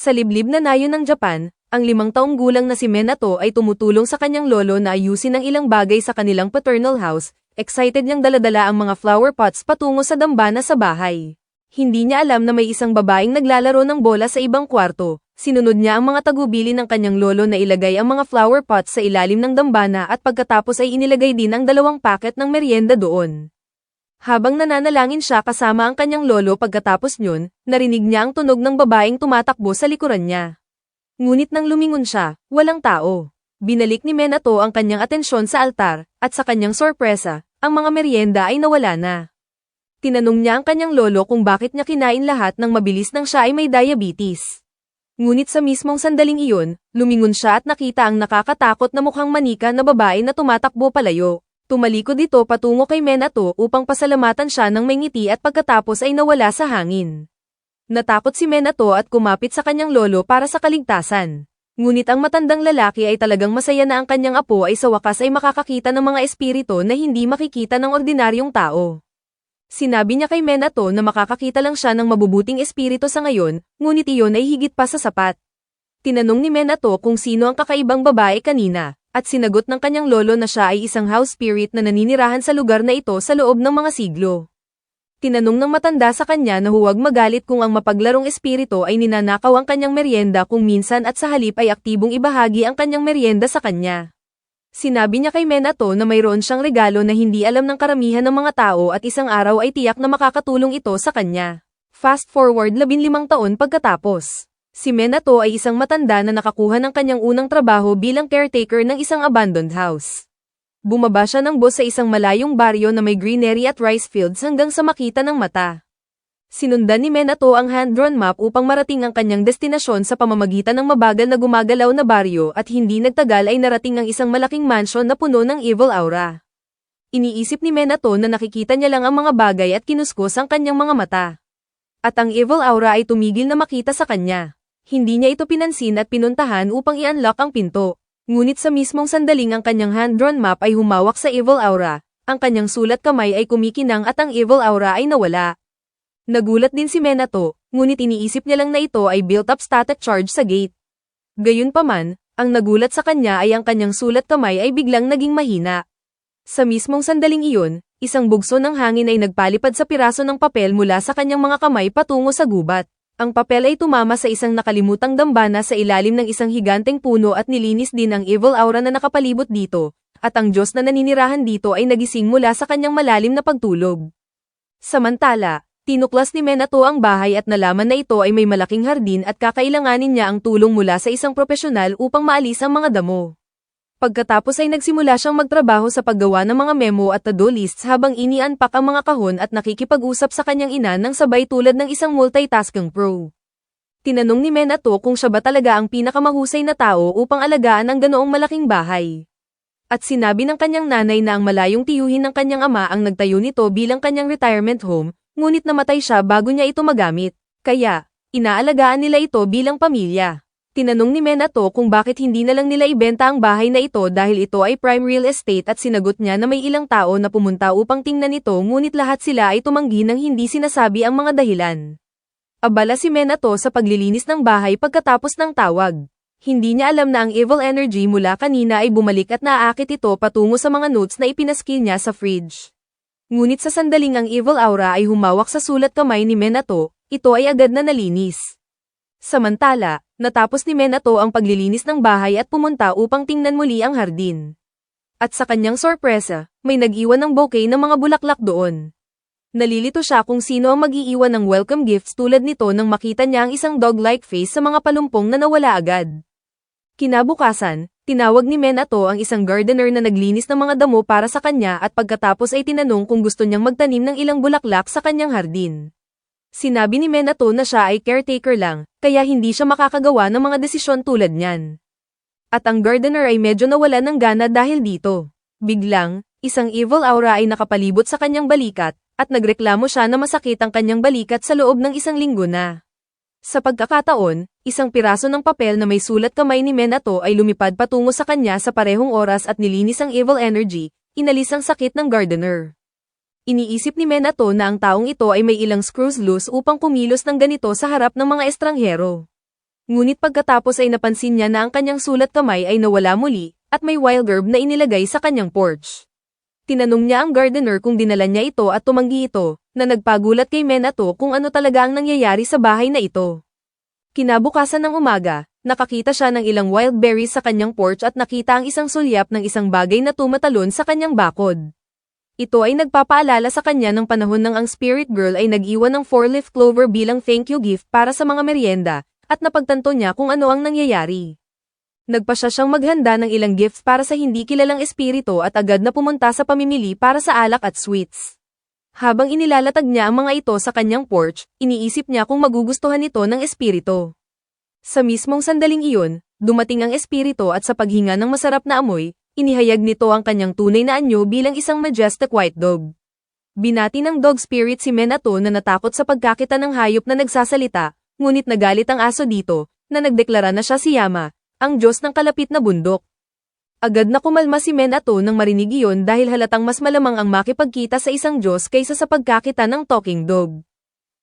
Sa liblib na nayon ng Japan, ang 5 taong gulang na si Minato ay tumutulong sa kanyang lolo na ayusin ang ilang bagay sa kanilang paternal house. Excited niyang daladala ang mga flower pots patungo sa dambana sa bahay. Hindi niya alam na may isang babaeng naglalaro ng bola sa ibang kwarto. Sinunod niya ang mga tagubili ng kanyang lolo na ilagay ang mga flower pots sa ilalim ng dambana at pagkatapos ay inilagay din ang 2 paket ng merienda doon. Habang nananalangin siya kasama ang kanyang lolo pagkatapos nyon, narinig niya ang tunog ng babaeng tumatakbo sa likuran niya. Ngunit nang lumingon siya, walang tao. Binalik ni Minato ang kanyang atensyon sa altar, at sa kanyang sorpresa, ang mga merienda ay nawala na. Tinanong niya ang kanyang lolo kung bakit niya kinain lahat ng mabilis nang siya ay may diabetes. Ngunit sa mismong sandaling iyon, lumingon siya at nakita ang nakakatakot na mukhang manika na babae na tumatakbo palayo. Tumalikod ito patungo kay Minato upang pasalamatan siya ng may ngiti at pagkatapos ay nawala sa hangin. Natakot si Minato at kumapit sa kanyang lolo para sa kaligtasan. Ngunit ang matandang lalaki ay talagang masaya na ang kanyang apo ay sa wakas ay makakakita ng mga espiritu na hindi makikita ng ordinaryong tao. Sinabi niya kay Minato na makakakita lang siya ng mabubuting espiritu sa ngayon, ngunit iyon ay higit pa sa sapat. Tinanong ni Minato kung sino ang kakaibang babae kanina. At sinagot ng kanyang lolo na siya ay isang house spirit na naninirahan sa lugar na ito sa loob ng mga siglo. Tinanong ng matanda sa kanya na huwag magalit kung ang mapaglarong espiritu ay ninanakaw ang kanyang merienda kung minsan at sa halip ay aktibong ibahagi ang kanyang merienda sa kanya. Sinabi niya kay Minato na mayroon siyang regalo na hindi alam ng karamihan ng mga tao at isang araw ay tiyak na makakatulong ito sa kanya. Fast forward 15 taon pagkatapos. Si Minato ay isang matanda na nakakuha ng kanyang unang trabaho bilang caretaker ng isang abandoned house. Bumaba siya ng bus sa isang malayong baryo na may greenery at rice fields hanggang sa makita ng mata. Sinundan ni Minato ang hand-drawn map upang marating ang kanyang destinasyon sa pamamagitan ng mabagal na gumagalaw na baryo at hindi nagtagal ay narating ang isang malaking mansion na puno ng evil aura. Iniisip ni Minato na nakikita niya lang ang mga bagay at kinuskos ang kanyang mga mata. At ang evil aura ay tumigil na makita sa kanya. Hindi niya ito pinansin at pinuntahan upang i-unlock ang pinto. Ngunit sa mismong sandaling ang kanyang hand-drawn map ay humawak sa evil aura, ang kanyang sulat kamay ay kumikinang at ang evil aura ay nawala. Nagulat din si Minato, ngunit iniisip niya lang na ito ay built-up static charge sa gate. Gayunpaman, ang nagulat sa kanya ay ang kanyang sulat kamay ay biglang naging mahina. Sa mismong sandaling iyon, isang bugso ng hangin ay nagpalipad sa piraso ng papel mula sa kanyang mga kamay patungo sa gubat. Ang papel ay tumama sa isang nakalimutang dambana sa ilalim ng isang higanteng puno at nilinis din ang evil aura na nakapalibot dito, at ang Diyos na naninirahan dito ay nagising mula sa kanyang malalim na pagtulog. Samantala, tinuklas ni Minato ang bahay at nalaman na ito ay may malaking hardin at kakailanganin niya ang tulong mula sa isang propesyonal upang maalis ang mga damo. Pagkatapos ay nagsimula siyang magtrabaho sa paggawa ng mga memo at to-do lists habang ini-unpack ang mga kahon at nakikipag-usap sa kanyang ina ng sabay tulad ng isang multitasking pro. Tinanong ni Minato kung siya ba talaga ang pinakamahusay na tao upang alagaan ang ganoong malaking bahay. At sinabi ng kanyang nanay na ang malayong tiyuhin ng kanyang ama ang nagtayo nito bilang kanyang retirement home, ngunit namatay siya bago niya ito magamit. Kaya, inaalagaan nila ito bilang pamilya. Tinanong ni Minato kung bakit hindi na lang nila ibenta ang bahay na ito dahil ito ay prime real estate at sinagot niya na may ilang tao na pumunta upang tingnan ito ngunit lahat sila ay tumanggi nang hindi sinasabi ang mga dahilan. Abala si Minato sa paglilinis ng bahay pagkatapos ng tawag. Hindi niya alam na ang evil energy mula kanina ay bumalik at naaakit ito patungo sa mga notes na ipinaskil niya sa fridge. Ngunit sa sandaling ang evil aura ay humawak sa sulat kamay ni Minato, ito ay agad na nalinis. Samantala, natapos ni Minato ang paglilinis ng bahay at pumunta upang tingnan muli ang hardin. At sa kanyang sorpresa, may nag-iwan ng bouquet ng mga bulaklak doon. Nalilito siya kung sino ang mag-iiwan ng welcome gifts tulad nito nang makita niya ang isang dog-like face sa mga palumpong na nawala agad. Kinabukasan, tinawag ni Minato ang isang gardener na naglinis ng mga damo para sa kanya at pagkatapos ay tinanong kung gusto niyang magtanim ng ilang bulaklak sa kanyang hardin. Sinabi ni Minato na siya ay caretaker lang, kaya hindi siya makakagawa ng mga desisyon tulad niyan. At ang gardener ay medyo nawala ng gana dahil dito. Biglang, isang evil aura ay nakapalibot sa kanyang balikat, at nagreklamo siya na masakit ang kanyang balikat sa loob ng isang linggo na. Sa pagkakataon, isang piraso ng papel na may sulat kamay ni Minato ay lumipad patungo sa kanya sa parehong oras at nilinis ang evil energy, inalis ang sakit ng gardener. Iniisip ni Minato na ang taong ito ay may ilang screws loose upang kumilos ng ganito sa harap ng mga estranghero. Ngunit pagkatapos ay napansin niya na ang kanyang sulat kamay ay nawala muli, at may wild herb na inilagay sa kanyang porch. Tinanong niya ang gardener kung dinala niya ito at tumanggi ito, na nagpagulat kay Minato kung ano talaga ang nangyayari sa bahay na ito. Kinabukasan ng umaga, nakakita siya ng ilang wild berries sa kanyang porch at nakita ang isang sulyap ng isang bagay na tumatalon sa kanyang bakod. Ito ay nagpapaalala sa kanya ng panahon nang ang spirit girl ay nag-iwan ng 4-leaf clover bilang thank you gift para sa mga merienda, at napagtanto niya kung ano ang nangyayari. Nagpasya siyang maghanda ng ilang gifts para sa hindi kilalang espiritu at agad na pumunta sa pamimili para sa alak at sweets. Habang inilalatag niya ang mga ito sa kanyang porch, iniisip niya kung magugustuhan ito ng espiritu. Sa mismong sandaling iyon, dumating ang espiritu at sa paghinga ng masarap na amoy, inihayag nito ang kanyang tunay na anyo bilang isang majestic white dog. Binati ng dog spirit si Minato na natakot sa pagkakita ng hayop na nagsasalita, ngunit nagalit ang aso dito, na nagdeklara na siya si Yama, ang Diyos ng kalapit na bundok. Agad na kumalma si Minato nang marinig iyon dahil halatang mas malamang ang makipagkita sa isang Diyos kaysa sa pagkakita ng talking dog.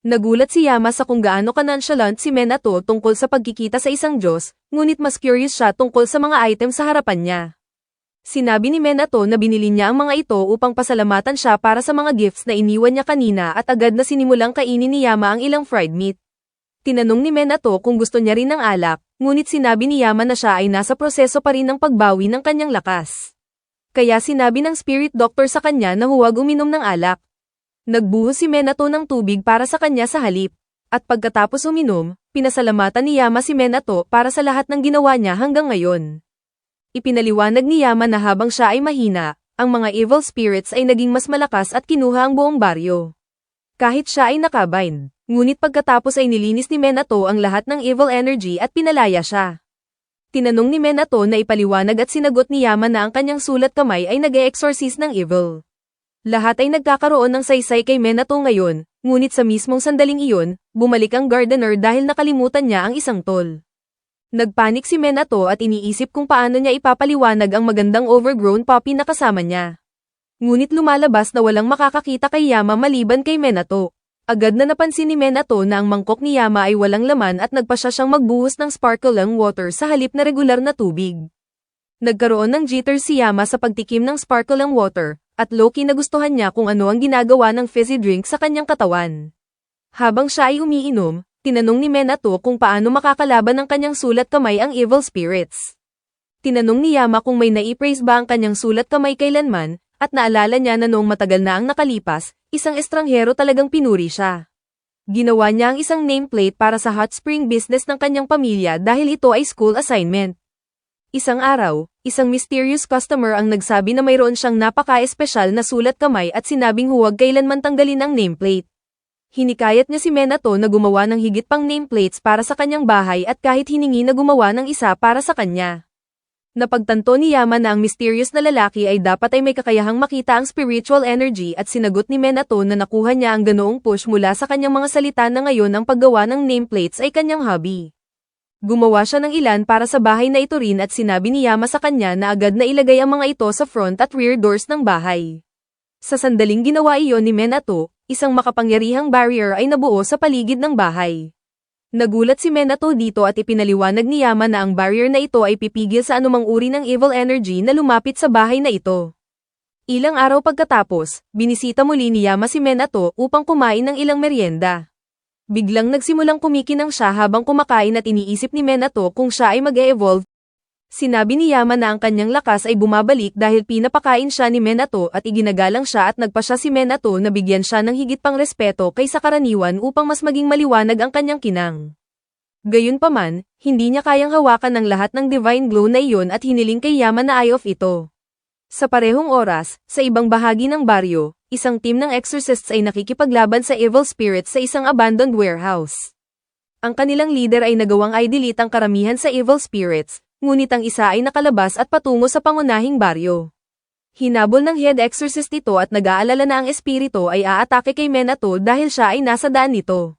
Nagulat si Yama sa kung gaano ka-nonchalant si Minato tungkol sa pagkikita sa isang Diyos, ngunit mas curious siya tungkol sa mga item sa harapan niya. Sinabi ni Minato na binili niya ang mga ito upang pasalamatan siya para sa mga gifts na iniwan niya kanina at agad na sinimulang kainin ni Yama ang ilang fried meat. Tinanong ni Minato kung gusto niya rin ng alak, ngunit sinabi ni Yama na siya ay nasa proseso pa rin ng pagbawi ng kanyang lakas. Kaya sinabi ng spirit doctor sa kanya na huwag uminom ng alak. Nagbuhos si Minato ng tubig para sa kanya sa halip, at pagkatapos uminom, pinasalamatan ni Yama si Minato para sa lahat ng ginawa niya hanggang ngayon. Ipinaliwanag ni Yama na habang siya ay mahina, ang mga evil spirits ay naging mas malakas at kinuha ang buong baryo. Kahit siya ay nakabind, ngunit pagkatapos ay nilinis ni Minato ang lahat ng evil energy at pinalaya siya. Tinanong ni Minato na ipaliwanag at sinagot ni Yama na ang kanyang sulat kamay ay nag-e-exorcise ng evil. Lahat ay nagkakaroon ng saysay kay Minato ngayon, ngunit sa mismong sandaling iyon, bumalik ang gardener dahil nakalimutan niya ang isang tol. Nagpanik si Minato at iniisip kung paano niya ipapaliwanag ang magandang overgrown puppy na kasama niya. Ngunit lumalabas na walang makakakita kay Yama maliban kay Minato. Agad na napansin ni Minato na ang mangkok ni Yama ay walang laman at nagpasya siyang magbuhos ng sparkling water sa halip na regular na tubig. Nagkaroon ng jitters si Yama sa pagtikim ng sparkling water, at low-key nagustuhan niya kung ano ang ginagawa ng fizzy drink sa kanyang katawan. Habang siya ay umiinom, tinanong ni Minato kung paano makakalaban ng kanyang sulat kamay ang evil spirits. Tinanong ni Yama kung may naipraise ba ang kanyang sulat kamay kailanman, at naalala niya na noong matagal na ang nakalipas, isang estranghero talagang pinuri siya. Ginawa niya ang isang nameplate para sa hot spring business ng kanyang pamilya dahil ito ay school assignment. Isang araw, isang mysterious customer ang nagsabi na mayroon siyang napaka-espesyal na sulat kamay at sinabing huwag kailanman tanggalin ang nameplate. Hinikayat niya si Minato na gumawa ng higit pang nameplates para sa kanyang bahay at kahit hiningi na gumawa ng isa para sa kanya. Napagtanto ni Yama na ang mysterious na lalaki ay dapat ay may kakayahang makita ang spiritual energy at sinagot ni Minato na nakuha niya ang ganoong push mula sa kanyang mga salita na ngayon ang paggawa ng nameplates ay kanyang hobby. Gumawa siya ng ilan para sa bahay na ito rin at sinabi ni Yama sa kanya na agad na ilagay ang mga ito sa front at rear doors ng bahay. Sa sandaling ginawa iyon ni Minato, isang makapangyarihang barrier ay nabuo sa paligid ng bahay. Nagulat si Minato dito at ipinaliwanag ni Yama na ang barrier na ito ay pipigil sa anumang uri ng evil energy na lumapit sa bahay na ito. Ilang araw pagkatapos, binisita muli ni Yama si Minato upang kumain ng ilang merienda. Biglang nagsimulang kumikinang siya habang kumakain at iniisip ni Minato kung siya ay mag-e-evolve. Sinabi ni Yama na ang kanyang lakas ay bumabalik dahil pinapakain siya ni Minato at iginagalang siya at nagpasya si Minato na bigyan siya ng higit pang respeto kaysa karaniwan upang mas maging maliwanag ang kanyang kinang. Gayunpaman, hindi niya kayang hawakan ng lahat ng divine glow na iyon at hiniling kay Yama na eye of ito. Sa parehong oras, sa ibang bahagi ng baryo, isang team ng exorcists ay nakikipaglaban sa evil spirits sa isang abandoned warehouse. Ang kanilang leader ay nagawang i-delete ang karamihan sa evil spirits, ngunit ang isa ay nakalabas at patungo sa pangunahing baryo. Hinabol ng head exorcist ito at nag-aalala na ang espiritu ay aatake kay Minato dahil siya ay nasa daan nito.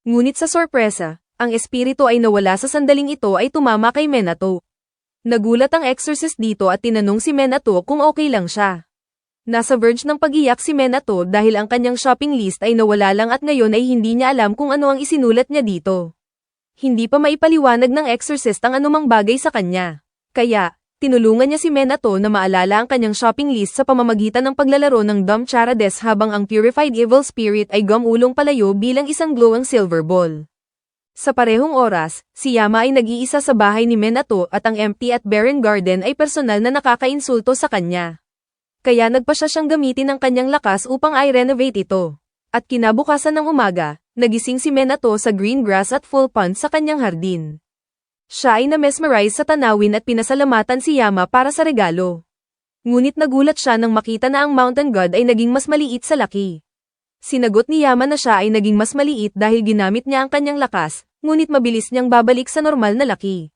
Ngunit sa sorpresa, ang espiritu ay nawala sa sandaling ito ay tumama kay Minato. Nagulat ang exorcist dito at tinanong si Minato kung okay lang siya. Nasa verge ng pag-iyak si Minato dahil ang kanyang shopping list ay nawala lang at ngayon ay hindi niya alam kung ano ang isinulat niya dito. Hindi pa maipaliwanag ng exorcist ang anumang bagay sa kanya. Kaya, tinulungan niya si Minato na maalala ang kanyang shopping list sa pamamagitan ng paglalaro ng Dumb Charades habang ang Purified Evil Spirit ay gumulong palayo bilang isang glowing silver ball. Sa parehong oras, si Yama ay nag-iisa sa bahay ni Minato at ang empty at barren garden ay personal na nakakainsulto sa kanya. Kaya nagpa siya siyang gamitin ang kanyang lakas upang i-renovate ito. At kinabukasan ng umaga, nagising si Minato sa green grass at full pond sa kanyang hardin. Siya ay na-mesmerize sa tanawin at pinasalamatan si Yama para sa regalo. Ngunit nagulat siya nang makita na ang mountain god ay naging mas maliit sa laki. Sinagot ni Yama na siya ay naging mas maliit dahil ginamit niya ang kanyang lakas, ngunit mabilis niyang babalik sa normal na laki.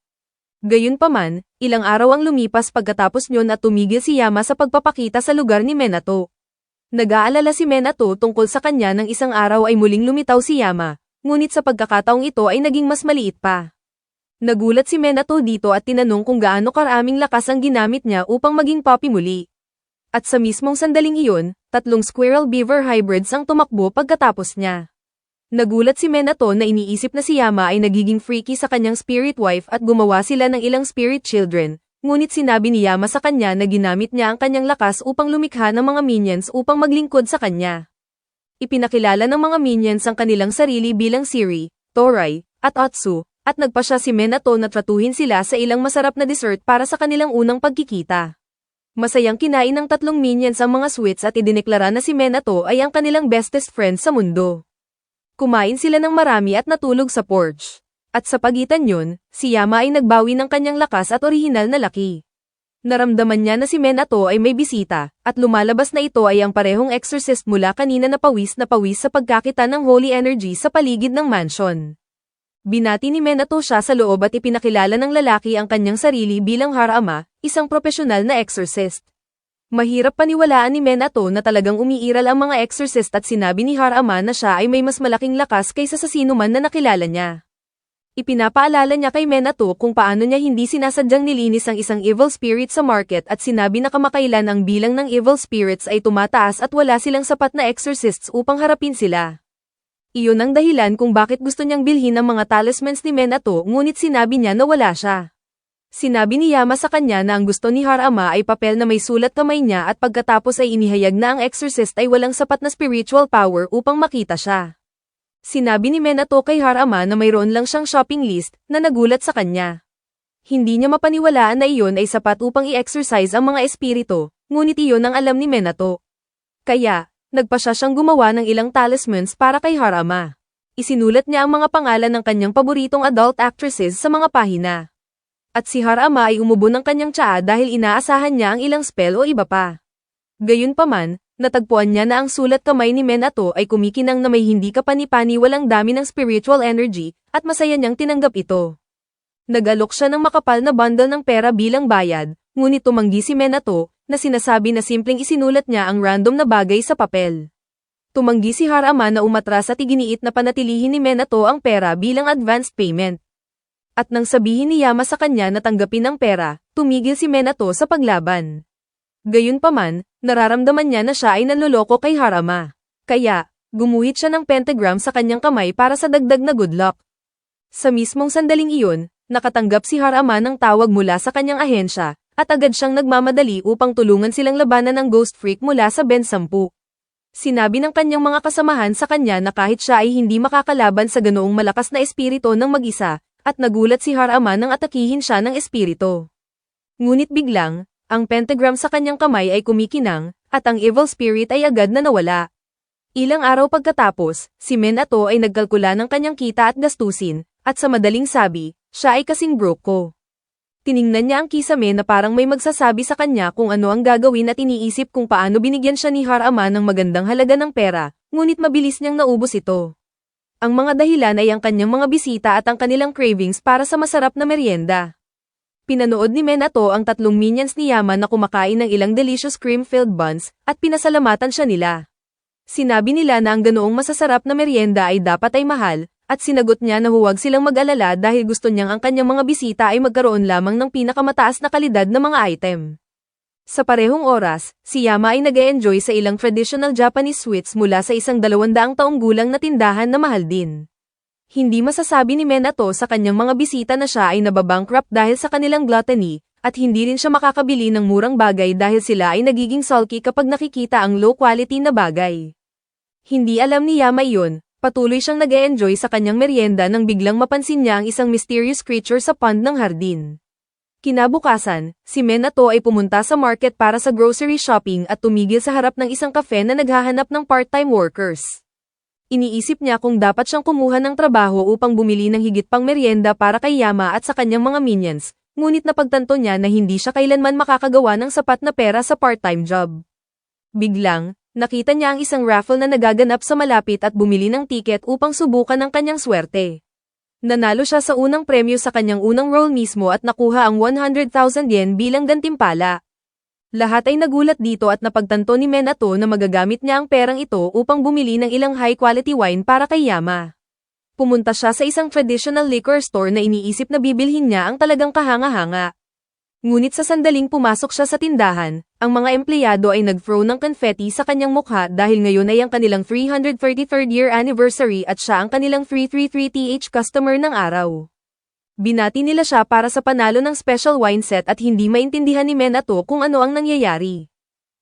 Gayunpaman, ilang araw ang lumipas pagkatapos niyon at tumigil si Yama sa pagpapakita sa lugar ni Minato. Nag-aalala si Minato tungkol sa kanya nang isang araw ay muling lumitaw si Yama, ngunit sa pagkakataong ito ay naging mas maliit pa. Nagulat si Minato dito at tinanong kung gaano karaming lakas ang ginamit niya upang maging puppy muli. At sa mismong sandaling iyon, 3 squirrel beaver hybrids ang tumakbo pagkatapos niya. Nagulat si Minato na iniisip na si Yama ay nagiging freaky sa kanyang spirit wife at gumawa sila ng ilang spirit children, ngunit sinabi ni Yama sa kanya na ginamit niya ang kanyang lakas upang lumikha ng mga minions upang maglingkod sa kanya. Ipinakilala ng mga minions ang kanilang sarili bilang Siri, Torai, at Otsu, at nagpa siya si Minato na tratuhin sila sa ilang masarap na dessert para sa kanilang unang pagkikita. Masayang kinain ng 3 minions ang mga sweets at idineklara na si Minato ay ang kanilang bestest friend sa mundo. Kumain sila ng marami at natulog sa porch. At sa pagitan yun, si Yama ay nagbawi ng kanyang lakas at orihinal na laki. Naramdaman niya na si Minato ay may bisita, at lumalabas na ito ay ang parehong exorcist mula kanina na pawis sa pagkakita ng holy energy sa paligid ng mansion. Binati ni Minato siya sa loob at ipinakilala ng lalaki ang kanyang sarili bilang Harama, isang profesional na exorcist. Mahirap paniwalaan ni Minato na talagang umiiral ang mga exorcist at sinabi ni Harama na siya ay may mas malaking lakas kaysa sa sino man na nakilala niya. Ipinapaalala niya kay Minato kung paano niya hindi sinasadyang nilinis ang isang evil spirit sa market at sinabi na kamakailan ang bilang ng evil spirits ay tumataas at wala silang sapat na exorcists upang harapin sila. Iyon ang dahilan kung bakit gusto niyang bilhin ang mga talismans ni Minato ngunit sinabi niya na wala siya. Sinabi ni Yama sa kanya na ang gusto ni Harama ay papel na may sulat kamay niya at pagkatapos ay inihayag na ang exorcist ay walang sapat na spiritual power upang makita siya. Sinabi ni Minato kay Harama na mayroon lang siyang shopping list na nagulat sa kanya. Hindi niya mapaniwalaan na iyon ay sapat upang i-exorcise ang mga espiritu, ngunit iyon ang alam ni Minato. Kaya, nagpa siya siyang gumawa ng ilang talismans para kay Harama. Isinulat niya ang mga pangalan ng kanyang paboritong adult actresses sa mga pahina. At si Harama ay umubo ng kanyang tsaa dahil inaasahan niya ang ilang spell o iba pa. Gayunpaman, natagpuan niya na ang sulat kamay ni Minato ay kumikinang na may hindi kapani-pani walang dami ng spiritual energy, at masaya niyang tinanggap ito. Nag-alok siya ng makapal na bundle ng pera bilang bayad, ngunit tumanggi si Minato, na sinasabi na simpleng isinulat niya ang random na bagay sa papel. Tumanggi si Harama na umatras at iginiit na panatilihin ni Minato ang pera bilang advanced payment. At nang sabihin ni Yama sa kanya na tanggapin ang pera, tumigil si Minato sa paglaban. Gayunpaman, nararamdaman niya na siya ay nanloloko kay Harama. Kaya, gumuhit siya ng pentagram sa kanyang kamay para sa dagdag na good luck. Sa mismong sandaling iyon, nakatanggap si Harama ng tawag mula sa kanyang ahensya, at agad siyang nagmamadali upang tulungan silang labanan ng Ghost Freak mula sa Ben 10. Sinabi ng kanyang mga kasamahan sa kanya na kahit siya ay hindi makakalaban sa ganoong malakas na espiritu ng mag-isa, at nagulat si Harama nang atakihin siya ng espiritu. Ngunit biglang, ang pentagram sa kanyang kamay ay kumikinang, at ang evil spirit ay agad na nawala. Ilang araw pagkatapos, si Minato ay nagkalkula ng kanyang kita at gastusin, at sa madaling sabi, siya ay kasing broke ko. Tiningnan niya ang kisame na parang may magsasabi sa kanya kung ano ang gagawin at iniisip kung paano binigyan siya ni Harama ng magandang halaga ng pera, ngunit mabilis niyang naubos ito. Ang mga dahilan ay ang kanyang mga bisita at ang kanilang cravings para sa masarap na merienda. Pinanood ni Minato ang 3 minions ni Yama na kumakain ng ilang delicious cream-filled buns, at pinasalamatan siya nila. Sinabi nila na ang ganoong masasarap na merienda ay dapat ay mahal, at sinagot niya na huwag silang mag-alala dahil gusto niyang ang kanyang mga bisita ay magkaroon lamang ng pinakamataas na kalidad na mga item. Sa parehong oras, si Yama ay nag-e-enjoy sa ilang traditional Japanese sweets mula sa isang 200 taong gulang na tindahan na mahal din. Hindi masasabi ni Minato sa kanyang mga bisita na siya ay nababankrupt dahil sa kanilang gluttony, at hindi rin siya makakabili ng murang bagay dahil sila ay nagiging sulky kapag nakikita ang low quality na bagay. Hindi alam ni Yama iyon, patuloy siyang nag-e-enjoy sa kanyang merienda nang biglang mapansin niya ang isang mysterious creature sa pond ng hardin. Kinabukasan, si Minato ay pumunta sa market para sa grocery shopping at tumigil sa harap ng isang cafe na naghahanap ng part-time workers. Iniisip niya kung dapat siyang kumuha ng trabaho upang bumili ng higit pang merienda para kay Yama at sa kanyang mga minions, ngunit napagtanto niya na hindi siya kailanman makakagawa ng sapat na pera sa part-time job. Biglang, nakita niya ang isang raffle na nagaganap sa malapit at bumili ng tiket upang subukan ang kanyang swerte. Nanalo siya sa unang premyo sa kanyang unang role mismo at nakuha ang 100,000 yen bilang gantimpala. Lahat ay nagulat dito at napagtanto ni Minato na magagamit niya ang perang ito upang bumili ng ilang high-quality wine para kay Yama. Pumunta siya sa isang traditional liquor store na iniisip na bibilhin niya ang talagang kahanga-hanga. Ngunit sa sandaling pumasok siya sa tindahan, ang mga empleyado ay nag-throw ng confetti sa kanyang mukha dahil ngayon ay ang kanilang 333rd year anniversary at siya ang kanilang 333th customer ng araw. Binati nila siya para sa panalo ng special wine set at hindi maintindihan ni Minato kung ano ang nangyayari.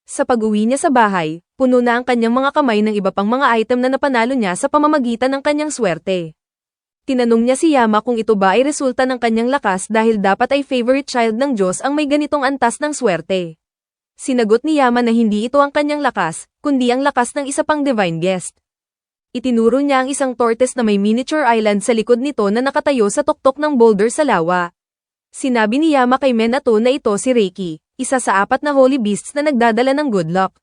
Sa pag-uwi niya sa bahay, puno na ang kanyang mga kamay ng iba pang mga item na napanalo niya sa pamamagitan ng kanyang swerte. Tinanong niya si Yama kung ito ba ay resulta ng kanyang lakas dahil dapat ay favorite child ng Diyos ang may ganitong antas ng swerte. Sinagot ni Yama na hindi ito ang kanyang lakas, kundi ang lakas ng isa pang divine guest. Itinuro niya ang isang tortoise na may miniature island sa likod nito na nakatayo sa tuktok ng boulder sa lawa. Sinabi ni Yama kay Minato na ito si Reiki, isa sa 4 na holy beasts na nagdadala ng good luck.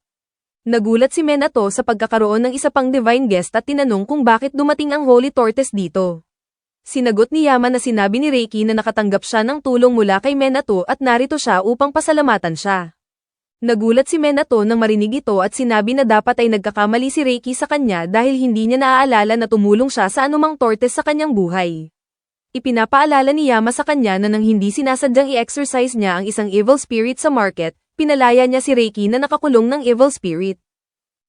Nagulat si Minato sa pagkakaroon ng isa pang divine guest at tinanong kung bakit dumating ang holy tortoise dito. Sinagot ni Yama na sinabi ni Reiki na nakatanggap siya ng tulong mula kay Minato at narito siya upang pasalamatan siya. Nagulat si Minato nang marinig ito at sinabi na dapat ay nagkakamali si Reiki sa kanya dahil hindi niya naaalala na tumulong siya sa anumang tortoise sa kanyang buhay. Ipinapaalala ni Yama sa kanya na nang hindi sinasadyang i-exercise niya ang isang evil spirit sa market, pinalaya niya si Reiki na nakakulong ng evil spirit.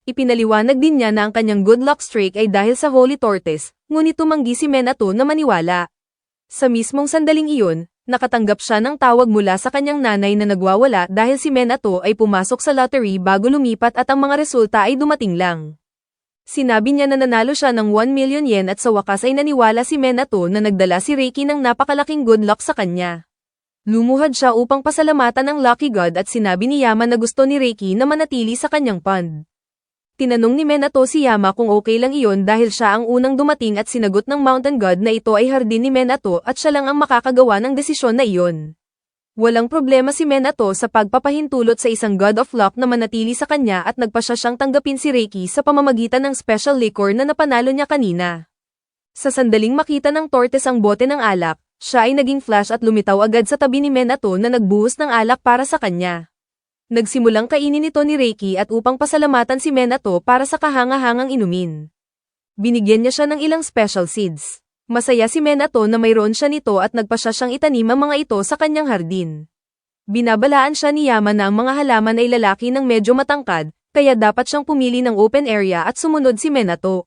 Ipinaliwanag din niya na ang kanyang good luck streak ay dahil sa holy tortoise, ngunit tumanggi si Minato na maniwala. Sa mismong sandaling iyon, nakatanggap siya ng tawag mula sa kanyang nanay na nagwawala dahil si Minato ay pumasok sa lottery bago lumipat at ang mga resulta ay dumating lang. Sinabi niya na nanalo siya ng 1 million yen at sa wakas ay naniwala si Minato na nagdala si Reiki ng napakalaking good luck sa kanya. Lumuhad siya upang pasalamatan ng Lucky God at sinabi ni Yama na gusto ni Reiki na manatili sa kanyang pond. Tinanong ni Minato si Yama kung okay lang iyon dahil siya ang unang dumating at sinagot ng Mountain God na ito ay hardin ni Minato at siya lang ang makakagawa ng desisyon na iyon. Walang problema si Minato sa pagpapahintulot sa isang God of Luck na manatili sa kanya at nagpasya siyang tanggapin si Reiki sa pamamagitan ng special liquor na napanalo niya kanina. Sa sandaling makita ng tortoise ang bote ng alak, siya ay naging flash at lumitaw agad sa tabi ni Minato na nagbuhos ng alak para sa kanya. Nagsimulang kainin ito ni Reiki at upang pasalamatan si Minato para sa kahanga-hangang inumin. Binigyan niya siya ng ilang special seeds. Masaya si Minato na mayroon siya nito at nagpasya siyang itanim ang mga ito sa kanyang hardin. Binabalaan siya ni Yama na ang mga halaman ay lalaki ng medyo matangkad, kaya dapat siyang pumili ng open area at sumunod si Minato.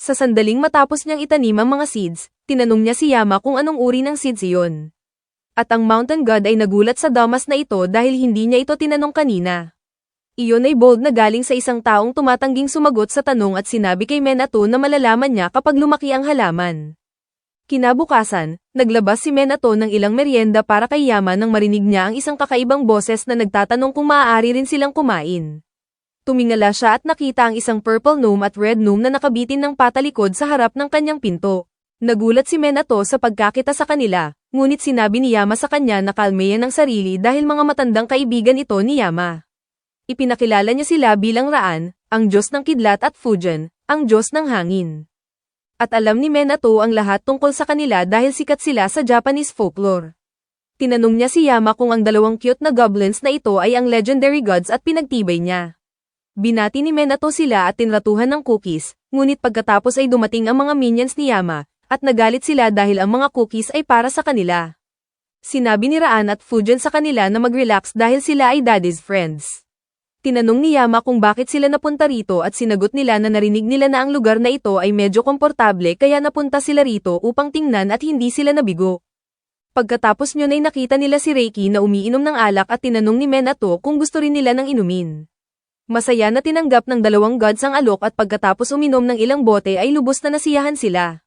Sa sandaling matapos niyang itanim ang mga seeds, tinanong niya si Yama kung anong uri ng seeds iyon. At ang Mountain God ay nagulat sa damas na ito dahil hindi niya ito tinanong kanina. Iyon ay bold na galing sa isang taong tumatangging sumagot sa tanong at sinabi kay Minato na malalaman niya kapag lumaki ang halaman. Kinabukasan, naglabas si Minato ng ilang merienda para kay Yama nang marinig niya ang isang kakaibang boses na nagtatanong kung maaari rin silang kumain. Tumingala siya at nakita ang isang purple gnome at red gnome na nakabitin ng patalikod sa harap ng kanyang pinto. Nagulat si Minato sa pagkakita sa kanila, ngunit sinabi ni Yama sa kanya na kalmayan ang sarili dahil mga matandang kaibigan ito ni Yama. Ipinakilala niya sila bilang Raan, ang Diyos ng Kidlat at Fujian, ang Diyos ng Hangin. At alam ni Minato ang lahat tungkol sa kanila dahil sikat sila sa Japanese folklore. Tinanong niya si Yama kung ang dalawang cute na goblins na ito ay ang legendary gods at pinagtibay niya. Binati ni Minato sila at tinratuhan ng cookies, ngunit pagkatapos ay dumating ang mga minions ni Yama, at nagalit sila dahil ang mga cookies ay para sa kanila. Sinabi ni Raan at Fujian sa kanila na mag-relax dahil sila ay daddy's friends. Tinanong ni Yama kung bakit sila napunta rito at sinagot nila na narinig nila na ang lugar na ito ay medyo komportable kaya napunta sila rito upang tingnan at hindi sila nabigo. Pagkatapos nyon ay nakita nila si Reiki na umiinom ng alak at tinanong ni Minato kung gusto rin nila ng inumin. Masaya na tinanggap ng dalawang gods ang alok at pagkatapos uminom ng ilang bote ay lubos na nasiyahan sila.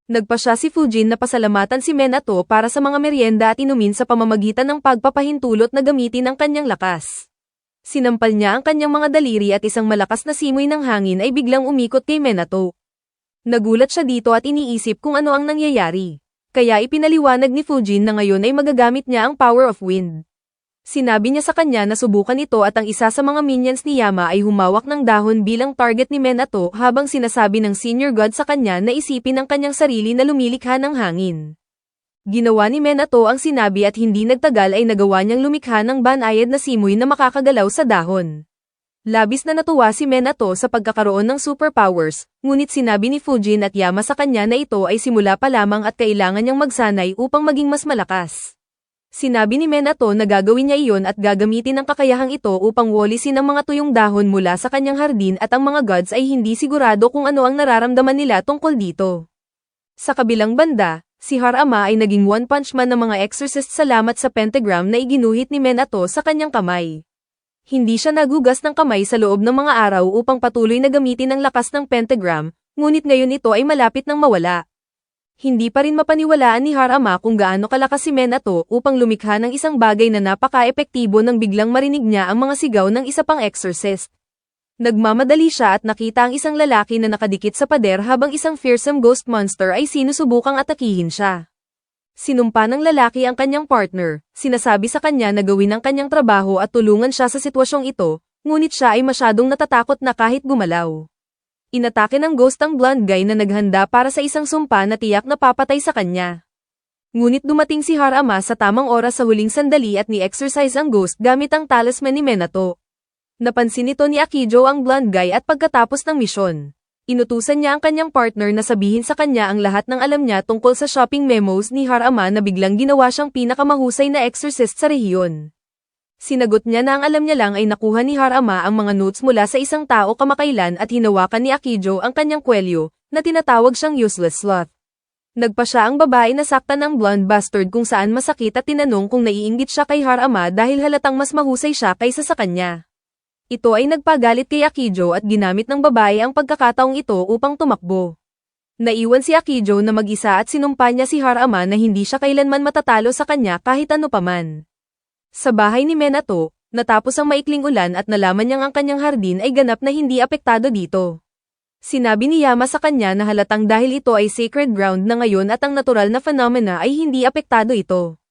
Nagpa siya si Fujin na pasalamatan si Minato para sa mga merienda at inumin sa pamamagitan ng pagpapahintulot na gamitin ang kanyang lakas. Sinampal niya ang kanyang mga daliri at isang malakas na simoy ng hangin ay biglang umikot kay Minato. Nagulat siya dito at iniisip kung ano ang nangyayari. Kaya ipinaliwanag ni Fujin na ngayon ay magagamit niya ang power of wind. Sinabi niya sa kanya na subukan ito at ang isa sa mga minions ni Yama ay humawak ng dahon bilang target ni Minato habang sinasabi ng senior god sa kanya na isipin ang kanyang sarili na lumilikha ng hangin. Ginawa ni Minato ang sinabi at hindi nagtagal ay nagawa niyang lumikha ng banayad na simoy na makakagalaw sa dahon. Labis na natuwa si Minato sa pagkakaroon ng superpowers, ngunit sinabi ni Fujin at Yama sa kanya na ito ay simula pa lamang at kailangan niyang magsanay upang maging mas malakas. Sinabi ni Minato na gagawin niya iyon at gagamitin ang kakayahang ito upang walisin ang mga tuyong dahon mula sa kanyang hardin at ang mga gods ay hindi sigurado kung ano ang nararamdaman nila tungkol dito. Sa kabilang banda, si Harama ay naging one punch man ng mga exorcist salamat sa pentagram na iginuhit ni Minato sa kanyang kamay. Hindi siya nagugas ng kamay sa loob ng mga araw upang patuloy na gamitin ang lakas ng pentagram, ngunit ngayon ito ay malapit nang mawala. Hindi pa rin mapaniwalaan ni Harama kung gaano kalakas si Minato upang lumikha ng isang bagay na napaka-epektibo nang biglang marinig niya ang mga sigaw ng isa pang exorcist. Nagmamadali siya at nakita ang isang lalaki na nakadikit sa pader habang isang fearsome ghost monster ay sinusubukang atakihin siya. Sinumpa ng lalaki ang kanyang partner, sinasabi sa kanya na gawin ang kanyang trabaho at tulungan siya sa sitwasyong ito, ngunit siya ay masyadong natatakot na kahit gumalaw. Inatake ng ghost ang blonde guy na naghanda para sa isang sumpa na tiyak na papatay sa kanya. Ngunit dumating si Harama sa tamang oras sa huling sandali at ni-exercise ang ghost gamit ang talisman ni Minato. Napansin nito ni Akijo ang blonde guy at pagkatapos ng misyon, inutusan niya ang kanyang partner na sabihin sa kanya ang lahat ng alam niya tungkol sa shopping memos ni Harama na biglang ginawa siyang pinakamahusay na exorcist sa rehiyon. Sinagot niya na ang alam niya lang ay nakuha ni Harama ang mga notes mula sa isang tao kamakailan at hinawakan ni Akijo ang kanyang kwelyo, na tinatawag siyang useless sloth. Nagpa siya ang babae na saktan ng blonde bastard kung saan masakit at tinanong kung naiinggit siya kay Harama dahil halatang mas mahusay siya kaysa sa kanya. Ito ay nagpagalit kay Akijo at ginamit ng babae ang pagkakataong ito upang tumakbo. Naiwan si Akijo na mag-isa at sinumpa niya si Harama na hindi siya kailanman matatalo sa kanya kahit ano paman. Sa bahay ni Minato, natapos ang maikling ulan at nalaman niyang ang kanyang hardin ay ganap na hindi apektado dito. Sinabi ni Yama sa kanya na halatang dahil ito ay sacred ground na ngayon at ang natural na phenomena ay hindi apektado ito.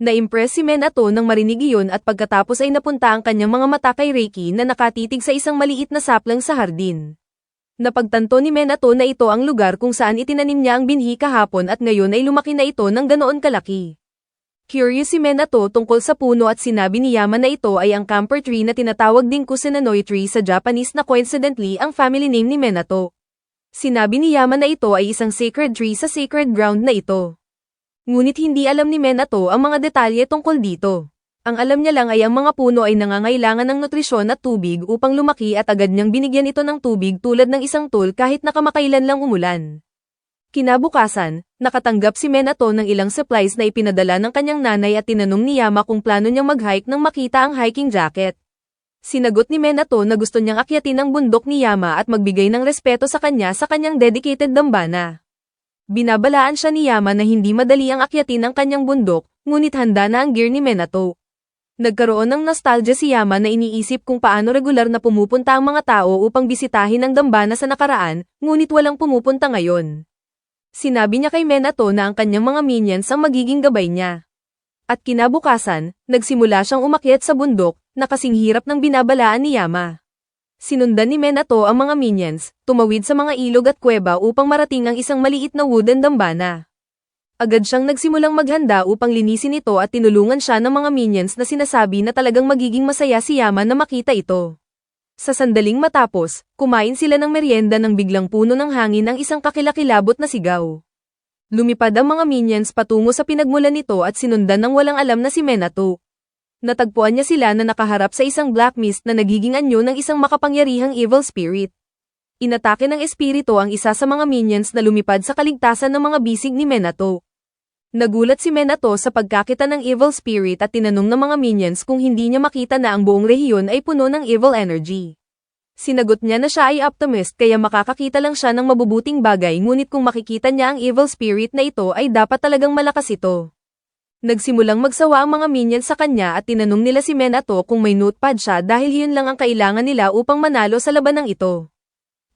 Na-impress si Minato nang marinig iyon at pagkatapos ay napunta ang kanyang mga mata kay Reiki na nakatitig sa isang maliit na saplang sa hardin. Napagtanto ni Minato na ito ang lugar kung saan itinanim niya ang binhi kahapon at ngayon ay lumaki na ito ng ganoon kalaki. Curious si Minato tungkol sa puno at sinabi ni Yama na ito ay ang camphor tree na tinatawag ding Kusananoe tree sa Japanese na coincidentally ang family name ni Minato. Sinabi ni Yama na ito ay isang sacred tree sa sacred ground na ito. Ngunit hindi alam ni Minato ang mga detalye tungkol dito. Ang alam niya lang ay ang mga puno ay nangangailangan ng nutrisyon at tubig upang lumaki at agad niyang binigyan ito ng tubig tulad ng isang tool kahit nakamakailan lang umulan. Kinabukasan, nakatanggap si Minato ng ilang supplies na ipinadala ng kanyang nanay at tinanong ni Yama kung plano niyang mag-hike nang makita ang hiking jacket. Sinagot ni Minato na gusto niyang akyatin ang bundok ni Yama at magbigay ng respeto sa kanyang dedicated dambana. Binabalaan siya ni Yama na hindi madali ang akyatin ang kanyang bundok, ngunit handa na ang gear ni Minato. Nagkaroon ng nostalgia si Yama na iniisip kung paano regular na pumupunta ang mga tao upang bisitahin ang dambana sa nakaraan, ngunit walang pumupunta ngayon. Sinabi niya kay Minato na ang kanyang mga minions ang magiging gabay niya. At kinabukasan, nagsimula siyang umakyat sa bundok, na kasing hirap ng binabalaan ni Yama. Sinundan ni Minato ang mga minions, tumawid sa mga ilog at kuweba upang marating ang isang maliit na wooden dambana. Agad siyang nagsimulang maghanda upang linisin ito at tinulungan siya ng mga minions na sinasabi na talagang magiging masaya si Yama na makita ito. Sa sandaling matapos, kumain sila ng merienda nang biglang puno ng hangin ang isang kakilakilabot na sigaw. Lumipad ang mga minions patungo sa pinagmulan nito at sinundan ng walang alam na si Minato. Natagpuan niya sila na nakaharap sa isang black mist na nagiging anyo ng isang makapangyarihang evil spirit. Inatake ng espiritu ang isa sa mga minions na lumipad sa kaligtasan ng mga bisig ni Minato. Nagulat si Minato sa pagkakita ng evil spirit at tinanong ng mga minions kung hindi niya makita na ang buong rehiyon ay puno ng evil energy. Sinagot niya na siya ay optimist kaya makakakita lang siya ng mabubuting bagay, ngunit kung makikita niya ang evil spirit na ito ay dapat talagang malakas ito. Nagsimulang magsawa ang mga minions sa kanya at tinanong nila si Minato kung may notepad siya dahil yun lang ang kailangan nila upang manalo sa labanang ito.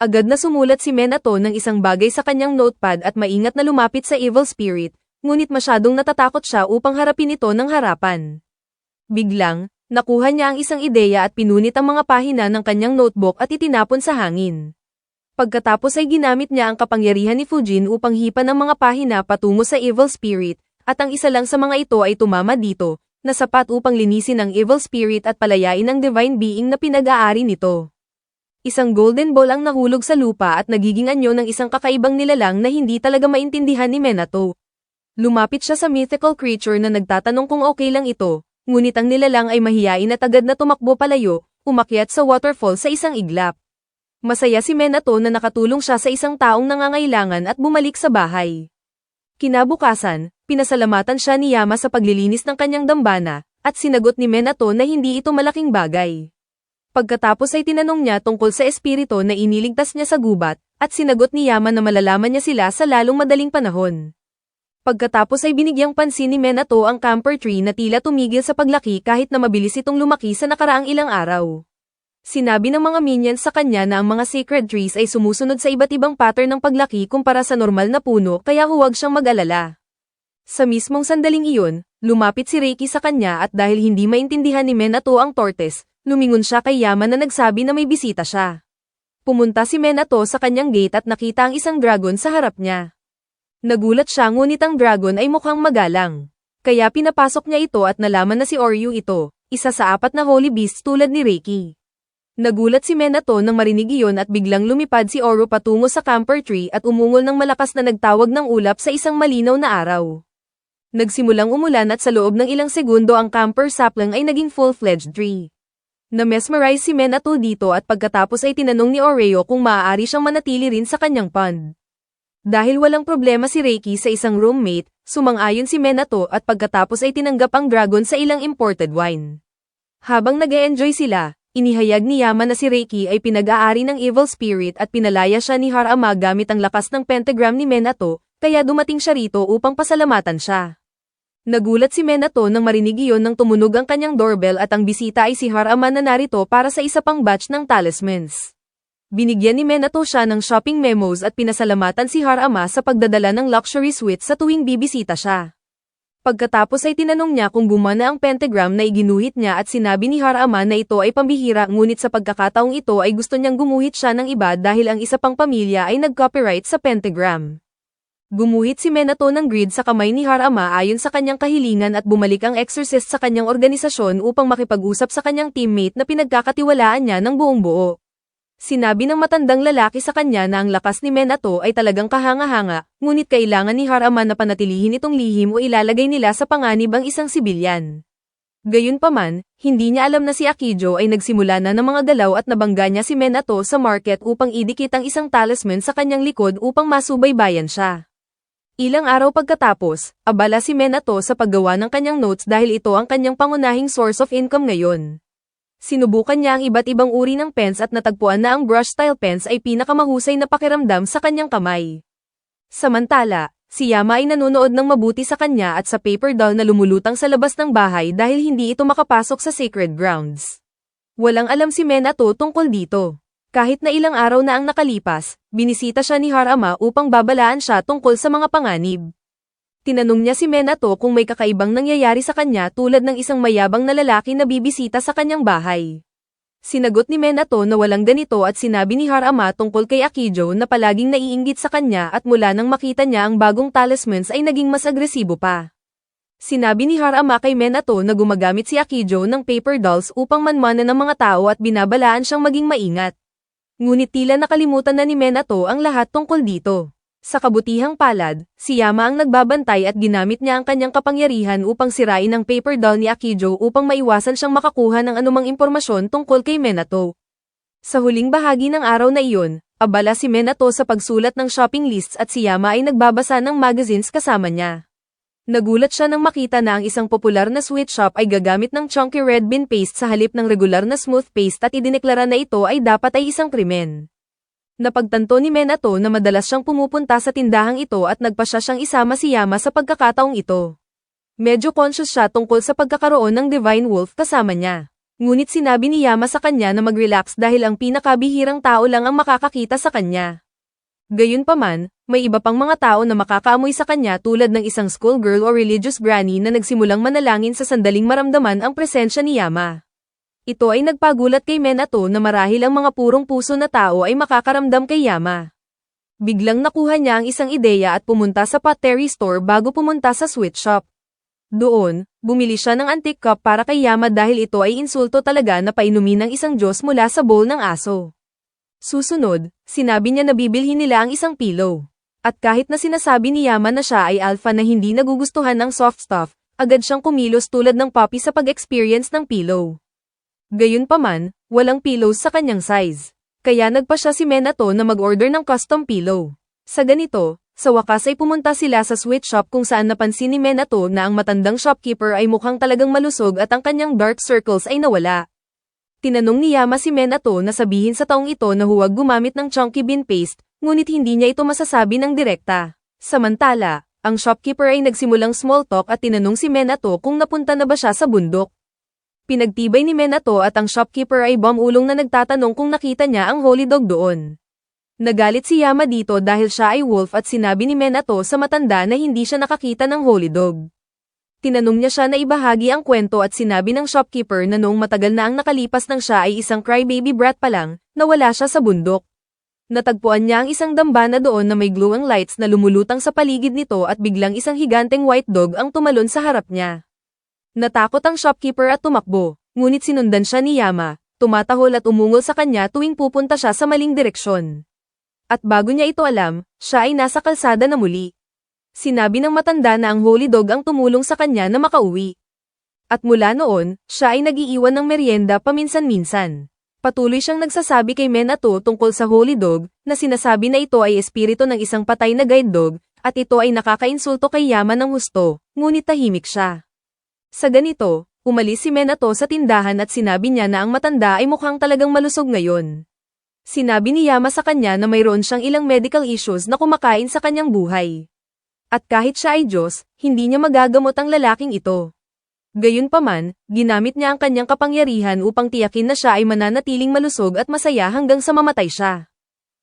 Agad na sumulat si Minato ng isang bagay sa kanyang notepad at maingat na lumapit sa evil spirit, ngunit masyadong natatakot siya upang harapin ito ng harapan. Biglang, nakuha niya ang isang ideya at pinunit ang mga pahina ng kanyang notebook at itinapon sa hangin. Pagkatapos ay ginamit niya ang kapangyarihan ni Fujin upang hipan ang mga pahina patungo sa evil spirit, at ang isa lang sa mga ito ay tumama dito, na sapat upang linisin ang evil spirit at palayain ang divine being na pinag-aari nito. Isang golden ball ang nahulog sa lupa at nagiging anyo ng isang kakaibang nilalang na hindi talaga maintindihan ni Minato. Lumapit siya sa mythical creature na nagtatanong kung okay lang ito, ngunit ang nilalang ay mahiyain at agad na tumakbo palayo, umakyat sa waterfall sa isang iglap. Masaya si Minato na nakatulong siya sa isang taong nangangailangan at bumalik sa bahay. Kinabukasan, pinasalamatan siya ni Yama sa paglilinis ng kanyang dambana, at sinagot ni Minato na hindi ito malaking bagay. Pagkatapos ay tinanong niya tungkol sa espiritu na iniligtas niya sa gubat, at sinagot ni Yama na malalaman niya sila sa lalong madaling panahon. Pagkatapos ay binigyang pansin ni Minato ang camper tree na tila tumigil sa paglaki kahit na mabilis itong lumaki sa nakaraang ilang araw. Sinabi ng mga minions sa kanya na ang mga sacred trees ay sumusunod sa iba't ibang pattern ng paglaki kumpara sa normal na puno kaya huwag siyang mag-alala. Sa mismong sandaling iyon, lumapit si Reiki sa kanya at dahil hindi maintindihan ni Minato ang tortoise, lumingon siya kay Yama na nagsabi na may bisita siya. Pumunta si Minato sa kanyang gate at nakita ang isang dragon sa harap niya. Nagulat siya ngunit ang dragon ay mukhang magalang. Kaya pinapasok niya ito at nalaman na si Oryu ito, isa sa 4 na holy beasts tulad ni Reiki. Nagulat si Minato nang marinig iyon at biglang lumipad si Oro patungo sa camper tree at umungol ng malakas na nagtawag ng ulap sa isang malinaw na araw. Nagsimulang umulan at sa loob ng ilang segundo ang camper sapling ay naging full-fledged tree. Na-mesmerize si Minato dito at pagkatapos ay tinanong ni Oreo kung maaari siyang manatili rin sa kanyang pond. Dahil walang problema si Reiki sa isang roommate, sumang-ayon si Minato at pagkatapos ay tinanggap ang dragon sa ilang imported wine. Habang nag-e-enjoy sila, inihayag ni Yama na si Reiki ay pinag-aari ng evil spirit at pinalaya siya ni Harama gamit ang lakas ng pentagram ni Minato, kaya dumating siya rito upang pasalamatan siya. Nagulat si Minato nang marinig iyon nang tumunog ang kanyang doorbell at ang bisita ay si Harama na narito para sa isa pang batch ng talismans. Binigyan ni Minato siya ng shopping memos at pinasalamatan si Harama sa pagdadala ng luxury suite sa tuwing bibisita siya. Pagkatapos ay tinanong niya kung gumana ang pentagram na iginuhit niya at sinabi ni Harama na ito ay pambihira ngunit sa pagkakataong ito ay gusto niyang gumuhit siya ng iba dahil ang isa pang pamilya ay nag-copyright sa pentagram. Gumuhit si Minato ng grid sa kamay ni Harama ayon sa kanyang kahilingan at bumalik ang exorcist sa kanyang organisasyon upang makipag-usap sa kanyang teammate na pinagkakatiwalaan niya ng buong buo. Sinabi ng matandang lalaki sa kanya na ang lakas ni Minato ay talagang kahanga-hanga, ngunit kailangan ni Harama na panatilihin itong lihim o ilalagay nila sa panganib ang isang sibilyan. Gayunpaman, hindi niya alam na si Akijo ay nagsimula na ng mga galaw at nabangga niya si Minato sa market upang idikit ang isang talisman sa kanyang likod upang masubaybayan siya. Ilang araw pagkatapos, abala si Minato sa paggawa ng kanyang notes dahil ito ang kanyang pangunahing source of income ngayon. Sinubukan niya ang iba't ibang uri ng pens at natagpuan na ang brush style pens ay pinakamahusay na pakiramdam sa kanyang kamay. Samantala, si Yama ay nanonood ng mabuti sa kanya at sa paper doll na lumulutang sa labas ng bahay dahil hindi ito makapasok sa sacred grounds. Walang alam si Minato tungkol dito. Kahit na ilang araw na ang nakalipas, binisita siya ni Harama upang babalaan siya tungkol sa mga panganib. Tinanong niya si Minato kung may kakaibang nangyayari sa kanya tulad ng isang mayabang na lalaki na bibisita sa kanyang bahay. Sinagot ni Minato na walang ganito at sinabi ni Harama tungkol kay Akijo na palaging naiinggit sa kanya at mula nang makita niya ang bagong talismans ay naging mas agresibo pa. Sinabi ni Harama kay Minato na gumagamit si Akijo ng paper dolls upang manmanan ng mga tao at binabalaan siyang maging maingat. Ngunit tila nakalimutan na ni Minato ang lahat tungkol dito. Sa kabutihang palad, si Yama ang nagbabantay at ginamit niya ang kanyang kapangyarihan upang sirain ang paper doll ni Akijo upang maiwasan siyang makakuha ng anumang impormasyon tungkol kay Minato. Sa huling bahagi ng araw na iyon, abala si Minato sa pagsulat ng shopping lists at si Yama ay nagbabasa ng magazines kasama niya. Nagulat siya nang makita na ang isang popular na sweet shop ay gagamit ng chunky red bean paste sa halip ng regular na smooth paste at idineklara na ito ay dapat ay isang krimen. Napagtanto ni Minato na madalas siyang pumupunta sa tindahang ito at nagpasya siyang isama si Yama sa pagkakataong ito. Medyo conscious siya tungkol sa pagkakaroon ng Divine Wolf kasama niya. Ngunit sinabi ni Yama sa kanya na mag-relax dahil ang pinakabihirang tao lang ang makakakita sa kanya. Gayunpaman, may iba pang mga tao na makakaamoy sa kanya tulad ng isang schoolgirl o religious granny na nagsimulang manalangin sa sandaling maramdaman ang presensya ni Yama. Ito ay nagpagulat kay Minato na marahil ang mga purong puso na tao ay makakaramdam kay Yama. Biglang nakuha niya ang isang ideya at pumunta sa pottery store bago pumunta sa sweet shop. Doon, bumili siya ng antique cup para kay Yama dahil ito ay insulto talaga na painumin ng isang Diyos mula sa bowl ng aso. Susunod, sinabi niya na bibilhin nila ang isang pillow. At kahit na sinasabi ni Yama na siya ay alpha na hindi nagugustuhan ng soft stuff, agad siyang kumilos tulad ng puppy sa pag-experience ng pillow. Gayunpaman, walang pillows sa kanyang size. Kaya nagpa siya si Minato na mag-order ng custom pillow. Sa ganito, sa wakas ay pumunta sila sa sweet shop kung saan napansin ni Minato na ang matandang shopkeeper ay mukhang talagang malusog at ang kanyang dark circles ay nawala. Tinanong ni Yama si Minato na sabihin sa taong ito na huwag gumamit ng chunky bean paste, ngunit hindi niya ito masasabi ng direkta. Samantala, ang shopkeeper ay nagsimulang small talk at tinanong si Minato kung napunta na ba siya sa bundok. Pinagtibay ni Minato at ang shopkeeper ay bumulong na nagtatanong kung nakita niya ang holy dog doon. Nagalit si Yama dito dahil siya ay wolf at sinabi ni Minato sa matanda na hindi siya nakakita ng holy dog. Tinanong niya siya na ibahagi ang kwento at sinabi ng shopkeeper na noong matagal na ang nakalipas nang siya ay isang crybaby brat pa lang, nawala siya sa bundok. Natagpuan niya ang isang dambana doon na may glowing lights na lumulutang sa paligid nito at biglang isang higanteng white dog ang tumalon sa harap niya. Natakot ang shopkeeper at tumakbo, ngunit sinundan siya ni Yama, tumatahol at umungol sa kanya tuwing pupunta siya sa maling direksyon. At bago niya ito alam, siya ay nasa kalsada na muli. Sinabi ng matanda na ang holy dog ang tumulong sa kanya na makauwi. At mula noon, siya ay nag-iiwan ng merienda paminsan-minsan. Patuloy siyang nagsasabi kay Minato tungkol sa holy dog, na sinasabi na ito ay espiritu ng isang patay na guide dog, at ito ay nakakainsulto kay Yama ng husto, ngunit tahimik siya. Sa ganito, umalis si Minato sa tindahan at sinabi niya na ang matanda ay mukhang talagang malusog ngayon. Sinabi ni Yama sa kanya na mayroon siyang ilang medical issues na kumakain sa kanyang buhay. At kahit siya ay Diyos, hindi niya magagamot ang lalaking ito. Gayunpaman, ginamit niya ang kanyang kapangyarihan upang tiyakin na siya ay mananatiling malusog at masaya hanggang sa mamatay siya.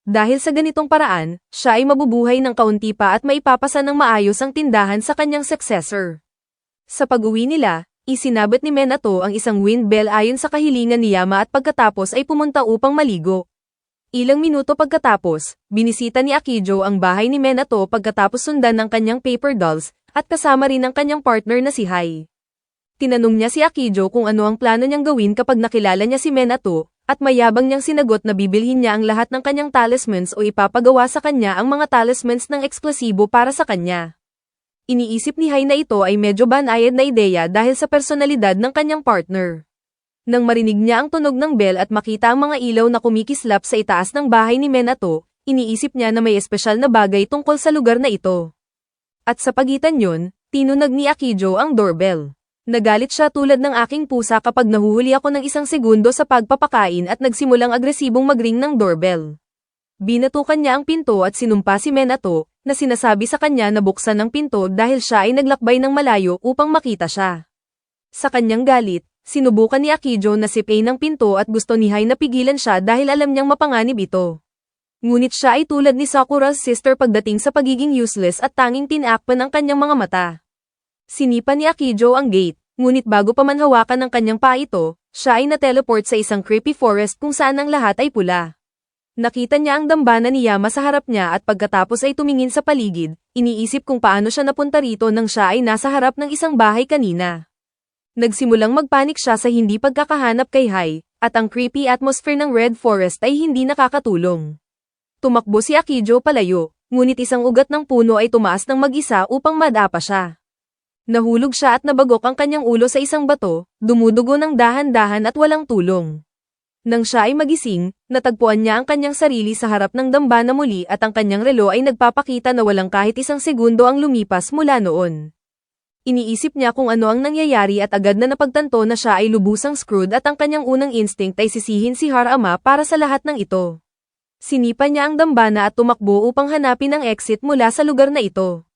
Dahil sa ganitong paraan, siya ay mabubuhay ng kaunti pa at maipapasa ng maayos ang tindahan sa kanyang successor. Sa pag-uwi nila, isinabit ni Minato ang isang wind bell ayon sa kahilingan ni Yama at pagkatapos ay pumunta upang maligo. Ilang minuto pagkatapos, binisita ni Akijo ang bahay ni Minato pagkatapos sundan ng kanyang paper dolls, at kasama rin ang kanyang partner na si Hai. Tinanong niya si Akijo kung ano ang plano niyang gawin kapag nakilala niya si Minato, at mayabang niyang sinagot na bibilhin niya ang lahat ng kanyang talismans o ipapagawa sa kanya ang mga talismans ng eksklusibo para sa kanya. Iniisip ni Hai na ito ay medyo banayad na ideya dahil sa personalidad ng kanyang partner. Nang marinig niya ang tunog ng bell at makita ang mga ilaw na kumikislap sa itaas ng bahay ni Minato, iniisip niya na may espesyal na bagay tungkol sa lugar na ito. At sa pagitan yun, tinunag ni Akijo ang doorbell. Nagalit siya tulad ng aking pusa kapag nahuhuli ako ng isang segundo sa pagpapakain at nagsimulang agresibong magring ng doorbell. Binatukan niya ang pinto at sinumpa si Minato, na sinasabi sa kanya na buksan ang pinto dahil siya ay naglakbay ng malayo upang makita siya. Sa kanyang galit, sinubukan ni Akijo na sipain ang pinto at gusto ni Hai na pigilan siya dahil alam niyang mapanganib ito. Ngunit siya ay tulad ni Sakura's sister pagdating sa pagiging useless at tanging tinakpan ang kanyang mga mata. Sinipa ni Akijo ang gate, ngunit bago pa man hawakan ng kanyang paa ito, siya ay na-teleport sa isang creepy forest kung saan ang lahat ay pula. Nakita niya ang dambana ni Yama sa harap niya at pagkatapos ay tumingin sa paligid, iniisip kung paano siya napunta rito nang siya ay nasa harap ng isang bahay kanina. Nagsimulang magpanik siya sa hindi pagkakahanap kay Hai, at ang creepy atmosphere ng Red Forest ay hindi nakakatulong. Tumakbo si Akijo palayo, ngunit isang ugat ng puno ay tumaas ng mag-isa upang madapa siya. Nahulog siya at nabagok ang kanyang ulo sa isang bato, dumudugo ng dahan-dahan at walang tulong. Nang siya ay magising, natagpuan niya ang kanyang sarili sa harap ng damba na muli at ang kanyang relo ay nagpapakita na walang kahit isang segundo ang lumipas mula noon. Iniisip niya kung ano ang nangyayari at agad na napagtanto na siya ay lubusang screwed at ang kanyang unang instinct ay sisihin si Harama para sa lahat ng ito. Sinipa niya ang dambana at tumakbo upang hanapin ang exit mula sa lugar na ito.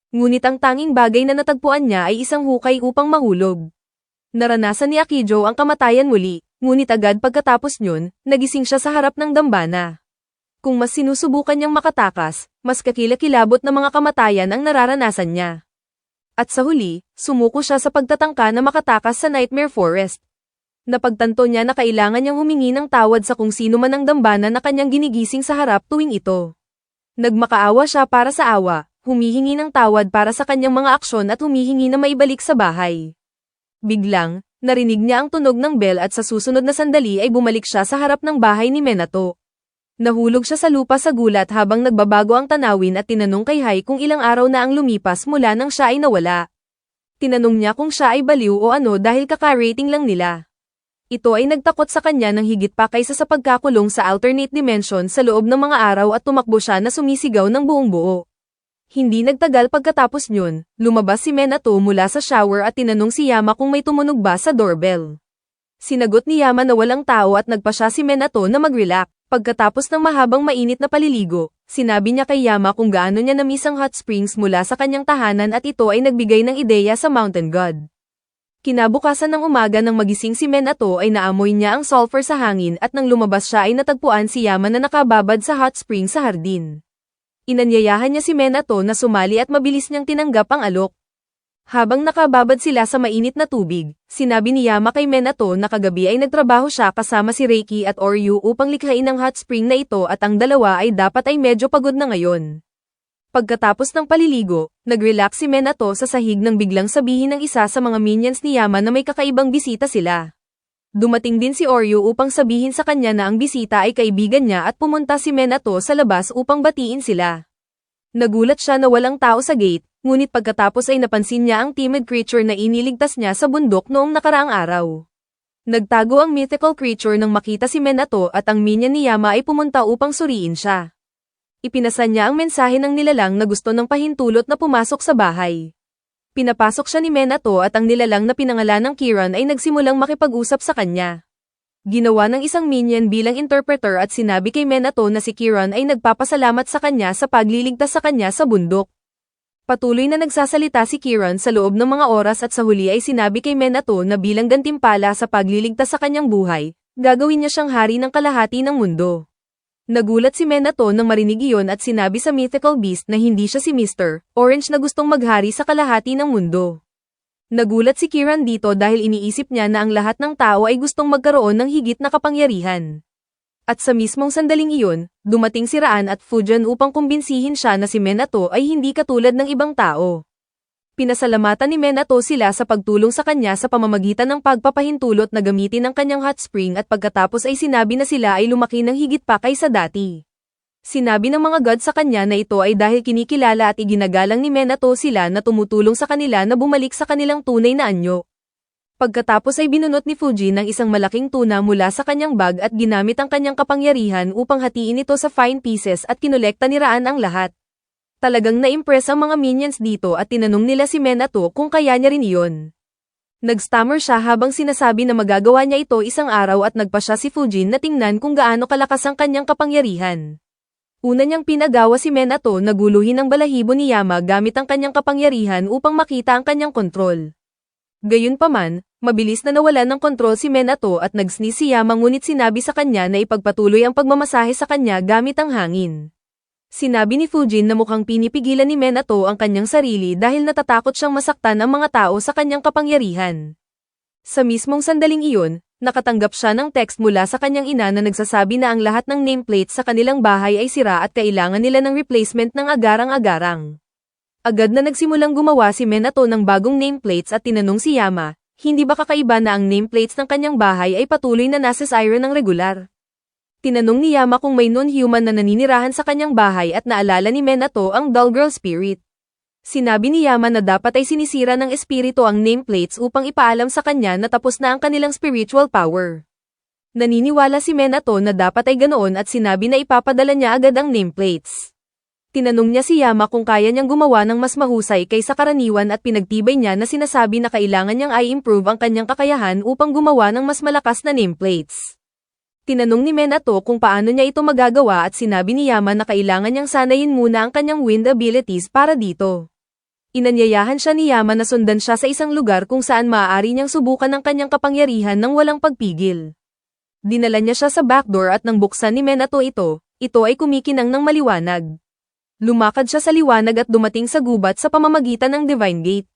Ngunit ang tanging bagay na natagpuan niya ay isang hukay upang mahulog. Naranasan ni Akijo ang kamatayan muli, ngunit agad pagkatapos niyon, nagising siya sa harap ng dambana. Kung mas sinusubukan niyang makatakas, mas kakilakilabot na mga kamatayan ang nararanasan niya. At sa huli, sumuko siya sa pagtatangka na makatakas sa Nightmare Forest. Napagtanto niya na kailangan niyang humingi ng tawad sa kung sino man ang dambana na kanyang ginigising sa harap tuwing ito. Nagmakaawa siya para sa awa, humihingi ng tawad para sa kanyang mga aksyon at humihingi na maibalik sa bahay. Biglang, narinig niya ang tunog ng bell at sa susunod na sandali ay bumalik siya sa harap ng bahay ni Minato. Nahulog siya sa lupa sa gulat habang nagbabago ang tanawin at tinanong kay Hai kung ilang araw na ang lumipas mula nang siya ay nawala. Tinanong niya kung siya ay baliw o ano dahil kaka-rating lang nila. Ito ay nagtakot sa kanya ng higit pa kaysa sa pagkakulong sa alternate dimension sa loob ng mga araw at tumakbo siya na sumisigaw ng buong buo. Hindi nagtagal pagkatapos niyon, lumabas si Minato mula sa shower at tinanong si Yama kung may tumunog ba sa doorbell. Sinagot ni Yama na walang tao at nagpa siya si Minato na mag-relax. Pagkatapos ng mahabang mainit na paliligo, sinabi niya kay Yama kung gaano niya namiss ang hot springs mula sa kanyang tahanan at ito ay nagbigay ng ideya sa Mountain God. Kinabukasan ng umaga nang magising si Minato ay naamoy niya ang sulfur sa hangin at nang lumabas siya ay natagpuan si Yama na nakababad sa hot spring sa hardin. Inanyayahan niya si Minato na sumali at mabilis niyang tinanggap ang alok. Habang nakababad sila sa mainit na tubig, sinabi ni Yama kay Minato na kagabi ay nagtrabaho siya kasama si Reiki at Oryu upang likhain ang hot spring na ito at ang dalawa ay dapat ay medyo pagod na ngayon. Pagkatapos ng paliligo, nag-relax si Minato sa sahig nang biglang sabihin ng isa sa mga minions ni Yama na may kakaibang bisita sila. Dumating din si Oryu upang sabihin sa kanya na ang bisita ay kaibigan niya at pumunta si Minato sa labas upang batiin sila. Nagulat siya na walang tao sa gate, ngunit pagkatapos ay napansin niya ang timid creature na iniligtas niya sa bundok noong nakaraang araw. Nagtago ang mythical creature nang makita si Minato at ang minion ni Yama ay pumunta upang suriin siya. Ipinasa niya ang mensahe ng nilalang na gusto ng pahintulot na pumasok sa bahay. Pinapasok siya ni Minato at ang nilalang na pinangalan ng Kiran ay nagsimulang makipag-usap sa kanya. Ginawa ng isang minion bilang interpreter at sinabi kay Minato na si Kiran ay nagpapasalamat sa kanya sa pagliligtas sa kanya sa bundok. Patuloy na nagsasalita si Kiran sa loob ng mga oras at sa huli ay sinabi kay Minato na bilang gantimpala sa pagliligtas sa kanyang buhay, gagawin niya siyang hari ng kalahati ng mundo. Nagulat si Minato nang marinig iyon at sinabi sa mythical beast na hindi siya si Mr. Orange na gustong maghari sa kalahati ng mundo. Nagulat si Kiran dito dahil iniisip niya na ang lahat ng tao ay gustong magkaroon ng higit na kapangyarihan. At sa mismong sandaling iyon, dumating si Raan at Fujan upang kumbinsihin siya na si Minato ay hindi katulad ng ibang tao. Pinasalamatan ni Minato sila sa pagtulong sa kanya sa pamamagitan ng pagpapahintulot na gamitin ang kanyang hot spring at pagkatapos ay sinabi na sila ay lumaki ng higit pa kaysa dati. Sinabi ng mga god sa kanya na ito ay dahil kinikilala at iginagalang ni Minato sila na tumutulong sa kanila na bumalik sa kanilang tunay na anyo. Pagkatapos ay binunot ni Fuji ng isang malaking tuna mula sa kanyang bag at ginamit ang kanyang kapangyarihan upang hatiin ito sa fine pieces at kinolekta ni Raan ang lahat. Talagang na-impress ang mga minions dito at tinanong nila si Minato kung kaya niya rin iyon. Nag-stammer siya habang sinasabi na magagawa niya ito isang araw at nagpa siya si Fujin na tingnan kung gaano kalakas ang kanyang kapangyarihan. Una niyang pinagawa si Minato na guluhin ang balahibo ni Yama gamit ang kanyang kapangyarihan upang makita ang kanyang kontrol. Gayunpaman, mabilis na nawalan ng kontrol si Minato at nag-sneeze si Yama ngunit sinabi sa kanya na ipagpatuloy ang pagmamasahe sa kanya gamit ang hangin. Sinabi ni Fujin na mukhang pinipigilan ni Minato ang kanyang sarili dahil natatakot siyang masaktan ang mga tao sa kanyang kapangyarihan. Sa mismong sandaling iyon, nakatanggap siya ng text mula sa kanyang ina na nagsasabi na ang lahat ng nameplates sa kanilang bahay ay sira at kailangan nila ng replacement ng agarang-agarang. Agad na nagsimulang gumawa si Minato ng bagong nameplates at tinanong si Yama, hindi ba kakaiba na ang nameplates ng kanyang bahay ay patuloy na nasa siren ng regular? Tinanong ni Yama kung may non-human na naninirahan sa kanyang bahay at naalala ni Minato ang doll girl spirit. Sinabi ni Yama na dapat ay sinisira ng espiritu ang nameplates upang ipaalam sa kanya na tapos na ang kanilang spiritual power. Naniniwala si Minato na dapat ay ganoon at sinabi na ipapadala niya agad ang nameplates. Tinanong niya si Yama kung kaya niyang gumawa ng mas mahusay kaysa karaniwan at pinagtibay niya na sinasabi na kailangan niyang i-improve ang kanyang kakayahan upang gumawa ng mas malakas na nameplates. Tinanong ni Minato kung paano niya ito magagawa at sinabi ni Yama na kailangan niyang sanayin muna ang kanyang wind abilities para dito. Inanyayahan siya ni Yama na sundan siya sa isang lugar kung saan maaari niyang subukan ang kanyang kapangyarihan ng walang pagpigil. Dinala niya siya sa backdoor at nang buksan ni Minato ito ay kumikinang ng maliwanag. Lumakad siya sa liwanag at dumating sa gubat sa pamamagitan ng Divine Gate.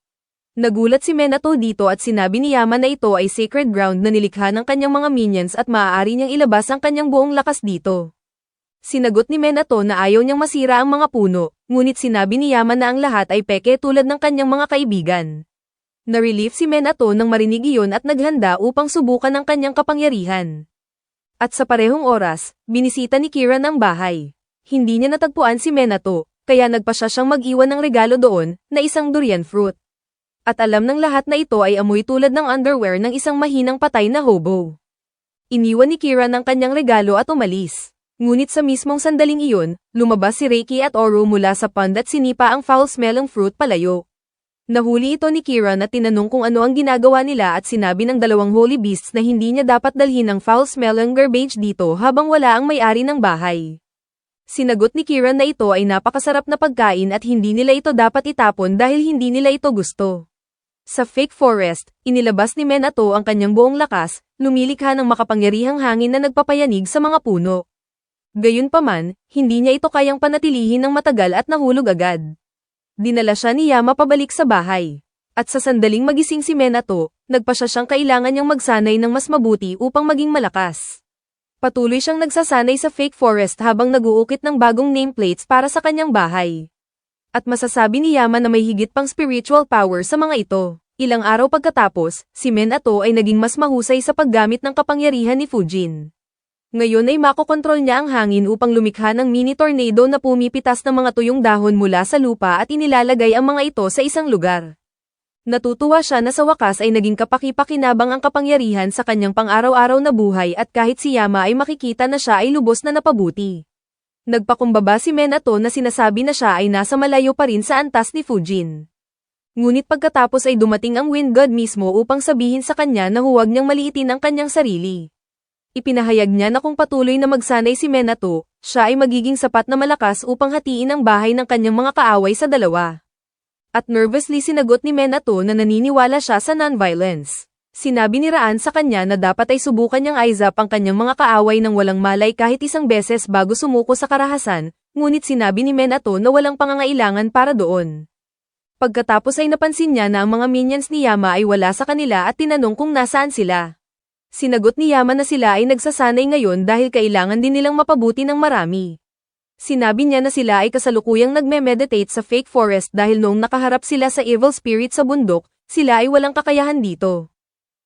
Nagulat si Minato dito at sinabi ni Yama na ito ay sacred ground na nilikha ng kanyang mga minions at maaari niyang ilabas ang kanyang buong lakas dito. Sinagot ni Minato na ayaw niyang masira ang mga puno, ngunit sinabi ni Yama na ang lahat ay peke tulad ng kanyang mga kaibigan. Na-relief si Minato nang marinig iyon at naghanda upang subukan ang kanyang kapangyarihan. At sa parehong oras, binisita ni Kira ang bahay. Hindi niya natagpuan si Minato, kaya nagpa siyang mag-iwan ng regalo doon, na isang durian fruit. At alam ng lahat na ito ay amoy tulad ng underwear ng isang mahinang patay na hobo. Iniwan ni Kira ang kanyang regalo at umalis. Ngunit sa mismong sandaling iyon, lumabas si Reiki at Oro mula sa pond at sinipa ang foul-smelling fruit palayo. Nahuli ito ni Kira at tinanong kung ano ang ginagawa nila at sinabi ng dalawang holy beasts na hindi niya dapat dalhin ang foul-smelling garbage dito habang wala ang may-ari ng bahay. Sinagot ni Kira na ito ay napakasarap na pagkain at hindi nila ito dapat itapon dahil hindi nila ito gusto. Sa fake forest, inilabas ni Minato ang kanyang buong lakas, lumilikha ng makapangyarihang hangin na nagpapayanig sa mga puno. Gayunpaman, hindi niya ito kayang panatilihin ng matagal at nahulog agad. Dinala siya ni Yama pabalik sa bahay. At sa sandaling magising si Minato, nagpa siyang kailangan niyang magsanay ng mas mabuti upang maging malakas. Patuloy siyang nagsasanay sa fake forest habang naguukit ng bagong nameplates para sa kanyang bahay. At masasabi ni Yama na may higit pang spiritual power sa mga ito. Ilang araw pagkatapos, si Minato ay naging mas mahusay sa paggamit ng kapangyarihan ni Fujin. Ngayon ay makokontrol niya ang hangin upang lumikha ng mini tornado na pumipitas ng mga tuyong dahon mula sa lupa at inilalagay ang mga ito sa isang lugar. Natutuwa siya na sa wakas ay naging kapaki-pakinabang ang kapangyarihan sa kanyang pang-araw-araw na buhay at kahit si Yama ay makikita na siya ay lubos na napabuti. Nagpakumbaba si Minato na sinasabi na siya ay nasa malayo pa rin sa antas ni Fujin. Ngunit pagkatapos ay dumating ang Wind God mismo upang sabihin sa kanya na huwag niyang maliitin ang kanyang sarili. Ipinahayag niya na kung patuloy na magsanay si Minato, siya ay magiging sapat na malakas upang hatiin ang bahay ng kanyang mga kaaway sa dalawa. At nervously sinagot ni Minato na naniniwala siya sa non-violence. Sinabi ni Raan sa kanya na dapat ay subukan niyang i-zap ang kanyang mga kaaway ng walang malay kahit isang beses bago sumuko sa karahasan, ngunit sinabi ni Minato na walang pangangailangan para doon. Pagkatapos ay napansin niya na ang mga minions ni Yama ay wala sa kanila at tinanong kung nasaan sila. Sinagot ni Yama na sila ay nagsasanay ngayon dahil kailangan din nilang mapabuti ng marami. Sinabi niya na sila ay kasalukuyang nagme-meditate sa fake forest dahil noong nakaharap sila sa evil spirit sa bundok, sila ay walang kakayahan dito.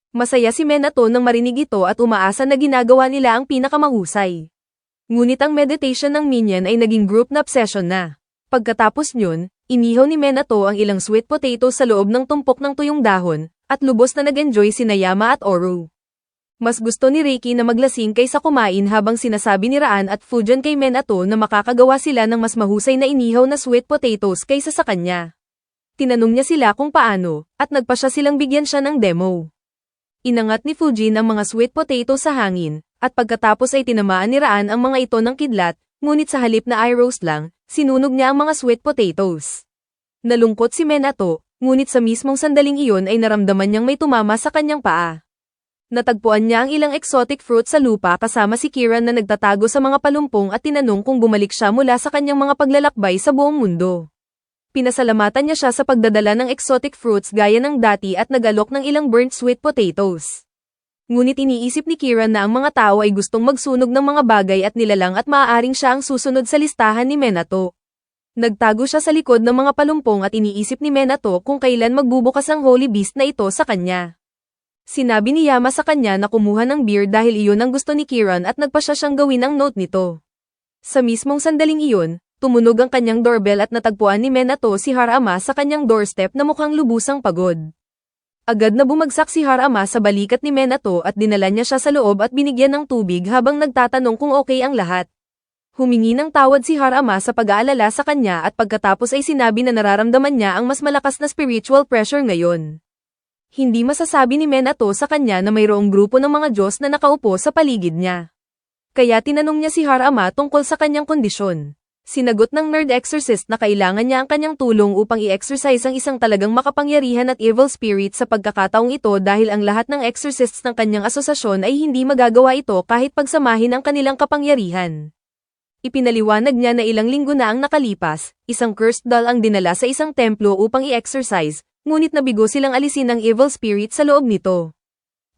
Masaya si Minato nang marinig ito at umaasa na ginagawa nila ang pinakamahusay. Ngunit ang meditation ng minion ay naging group na obsession na. Pagkatapos nyon, inihaw ni Minato ang ilang sweet potatoes sa loob ng tumpok ng tuyong dahon, at lubos na nag-enjoy sina Yama at Oro. Mas gusto ni Reiki na maglasing kaysa kumain habang sinasabi ni Raan at Fujin kay Minato na makakagawa sila ng mas mahusay na inihaw na sweet potatoes kaysa sa kanya. Tinanong niya sila kung paano, at nagpa silang bigyan siya ng demo. Inangat ni Fujin ang mga sweet potatoes sa hangin, at pagkatapos ay tinamaan ni Raan ang mga ito ng kidlat, ngunit sa halip na i-roast lang, sinunog niya ang mga sweet potatoes. Nalungkot si Minato, ngunit sa mismong sandaling iyon ay naramdaman niyang may tumama sa kanyang paa. Natagpuan niya ang ilang exotic fruit sa lupa kasama si Kira na nagtatago sa mga palumpong at tinanong kung bumalik siya mula sa kanyang mga paglalakbay sa buong mundo. Pinasalamatan niya siya sa pagdadala ng exotic fruits gaya ng dati at nagalok ng ilang burnt sweet potatoes. Ngunit iniisip ni Kira na ang mga tao ay gustong magsunog ng mga bagay at nilalang at maaaring siya ang susunod sa listahan ni Minato. Nagtago siya sa likod ng mga palumpong at iniisip ni Minato kung kailan magbubukas ang Holy Beast na ito sa kanya. Sinabi ni Yama sa kanya na kumuha ng beer dahil iyon ang gusto ni Kiran at nagpa siya siyang gawin ang note nito. Sa mismong sandaling iyon, tumunog ang kanyang doorbell at natagpuan ni Minato si Harama sa kanyang doorstep na mukhang lubusang pagod. Agad na bumagsak si Harama sa balikat ni Minato at dinala niya siya sa loob at binigyan ng tubig habang nagtatanong kung okay ang lahat. Humingi ng tawad si Harama sa pag-aalala sa kanya at pagkatapos ay sinabi na nararamdaman niya ang mas malakas na spiritual pressure ngayon. Hindi masasabi ni Minato sa kanya na mayroong grupo ng mga Diyos na nakaupo sa paligid niya. Kaya tinanong niya si Harama tungkol sa kanyang kondisyon. Sinagot ng nerd exorcist na kailangan niya ang kanyang tulong upang i-exorcise ang isang talagang makapangyarihan at evil spirit sa pagkakataong ito dahil ang lahat ng exorcists ng kanyang asosasyon ay hindi magagawa ito kahit pagsamahin ang kanilang kapangyarihan. Ipinaliwanag niya na ilang linggo na ang nakalipas, isang cursed doll ang dinala sa isang templo upang i-exorcise, ngunit nabigo silang alisin ang evil spirit sa loob nito.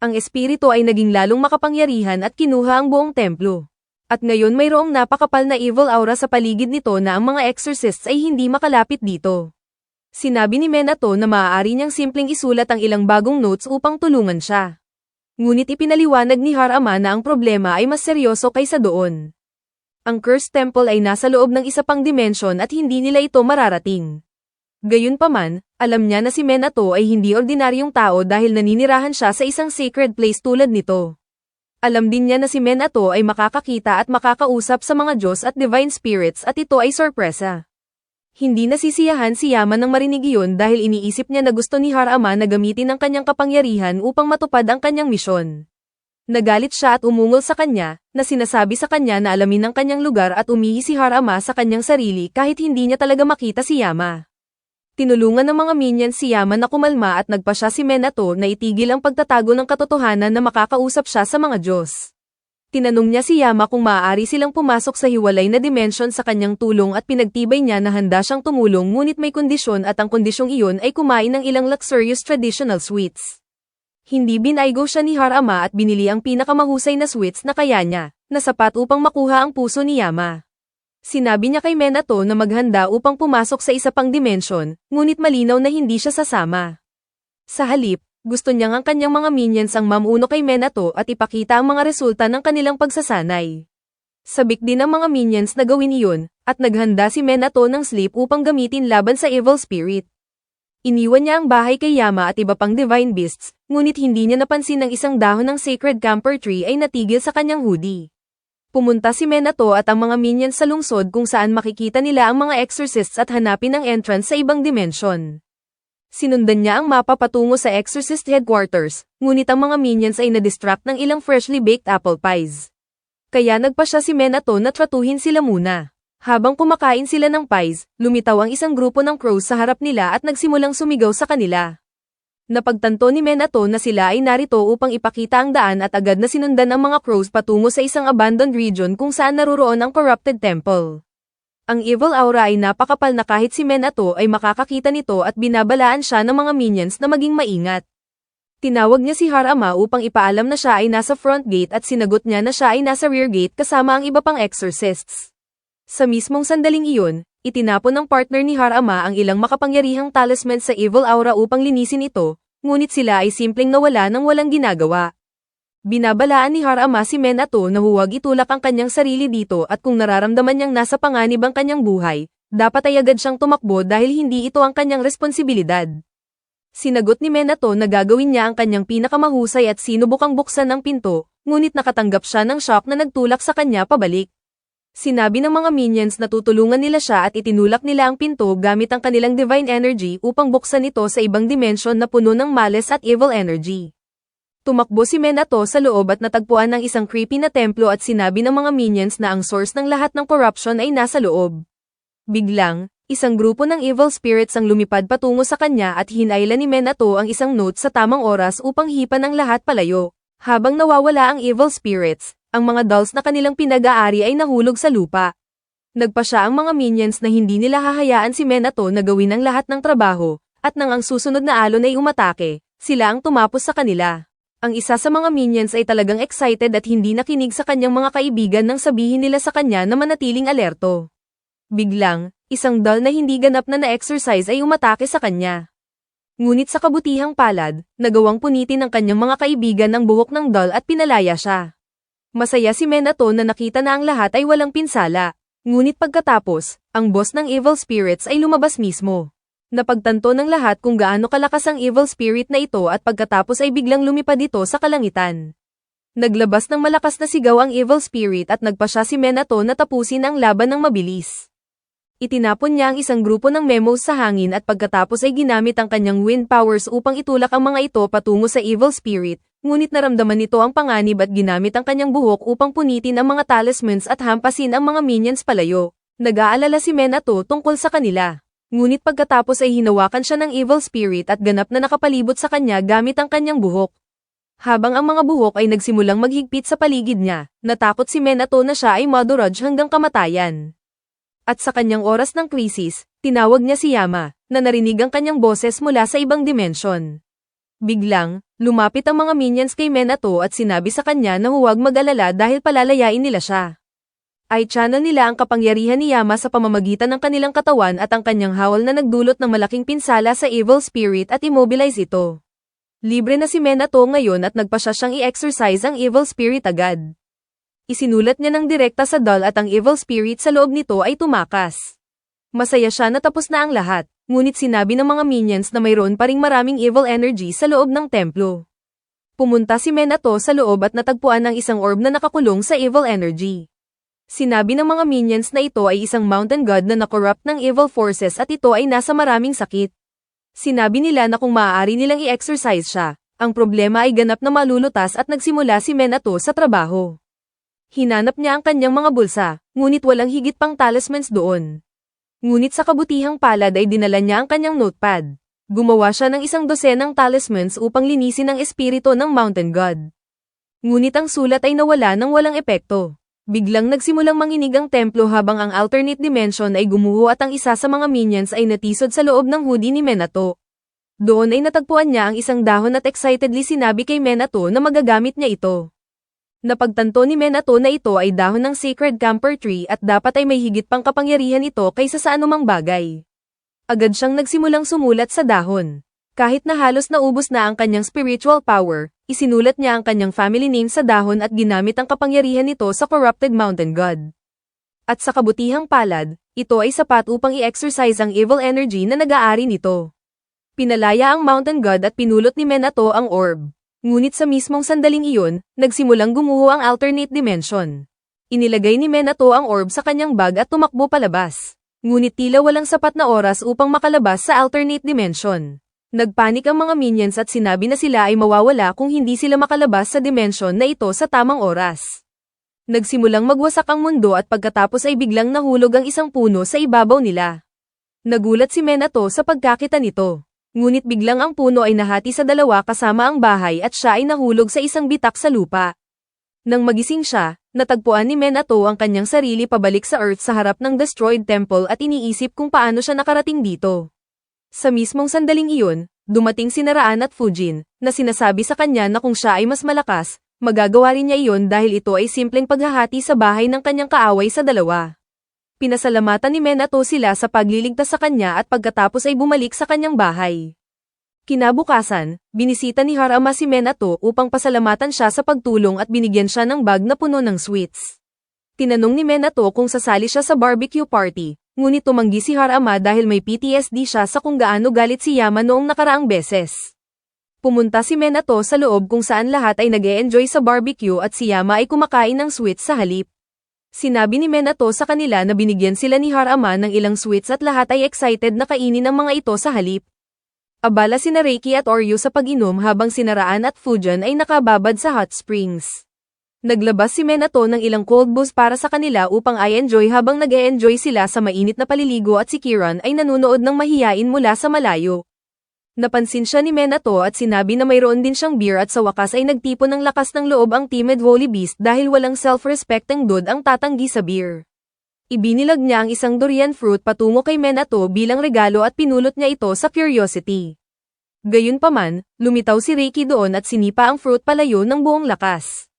Ang espiritu ay naging lalong makapangyarihan at kinuha ang buong templo. At ngayon mayroong napakapal na evil aura sa paligid nito na ang mga exorcists ay hindi makalapit dito. Sinabi ni Minato na maaari niyang simpleng isulat ang ilang bagong notes upang tulungan siya. Ngunit ipinaliwanag ni Harama na ang problema ay mas seryoso kaysa doon. Ang cursed temple ay nasa loob ng isa pang dimensyon at hindi nila ito mararating. Gayunpaman, alam niya na si Minato ay hindi ordinaryong tao dahil naninirahan siya sa isang sacred place tulad nito. Alam din niya na si Minato ay makakakita at makakausap sa mga Diyos at divine spirits at ito ay sorpresa. Hindi nasisiyahan si Yama nang marinig iyon dahil iniisip niya na gusto ni Harama na gamitin ang kanyang kapangyarihan upang matupad ang kanyang misyon. Nagalit siya at umungol sa kanya, na sinasabi sa kanya na alamin ang kanyang lugar at umihi si Harama sa kanyang sarili kahit hindi niya talaga makita si Yama. Tinulungan ng mga minions si Yama na kumalma at nagpa siya si Minato na itigil ang pagtatago ng katotohanan na makakausap siya sa mga Diyos. Tinanong niya si Yama kung maaari silang pumasok sa hiwalay na dimensyon sa kanyang tulong at pinagtibay niya na handa siyang tumulong ngunit may kondisyon at ang kondisyong iyon ay kumain ng ilang luxurious traditional sweets. Hindi binaygo siya ni Harama at binili ang pinakamahusay na sweets na kaya niya, na sapat upang makuha ang puso ni Yama. Sinabi niya kay Minato na maghanda upang pumasok sa isa pang dimensyon, ngunit malinaw na hindi siya sasama. Sa halip, gusto niyang ang kanyang mga minions ang mamuno kay Minato at ipakita ang mga resulta ng kanilang pagsasanay. Sabik din ang mga minions na gawin iyon, at naghanda si Minato ng sleep upang gamitin laban sa evil spirit. Iniwan niya ang bahay kay Yama at iba pang divine beasts, ngunit hindi niya napansin ang isang dahon ng sacred camphor tree ay natigil sa kanyang hoodie. Pumunta si Minato at ang mga minions sa lungsod kung saan makikita nila ang mga exorcists at hanapin ang entrance sa ibang dimensyon. Sinundan niya ang mapa patungo sa exorcist headquarters, ngunit ang mga minions ay na-distract ng ilang freshly baked apple pies. Kaya nagpa siya si Minato na tratuhin sila muna. Habang kumakain sila ng pies, lumitaw ang isang grupo ng crows sa harap nila at nagsimulang sumigaw sa kanila. Napagtanto ni Minato na sila ay narito upang ipakita ang daan at agad na sinundan ang mga crows patungo sa isang abandoned region kung saan naroroon ang corrupted temple. Ang evil aura ay napakapal na kahit si Minato ay makakakita nito at binabalaan siya ng mga minions na maging maingat. Tinawag niya si Harama upang ipaalam na siya ay nasa front gate at sinagot niya na siya ay nasa rear gate kasama ang iba pang exorcists. Sa mismong sandaling iyon, itinapon ng partner ni Harama ang ilang makapangyarihang talisman sa evil aura upang linisin ito, ngunit sila ay simpleng nawala nang walang ginagawa. Binabalaan ni Harama si Minato na huwag itulak ang kanyang sarili dito at kung nararamdaman niyang nasa panganib ang kanyang buhay, dapat ay agad siyang tumakbo dahil hindi ito ang kanyang responsibilidad. Sinagot ni Minato na gagawin niya ang kanyang pinakamahusay at sinubukang buksan ang pinto, ngunit nakatanggap siya ng shock na nagtulak sa kanya pabalik. Sinabi ng mga minions na tutulungan nila siya at itinulak nila ang pinto gamit ang kanilang divine energy upang buksan ito sa ibang dimensyon na puno ng malice at evil energy. Tumakbo si Minato sa loob at natagpuan ng isang creepy na templo at sinabi ng mga minions na ang source ng lahat ng corruption ay nasa loob. Biglang, isang grupo ng evil spirits ang lumipad patungo sa kanya at hinailan ni Minato ang isang note sa tamang oras upang hipan ang lahat palayo. Habang nawawala ang evil spirits, ang mga dolls na kanilang pinag-aari ay nahulog sa lupa. Nagpa siya ang mga minions na hindi nila hahayaan si Minato na gawin ang lahat ng trabaho, at nang ang susunod na alon ay umatake, sila ang tumapos sa kanila. Ang isa sa mga minions ay talagang excited at hindi nakinig sa kanyang mga kaibigan nang sabihin nila sa kanya na manatiling alerto. Biglang, isang doll na hindi ganap na na-exercise ay umatake sa kanya. Ngunit sa kabutihang palad, nagawang punitin ng kanyang mga kaibigan ang buhok ng doll at pinalaya siya. Masaya si Minato na nakita na ang lahat ay walang pinsala. Ngunit pagkatapos, ang boss ng evil spirits ay lumabas mismo. Napagtanto ng lahat kung gaano kalakas ang evil spirit na ito at pagkatapos ay biglang lumipad ito sa kalangitan. Naglabas ng malakas na sigaw ang evil spirit at nagpa siya si Minato na tapusin ang laban ng mabilis. Itinapon niya ang isang grupo ng memos sa hangin at pagkatapos ay ginamit ang kanyang wind powers upang itulak ang mga ito patungo sa evil spirit, ngunit naramdaman nito ang panganib at ginamit ang kanyang buhok upang punitin ang mga talismans at hampasin ang mga minions palayo. Nag-aalala si Minato tungkol sa kanila. Ngunit pagkatapos ay hinawakan siya ng evil spirit at ganap na nakapalibot sa kanya gamit ang kanyang buhok. Habang ang mga buhok ay nagsimulang maghigpit sa paligid niya, natakot si Minato na siya ay madurage hanggang kamatayan. At sa kanyang oras ng krisis, tinawag niya si Yama, na narinig ang kanyang boses mula sa ibang dimensyon. Biglang, lumapit ang mga minions kay Minato at sinabi sa kanya na huwag mag-alala dahil palalayain nila siya. Ay channel nila ang kapangyarihan ni Yama sa pamamagitan ng kanilang katawan at ang kanyang hawal na nagdulot ng malaking pinsala sa evil spirit at immobilize ito. Libre na si Minato ngayon at nagpasya siyang i-exercise ang evil spirit agad. Isinulat niya ng direkta sa doll at ang evil spirit sa loob nito ay tumakas. Masaya siya na tapos na ang lahat, ngunit sinabi ng mga minions na mayroon pa ring maraming evil energy sa loob ng templo. Pumunta si Minato sa loob at natagpuan ang isang orb na nakakulong sa evil energy. Sinabi ng mga minions na ito ay isang mountain god na nakorrupt ng evil forces at ito ay nasa maraming sakit. Sinabi nila na kung maaari nilang i-exercise siya, ang problema ay ganap na malulutas at nagsimula si Minato sa trabaho. Hinanap niya ang kanyang mga bulsa, ngunit walang higit pang talismans doon. Ngunit sa kabutihang palad ay dinala niya ang kanyang notepad. Gumawa siya ng 12 talismans upang linisin ang espiritu ng mountain god. Ngunit ang sulat ay nawala ng walang epekto. Biglang nagsimulang manginig ang templo habang ang alternate dimension ay gumuho at ang isa sa mga minions ay natisod sa loob ng hoodie ni Minato. Doon ay natagpuan niya ang isang dahon at excitedly sinabi kay Minato na magagamit niya ito. Napagtanto ni Minato na ito ay dahon ng sacred camphor tree at dapat ay may higit pang kapangyarihan ito kaysa sa anumang bagay. Agad siyang nagsimulang sumulat sa dahon. Kahit na halos naubos na ang kanyang spiritual power, isinulat niya ang kanyang family name sa dahon at ginamit ang kapangyarihan nito sa corrupted mountain god. At sa kabutihang palad, ito ay sapat upang i-exercise ang evil energy na nag-aari nito. Pinalaya ang mountain god at pinulot ni Minato ang orb. Ngunit sa mismong sandaling iyon, nagsimulang gumuho ang alternate dimension. Inilagay ni Minato ang orb sa kanyang bag at tumakbo palabas. Ngunit tila walang sapat na oras upang makalabas sa alternate dimension. Nagpanik ang mga minions at sinabi na sila ay mawawala kung hindi sila makalabas sa dimension na ito sa tamang oras. Nagsimulang magwasak ang mundo at pagkatapos ay biglang nahulog ang isang puno sa ibabaw nila. Nagulat si Minato sa pagkakita nito. Ngunit biglang ang puno ay nahati sa dalawa kasama ang bahay at siya ay nahulog sa isang bitak sa lupa. Nang magising siya, natagpuan ni Minato ang kanyang sarili pabalik sa Earth sa harap ng destroyed temple at iniisip kung paano siya nakarating dito. Sa mismong sandaling iyon, dumating si Naraan at Fujin, na sinasabi sa kanya na kung siya ay mas malakas, magagawa rin niya iyon dahil ito ay simpleng paghahati sa bahay ng kanyang kaaway sa dalawa. Pinasalamatan ni Minato sila sa pagliligtas sa kanya at pagkatapos ay bumalik sa kanyang bahay. Kinabukasan, binisita ni Harama si Minato upang pasalamatan siya sa pagtulong at binigyan siya ng bag na puno ng sweets. Tinanong ni Minato kung sasali siya sa barbecue party, ngunit tumanggi si Harama dahil may PTSD siya sa kung gaano galit si Yama noong nakaraang beses. Pumunta si Minato sa loob kung saan lahat ay nag-e-enjoy sa barbecue at si Yama ay kumakain ng sweets sa halip. Sinabi ni Minato sa kanila na binigyan sila ni Harama ng ilang sweets at lahat ay excited na kainin ang mga ito sa halip. Abala sina Reiki at Oryu sa pag-inom habang si Naraan at Fujin ay nakababad sa hot springs. Naglabas si Minato ng ilang cold booze para sa kanila upang i-enjoy habang nag-e-enjoy sila sa mainit na paliligo at si Kiran ay nanunood ng mahiyain mula sa malayo. Napansin siya ni Minato at sinabi na mayroon din siyang beer at sa wakas ay nagtipon ng lakas ng loob ang timid holy beast dahil walang self-respecting dude ang tatanggi sa beer. Ibinilag niya ang isang durian fruit patungo kay Minato bilang regalo at pinulot niya ito sa curiosity. Gayunpaman, lumitaw si Reiki doon at sinipa ang fruit palayo ng buong lakas.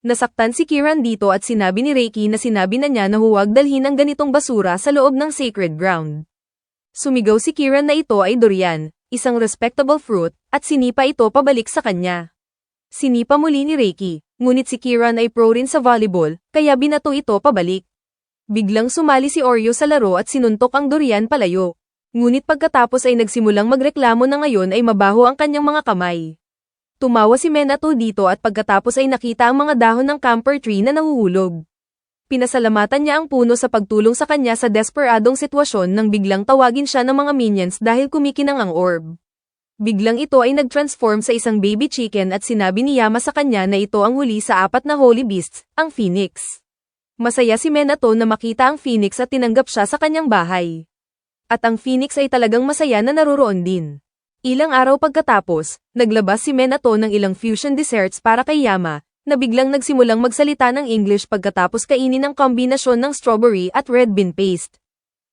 Nasaktan si Kiran dito at sinabi ni Reiki na sinabi na niya na huwag dalhin ang ganitong basura sa loob ng sacred ground. Sumigaw si Kiran na ito ay durian, isang respectable fruit, at sinipa ito pabalik sa kanya. Sinipa muli ni Reiki, ngunit si Kiran ay pro rin sa volleyball, kaya binato ito pabalik. Biglang sumali si Oreo sa laro at sinuntok ang durian palayo. Ngunit pagkatapos ay nagsimulang magreklamo na ngayon ay mabaho ang kanyang mga kamay. Tumawa si Minato dito at pagkatapos ay nakita ang mga dahon ng camphor tree na nahuhulog. Pinasalamatan niya ang puno sa pagtulong sa kanya sa desperadong sitwasyon nang biglang tawagin siya ng mga minions dahil kumikinang ang orb. Biglang ito ay nag-transform sa isang baby chicken at sinabi ni Yama sa kanya na ito ang huli sa 4 na holy beasts, ang Phoenix. Masaya si Minato na makita ang Phoenix at tinanggap siya sa kanyang bahay. At ang Phoenix ay talagang masaya na naroroon din. Ilang araw pagkatapos, naglabas si Minato ng ilang fusion desserts para kay Yama, na biglang nagsimulang magsalita ng English pagkatapos kainin ang kombinasyon ng strawberry at red bean paste.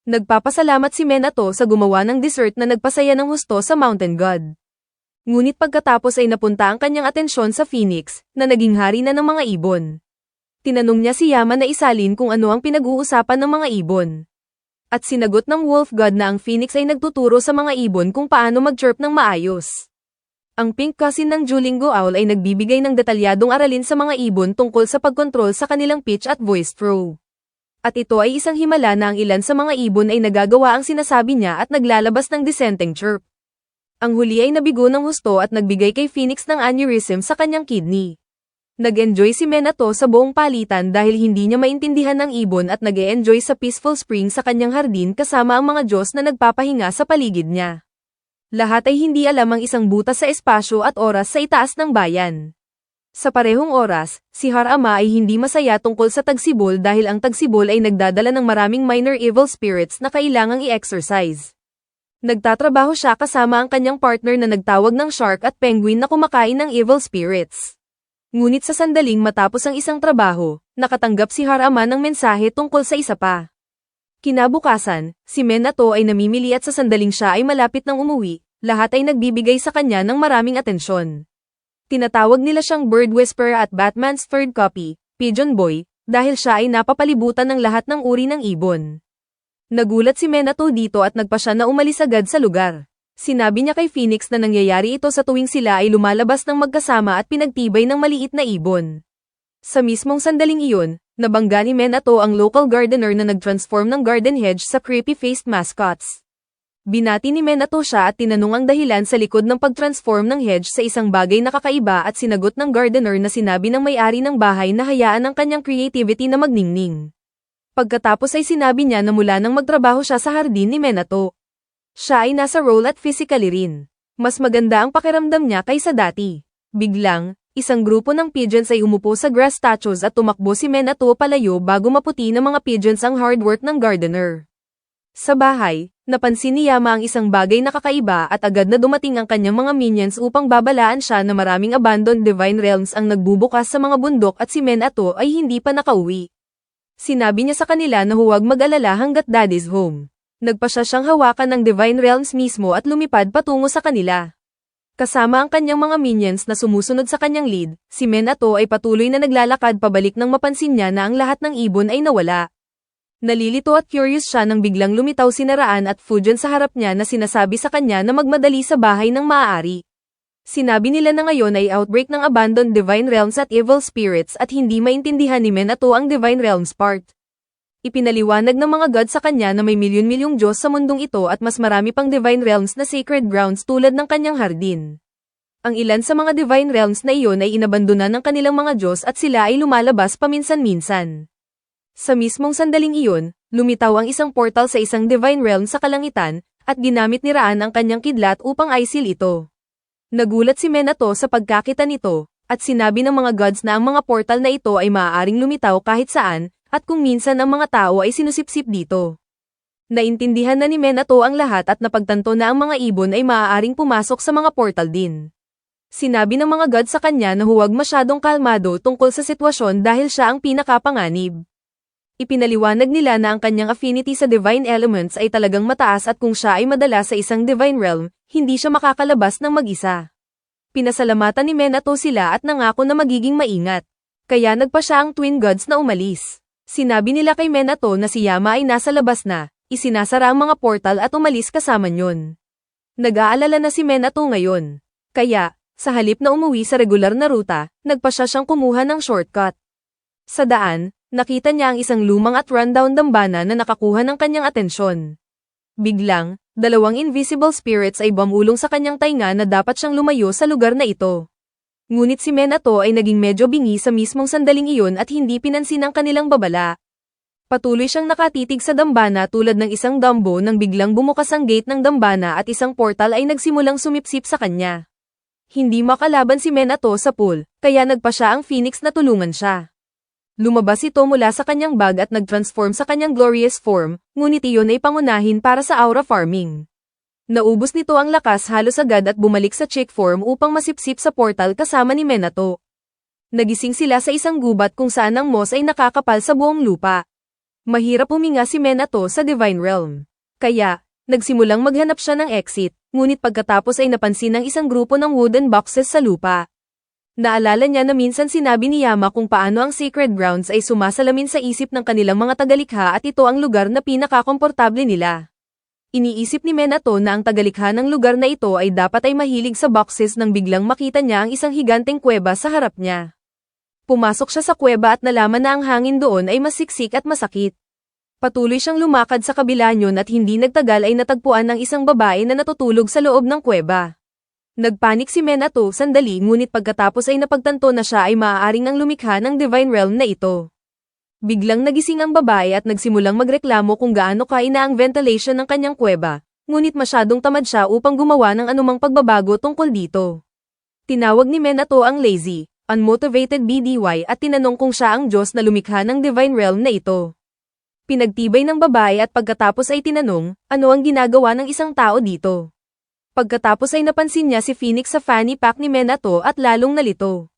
Nagpapasalamat si Minato sa gumawa ng dessert na nagpasaya ng husto sa Mountain God. Ngunit pagkatapos ay napunta ang kanyang atensyon sa Phoenix, na naging hari na ng mga ibon. Tinanong niya si Yama na isalin kung ano ang pinag-uusapan ng mga ibon. At sinagot ng Wolf God na ang Phoenix ay nagtuturo sa mga ibon kung paano mag-chirp ng maayos. Ang pink cousin ng Duolingo Owl ay nagbibigay ng detalyadong aralin sa mga ibon tungkol sa pagkontrol sa kanilang pitch at voice throw. At ito ay isang himala na ang ilan sa mga ibon ay nagagawa ang sinasabi niya at naglalabas ng dissenting chirp. Ang huli ay nabigo ng husto at nagbigay kay Phoenix ng aneurysm sa kanyang kidney. Nag-enjoy si Minato sa buong palitan dahil hindi niya maintindihan ng ibon at nag-e-enjoy sa peaceful spring sa kanyang hardin kasama ang mga Diyos na nagpapahinga sa paligid niya. Lahat ay hindi alam ang isang butas sa espasyo at oras sa itaas ng bayan. Sa parehong oras, si Harama ay hindi masaya tungkol sa tagsibol dahil ang tagsibol ay nagdadala ng maraming minor evil spirits na kailangang i-exorcise. Nagtatrabaho siya kasama ang kanyang partner na nagtawag ng shark at penguin na kumakain ng evil spirits. Ngunit sa sandaling matapos ang isang trabaho, nakatanggap si Harama ng mensahe tungkol sa isa pa. Kinabukasan, si Minato ay namimili at sa sandaling siya ay malapit ng umuwi, lahat ay nagbibigay sa kanya ng maraming atensyon. Tinatawag nila siyang Bird Whisperer at Batman's third copy, Pigeon Boy, dahil siya ay napapalibutan ng lahat ng uri ng ibon. Nagulat si Minato dito at nagpa siya na umalis agad sa lugar. Sinabi niya kay Phoenix na nangyayari ito sa tuwing sila ay lumalabas ng magkasama at pinagtibay ng maliit na ibon. Sa mismong sandaling iyon, nabangga ni Minato ang local gardener na nag-transform ng garden hedge sa creepy-faced mascots. Binati ni Minato siya at tinanong ang dahilan sa likod ng pag-transform ng hedge sa isang bagay na kakaiba at sinagot ng gardener na sinabi ng may-ari ng bahay na hayaan ang kanyang creativity na magningning. Pagkatapos ay sinabi niya na mula nang magtrabaho siya sa hardin ni Minato, siya ay nasa role at physically rin. Mas maganda ang pakiramdam niya kaysa dati. Biglang, isang grupo ng pigeons ay umupo sa grass statues at tumakbo si Minato palayo bago maputi ng mga pigeons ang hard work ng gardener. Sa bahay, napansin ni Yama ang isang bagay na kakaiba at agad na dumating ang kanyang mga minions upang babalaan siya na maraming abandoned divine realms ang nagbubukas sa mga bundok at si Minato ay hindi pa nakauwi. Sinabi niya sa kanila na huwag mag-alala hanggat daddy's home. Nagpa siya siyang hawakan ng divine realms mismo at lumipad patungo sa kanila. Kasama ang kanyang mga minions na sumusunod sa kanyang lead, si Minato ay patuloy na naglalakad pabalik nang mapansin niya na ang lahat ng ibon ay nawala. Nalilito at curious siya nang biglang lumitaw si Naraan at Fujon sa harap niya na sinasabi sa kanya na magmadali sa bahay ng maaari. Sinabi nila na ngayon ay outbreak ng abandoned divine realms at evil spirits at hindi maintindihan ni Minato ang divine realms part. Ipinaliwanag ng mga god sa kanya na may milyon-milyong Diyos sa mundong ito at mas marami pang divine realms na sacred grounds tulad ng kanyang hardin. Ang ilan sa mga divine realms na iyon ay inabandona ng kanilang mga Diyos at sila ay lumalabas paminsan-minsan. Sa mismong sandaling iyon, lumitaw ang isang portal sa isang divine realm sa kalangitan, at ginamit ni Raan ang kanyang kidlat upang aisil ito. Nagulat si Minato sa pagkakita nito, at sinabi ng mga gods na ang mga portal na ito ay maaaring lumitaw kahit saan, at kung minsan ang mga tao ay sinusipsip dito. Naintindihan na ni Minato ang lahat at napagtanto na ang mga ibon ay maaaring pumasok sa mga portal din. Sinabi ng mga gods sa kanya na huwag masyadong kalmado tungkol sa sitwasyon dahil siya ang pinakapanganib. Ipinaliwanag nila na ang kanyang affinity sa divine elements ay talagang mataas at kung siya ay madala sa isang divine realm, hindi siya makakalabas ng mag-isa. Pinasalamatan ni Minato sila at nangako na magiging maingat. Kaya nagpa siya ang twin gods na umalis. Sinabi nila kay Minato na si Yama ay nasa labas na, isinasara ang mga portal at umalis kasama nyon. Nag-aalala na si Minato ngayon. Kaya, sa halip na umuwi sa regular na ruta, nagpa siya siyang kumuha ng shortcut. Sa daan, nakita niya ang isang lumang at rundown dambana na nakakuha ng kanyang atensyon. Biglang, dalawang invisible spirits ay bumulong sa kanyang tainga na dapat siyang lumayo sa lugar na ito. Ngunit si Minato ay naging medyo bingi sa mismong sandaling iyon at hindi pinansin ang kanilang babala. Patuloy siyang nakatitig sa dambana tulad ng isang Dumbo nang biglang bumukas ang gate ng dambana at isang portal ay nagsimulang sumipsip sa kanya. Hindi makalaban si Minato sa pool, kaya nagpa siya ang Phoenix na tulungan siya. Lumabas ito mula sa kanyang bag at nag-transform sa kanyang glorious form, ngunit iyon ay pangunahin para sa aura farming. Naubos nito ang lakas halos agad at bumalik sa chick form upang masipsip sa portal kasama ni Minato. Nagising sila sa isang gubat kung saan ang moss ay nakakapal sa buong lupa. Mahirap huminga si Minato sa Divine Realm. Kaya, nagsimulang maghanap siya ng exit, ngunit pagkatapos ay napansin ng isang grupo ng wooden boxes sa lupa. Naalala niya na minsan sinabi ni Yama kung paano ang sacred grounds ay sumasalamin sa isip ng kanilang mga tagalikha at ito ang lugar na pinakakomportable nila. Iniisip ni Minato na ang tagalikha ng lugar na ito ay dapat ay mahilig sa boxes nang biglang makita niya ang isang higanteng kuweba sa harap niya. Pumasok siya sa kuweba at nalaman na ang hangin doon ay masiksik at masakit. Patuloy siyang lumakad sa kabila niyon at hindi nagtagal ay natagpuan ng isang babae na natutulog sa loob ng kuweba. Nagpanik si Minato sandali ngunit pagkatapos ay napagtanto na siya ay maaaring ang lumikha ng Divine Realm na ito. Biglang nagising ang babae at nagsimulang magreklamo kung gaano kaina ang ventilation ng kanyang kuweba, ngunit masyadong tamad siya upang gumawa ng anumang pagbabago tungkol dito. Tinawag ni Minato ang lazy, unmotivated BDY at tinanong kung siya ang Diyos na lumikha ng Divine Realm na ito. Pinagtibay ng babae at pagkatapos ay tinanong, ano ang ginagawa ng isang tao dito? Pagkatapos ay napansin niya si Phoenix sa fanny pack ni Minato at lalong nalito.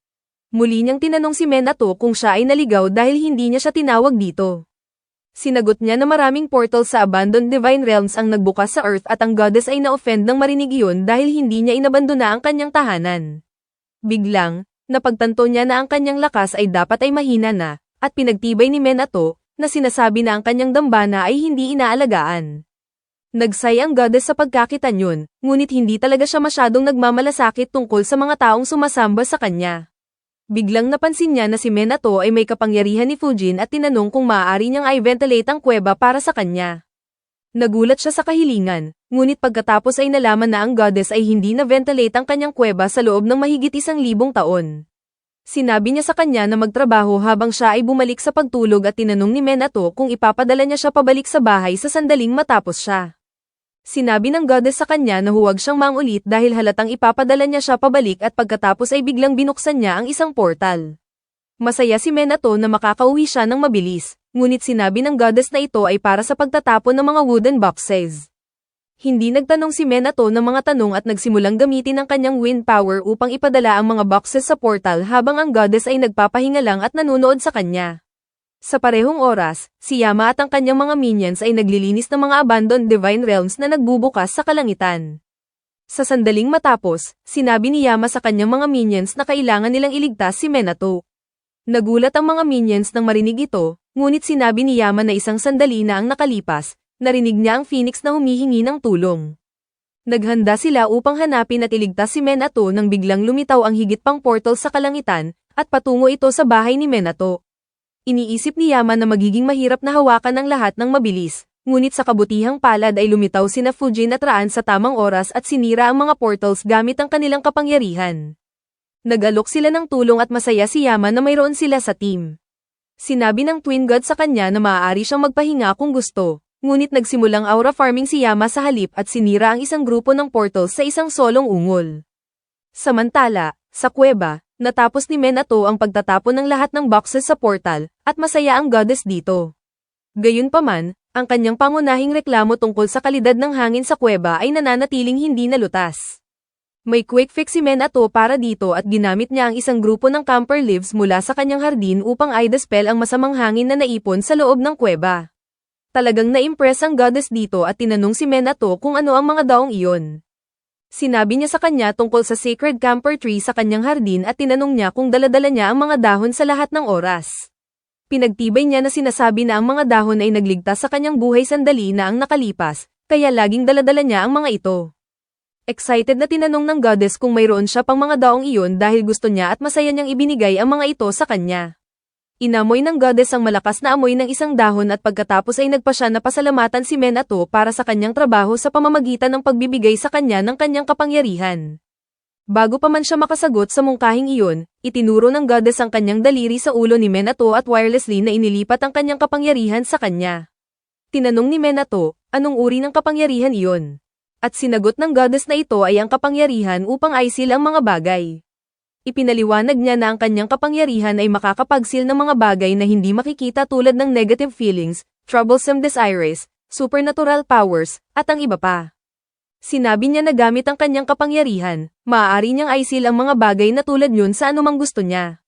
Muli niyang tinanong si Minato kung siya ay naligaw dahil hindi niya siya tinawag dito. Sinagot niya na maraming portals sa abandoned divine realms ang nagbukas sa Earth at ang goddess ay na-offend nang marinig iyon dahil hindi niya inabandona ang kanyang tahanan. Biglang, napagtanto niya na ang kanyang lakas ay dapat ay mahina na, at pinagtibay ni Minato, na sinasabi na ang kanyang dambana ay hindi inaalagaan. Nagsay ang goddess sa pagkakitan yun, ngunit hindi talaga siya masyadong nagmamalasakit tungkol sa mga taong sumasamba sa kanya. Biglang napansin niya na si Minato ay may kapangyarihan ni Fujin at tinanong kung maaari niyang i-ventilate ang kuweba para sa kanya. Nagulat siya sa kahilingan, ngunit pagkatapos ay nalaman na ang goddess ay hindi na-ventilate ang kanyang kuweba sa loob ng mahigit 1,000 taon. Sinabi niya sa kanya na magtrabaho habang siya ay bumalik sa pagtulog at tinanong ni Minato kung ipapadala niya siya pabalik sa bahay sa sandaling matapos siya. Sinabi ng goddess sa kanya na huwag siyang mangulit dahil halatang ipapadala niya siya pabalik at pagkatapos ay biglang binuksan niya ang isang portal. Masaya si Minato na makakauwi siya ng mabilis, ngunit sinabi ng goddess na ito ay para sa pagtatapon ng mga wooden boxes. Hindi nagtanong si Minato ng mga tanong at nagsimulang gamitin ang kanyang wind power upang ipadala ang mga boxes sa portal habang ang goddess ay nagpapahinga lang at nanonood sa kanya. Sa parehong oras, si Yama at ang kanyang mga minions ay naglilinis ng mga abandoned divine realms na nagbubukas sa kalangitan. Sa sandaling matapos, sinabi ni Yama sa kanyang mga minions na kailangan nilang iligtas si Minato. Nagulat ang mga minions nang marinig ito, ngunit sinabi ni Yama na isang sandali na ang nakalipas, narinig niya ang Phoenix na humihingi ng tulong. Naghanda sila upang hanapin at iligtas si Minato nang biglang lumitaw ang higit pang portal sa kalangitan, at patungo ito sa bahay ni Minato. Iniisip ni Yama na magiging mahirap na hawakan ang lahat ng mabilis, ngunit sa kabutihang palad ay lumitaw sina Fujin at Raan sa tamang oras at sinira ang mga portals gamit ang kanilang kapangyarihan. Nag-alok sila ng tulong at masaya si Yama na mayroon sila sa team. Sinabi ng Twin God sa kanya na maaari siyang magpahinga kung gusto, ngunit nagsimulang aura farming si Yama sa halip at sinira ang isang grupo ng portals sa isang solong ungol. Samantala, sa kuweba, natapos ni Minato ang pagtatapon ng lahat ng boxes sa portal, at masaya ang goddess dito. Gayunpaman, ang kanyang pangunahing reklamo tungkol sa kalidad ng hangin sa kuweba ay nananatiling hindi nalutas. May quick fix si Minato para dito at ginamit niya ang isang grupo ng camper leaves mula sa kanyang hardin upang i-dispel ang masamang hangin na naipon sa loob ng kuweba. Talagang na-impress ang goddess dito at tinanong si Minato kung ano ang mga daong iyon. Sinabi niya sa kanya tungkol sa sacred camper tree sa kanyang hardin at tinanong niya kung dala-dala niya ang mga dahon sa lahat ng oras. Pinagtibay niya na sinasabi na ang mga dahon ay nagligtas sa kanyang buhay sandali na ang nakalipas, kaya laging dala-dala niya ang mga ito. Excited na tinanong ng goddess kung mayroon siya pang mga daong iyon dahil gusto niya at masaya niyang ibinigay ang mga ito sa kanya. Inamoy ng goddess ang malakas na amoy ng isang dahon at pagkatapos ay nagpa siya na pasalamatan si Minato para sa kanyang trabaho sa pamamagitan ng pagbibigay sa kanya ng kanyang kapangyarihan. Bago pa man siya makasagot sa mungkahing iyon, itinuro ng goddess ang kanyang daliri sa ulo ni Minato at wirelessly na inilipat ang kanyang kapangyarihan sa kanya. Tinanong ni Minato, anong uri ng kapangyarihan iyon? At sinagot ng goddess na ito ay ang kapangyarihan upang aisil ang mga bagay. Ipinaliwanag niya na ang kanyang kapangyarihan ay makakapagsil ng mga bagay na hindi makikita tulad ng negative feelings, troublesome desires, supernatural powers, at ang iba pa. Sinabi niya na gamit ang kanyang kapangyarihan, maaari niyang aisil ang mga bagay na tulad yun sa anumang gusto niya.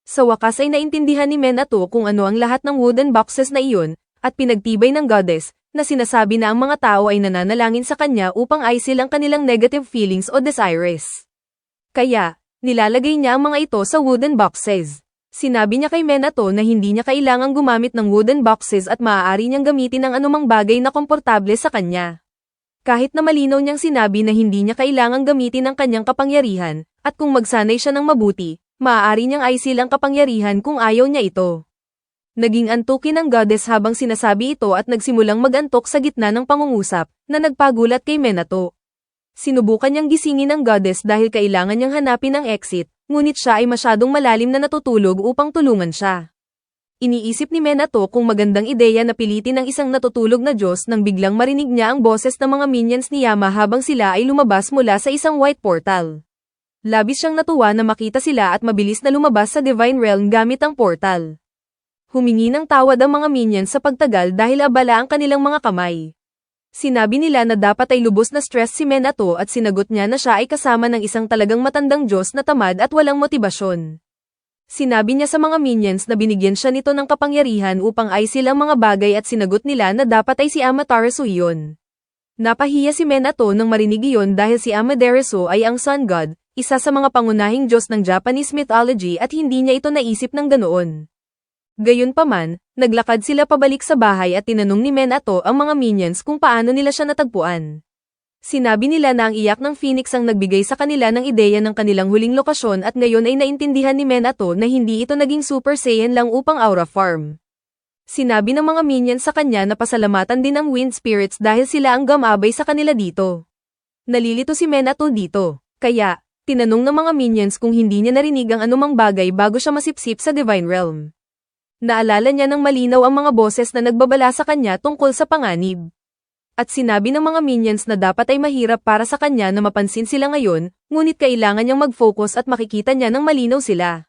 Sa wakas ay naintindihan ni Minato kung ano ang lahat ng wooden boxes na iyon, at pinagtibay ng goddess, na sinasabi na ang mga tao ay nananalangin sa kanya upang aisil ang kanilang negative feelings o desires. Kaya, nilalagay niya ang mga ito sa wooden boxes. Sinabi niya kay Minato na hindi niya kailangang gumamit ng wooden boxes at maaari niyang gamitin ang anumang bagay na komportable sa kanya. Kahit na malinaw niyang sinabi na hindi niya kailangang gamitin ang kanyang kapangyarihan, at kung magsanay siya ng mabuti, maaari niyang aisil ang kapangyarihan kung ayaw niya ito. Naging antukin ng goddess habang sinasabi ito at nagsimulang mag-antok sa gitna ng pangungusap, na nagpagulat kay Minato. Sinubukan niyang gisingin ang goddess dahil kailangan niyang hanapin ang exit, ngunit siya ay masyadong malalim na natutulog upang tulungan siya. Iniisip ni Minato kung magandang ideya na pilitin ang isang natutulog na Diyos nang biglang marinig niya ang boses ng mga minions ni Yama habang sila ay lumabas mula sa isang white portal. Labis siyang natuwa na makita sila at mabilis na lumabas sa Divine Realm gamit ang portal. Humingi ng tawad ang mga minions sa pagtagal dahil abala ang kanilang mga kamay. Sinabi nila na dapat ay lubos na stress si Minato at sinagot niya na siya ay kasama ng isang talagang matandang Diyos na tamad at walang motibasyon. Sinabi niya sa mga minions na binigyan siya nito ng kapangyarihan upang aisil ang mga bagay at sinagot nila na dapat ay si Amaterasu iyon. Napahiya si Minato nang marinig iyon dahil si Amaterasu ay ang Sun God, isa sa mga pangunahing Diyos ng Japanese mythology at hindi niya ito naisip ng ganoon. Gayunpaman, naglakad sila pabalik sa bahay at tinanong ni Minato ang mga minions kung paano nila siya natagpuan. Sinabi nila na ang iyak ng Phoenix ang nagbigay sa kanila ng ideya ng kanilang huling lokasyon at ngayon ay naintindihan ni Minato na hindi ito naging Super Saiyan lang upang aura farm. Sinabi ng mga minions sa kanya na pasalamatan din ang Wind Spirits dahil sila ang gumabay sa kanila dito. Nalilito si Minato dito, kaya, tinanong ng mga minions kung hindi niya narinig ang anumang bagay bago siya masipsip sa Divine Realm. Naalala niya ng malinaw ang mga boses na nagbabala sa kanya tungkol sa panganib. At sinabi ng mga minions na dapat ay mahirap para sa kanya na mapansin sila ngayon, ngunit kailangan niyang mag-focus at makikita niya ng malinaw sila.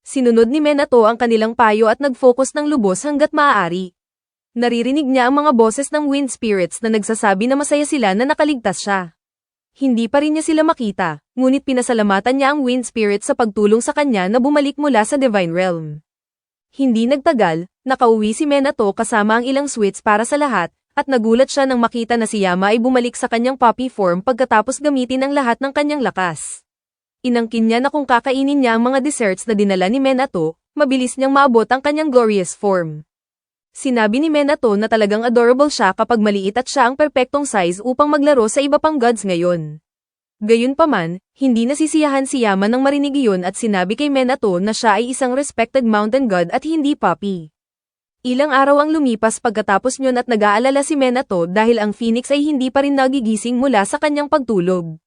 Sinunod ni Minato ang kanilang payo at nag-focus ng lubos hanggat maaari. Naririnig niya ang mga boses ng Wind Spirits na nagsasabi na masaya sila na nakaligtas siya. Hindi pa rin niya sila makita, ngunit pinasalamatan niya ang Wind Spirits sa pagtulong sa kanya na bumalik mula sa Divine Realm. Hindi nagtagal, nakauwi si Minato kasama ang ilang sweets para sa lahat, at nagulat siya nang makita na si Yama ay bumalik sa kanyang puppy form pagkatapos gamitin ang lahat ng kanyang lakas. Inangkin niya na kung kakainin niya ang mga desserts na dinala ni Minato, mabilis niyang maabot ang kanyang glorious form. Sinabi ni Minato na talagang adorable siya kapag maliit at siya ang perpektong size upang maglaro sa iba pang gods ngayon. Gayunpaman, hindi nasisiyahan si Yama nang marinig iyon at sinabi kay Minato na siya ay isang respected mountain god at hindi puppy. Ilang araw ang lumipas pagkatapos niyon at nag-aalala si Minato dahil ang Phoenix ay hindi pa rin nagigising mula sa kanyang pagtulog.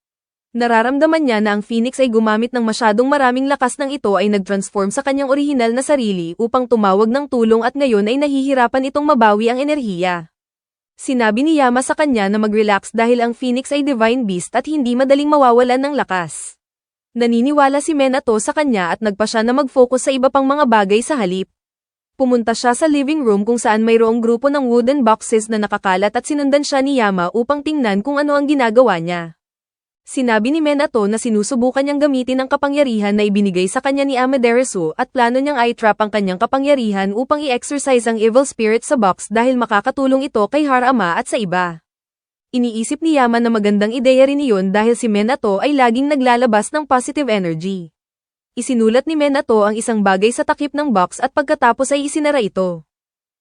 Nararamdaman niya na ang Phoenix ay gumamit ng masyadong maraming lakas ng ito ay nag-transform sa kanyang orihinal na sarili upang tumawag ng tulong at ngayon ay nahihirapan itong mabawi ang enerhiya. Sinabi ni Yama sa kanya na mag-relax dahil ang Phoenix ay divine beast at hindi madaling mawawalan ng lakas. Naniniwala si Minato sa kanya at nagpa siya na mag-focus sa iba pang mga bagay sa halip. Pumunta siya sa living room kung saan mayroong grupo ng wooden boxes na nakakalat at sinundan siya ni Yama upang tingnan kung ano ang ginagawa niya. Sinabi ni Minato na sinusubukan niyang gamitin ang kapangyarihan na ibinigay sa kanya ni Amaterasu at plano niyang i-trap ang kanyang kapangyarihan upang i-exercise ang evil spirit sa box dahil makakatulong ito kay Harama at sa iba. Iniisip ni Yama na magandang ideya rin iyon dahil si Minato ay laging naglalabas ng positive energy. Isinulat ni Minato ang isang bagay sa takip ng box at pagkatapos ay isinara ito.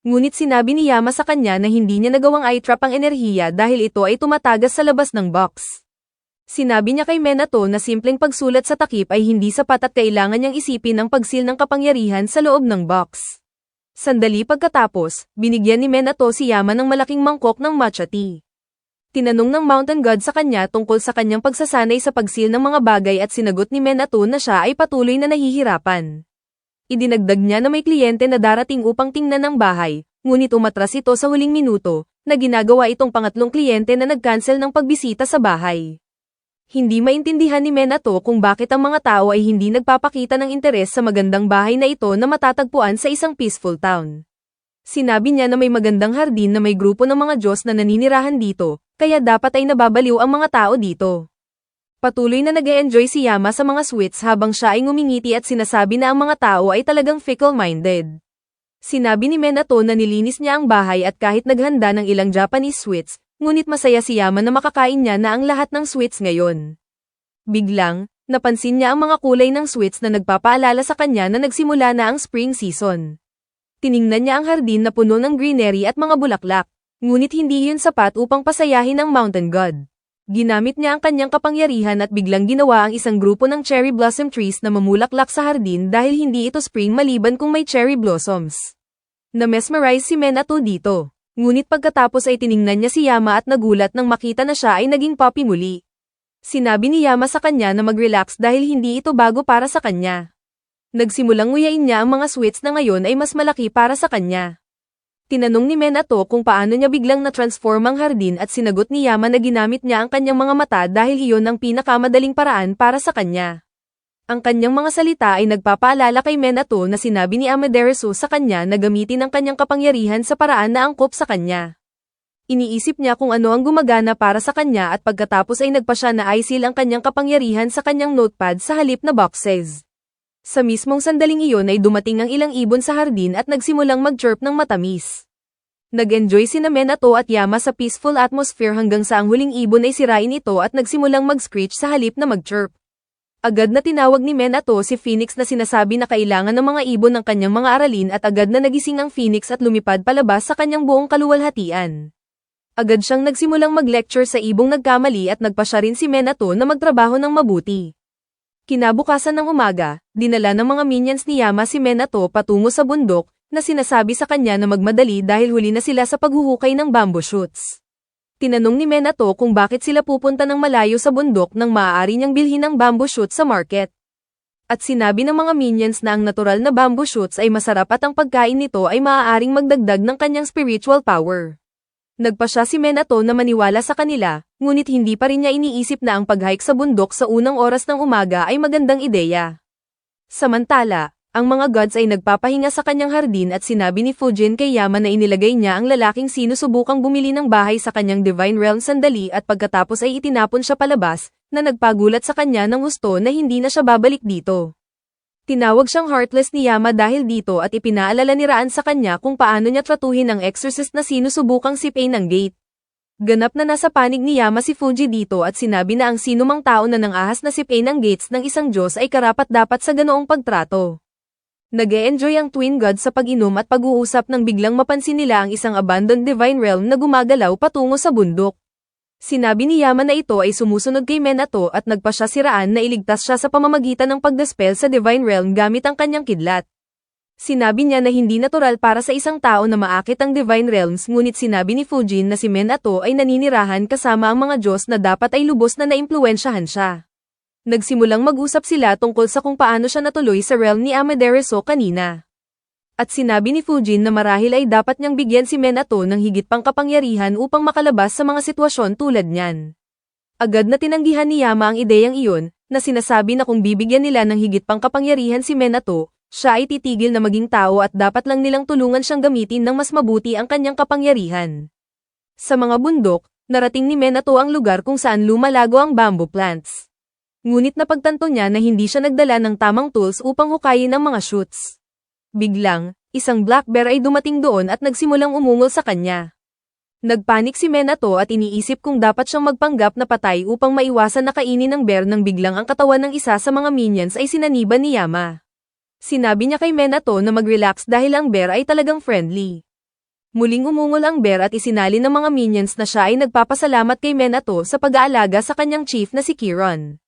Ngunit sinabi ni Yama sa kanya na hindi niya nagawang i-trap ang enerhiya dahil ito ay tumatagas sa labas ng box. Sinabi niya kay Minato na simpleng pagsulat sa takip ay hindi sapat at kailangan niyang isipin ang pagsil ng kapangyarihan sa loob ng box. Sandali pagkatapos, binigyan ni Minato si Yama ng malaking mangkok ng matcha tea. Tinanong ng Mountain God sa kanya tungkol sa kanyang pagsasanay sa pagsil ng mga bagay at sinagot ni Minato na siya ay patuloy na nahihirapan. Idinagdag niya na may kliyente na darating upang tingnan ang bahay, ngunit umatras ito sa huling minuto, na ginagawa itong pangatlong kliyente na nag-cancel ng pagbisita sa bahay. Hindi maintindihan ni Minato kung bakit ang mga tao ay hindi nagpapakita ng interes sa magandang bahay na ito na matatagpuan sa isang peaceful town. Sinabi niya na may magandang hardin na may grupo ng mga Diyos na naninirahan dito, kaya dapat ay nababaliw ang mga tao dito. Patuloy na nag-e-enjoy si Yama sa mga sweets habang siya ay ngumingiti at sinasabi na ang mga tao ay talagang fickle-minded. Sinabi ni Minato na nilinis niya ang bahay at kahit naghanda ng ilang Japanese sweets, ngunit masaya si Yama na makakain niya na ang lahat ng sweets ngayon. Biglang, napansin niya ang mga kulay ng sweets na nagpapaalala sa kanya na nagsimula na ang spring season. Tiningnan niya ang hardin na puno ng greenery at mga bulaklak, ngunit hindi yun sapat upang pasayahin ang Mountain God. Ginamit niya ang kanyang kapangyarihan at biglang ginawa ang isang grupo ng cherry blossom trees na mamulaklak sa hardin dahil hindi ito spring maliban kung may cherry blossoms. Na-mesmerize si Minato dito. Ngunit pagkatapos ay tiningnan niya si Yama at nagulat nang makita na siya ay naging puppy muli. Sinabi ni Yama sa kanya na mag-relax dahil hindi ito bago para sa kanya. Nagsimulang nguyain niya ang mga sweets na ngayon ay mas malaki para sa kanya. Tinanong ni Minato kung paano niya biglang na-transform ang hardin at sinagot ni Yama na ginamit niya ang kanyang mga mata dahil iyon ang pinakamadaling paraan para sa kanya. Ang kanyang mga salita ay nagpapaalala kay Minato na sinabi ni Amaterasu sa kanya na gamitin ang kanyang kapangyarihan sa paraan na angkop sa kanya. Iniisip niya kung ano ang gumagana para sa kanya at pagkatapos ay nagpa siya na i-seal ang kanyang kapangyarihan sa kanyang notepad sa halip na boxes. Sa mismong sandaling iyon ay dumating ang ilang ibon sa hardin at nagsimulang mag-chirp ng matamis. Nag-enjoy sina Minato at Yama sa peaceful atmosphere hanggang sa ang huling ibon ay sirain ito at nagsimulang mag-screech sa halip na mag-chirp. Agad na tinawag ni Minato si Phoenix na sinasabi na kailangan ng mga ibon ng kanyang mga aralin at agad na nagising ang Phoenix at lumipad palabas sa kanyang buong kaluwalhatian. Agad siyang nagsimulang mag-lecture sa ibong nagkamali at nagpasya rin si Minato na magtrabaho ng mabuti. Kinabukasan ng umaga, dinala ng mga minions ni Yama si Minato patungo sa bundok, na sinasabi sa kanya na magmadali dahil huli na sila sa paghuhukay ng bamboo shoots. Tinanong ni Minato kung bakit sila pupunta ng malayo sa bundok nang maaari niyang bilhin ang bamboo shoot sa market. At sinabi ng mga minions na ang natural na bamboo shoots ay masarap at ang pagkain nito ay maaaring magdagdag ng kanyang spiritual power. Nagpa siya si Minato na maniwala sa kanila, ngunit hindi pa rin niya iniisip na ang pag-hike sa bundok sa unang oras ng umaga ay magandang ideya. Samantala, ang mga gods ay nagpapahinga sa kanyang hardin at sinabi ni Fujin kay Yama na inilagay niya ang lalaking sinusubukang bumili ng bahay sa kanyang Divine Realm sandali at pagkatapos ay itinapon siya palabas, na nagpagulat sa kanya ng husto na hindi na siya babalik dito. Tinawag siyang heartless ni Yama dahil dito at ipinaalala ni Raan sa kanya kung paano niya tratuhin ang exorcist na sinusubukang sipain ng gate. Ganap na nasa panig ni Yama si Fuji dito at sinabi na ang sinumang tao na nangahas na sipain ng gates ng isang Diyos ay karapat-dapat sa ganoong pagtrato. Nag-e-enjoy ang Twin Gods sa pag-inom at pag-uusap nang biglang mapansin nila ang isang abandoned Divine Realm na gumagalaw patungo sa bundok. Sinabi ni Yama na ito ay sumusunod kay Minato at nagpa siya si Raan na iligtas siya sa pamamagitan ng pagdispel sa Divine Realm gamit ang kanyang kidlat. Sinabi niya na hindi natural para sa isang tao na maakit ang Divine Realms ngunit sinabi ni Fujin na si Minato ay naninirahan kasama ang mga Diyos na dapat ay lubos na naimpluwensyahan siya. Nagsimulang mag-usap sila tungkol sa kung paano siya natuloy sa realm ni Amaterasu kanina. At sinabi ni Fujin na marahil ay dapat niyang bigyan si Minato ng higit pang kapangyarihan upang makalabas sa mga sitwasyon tulad niyan. Agad na tinanggihan ni Yama ang ideyang iyon, na sinasabi na kung bibigyan nila ng higit pang kapangyarihan si Minato, siya ay titigil na maging tao at dapat lang nilang tulungan siyang gamitin ng mas mabuti ang kanyang kapangyarihan. Sa mga bundok, narating ni Minato ang lugar kung saan lumalago ang bamboo plants. Ngunit napagtanto niya na hindi siya nagdala ng tamang tools upang hukayin ang mga shoots. Biglang, isang black bear ay dumating doon at nagsimulang umungol sa kanya. Nagpanik si Minato at iniisip kung dapat siyang magpanggap na patay upang maiwasan na kainin ng bear nang biglang ang katawan ng isa sa mga minions ay sinaniban ni Yama. Sinabi niya kay Minato na mag-relax dahil ang bear ay talagang friendly. Muling umungol ang bear at isinali ng mga minions na siya ay nagpapasalamat kay Minato sa pag-aalaga sa kanyang chief na si Kiron.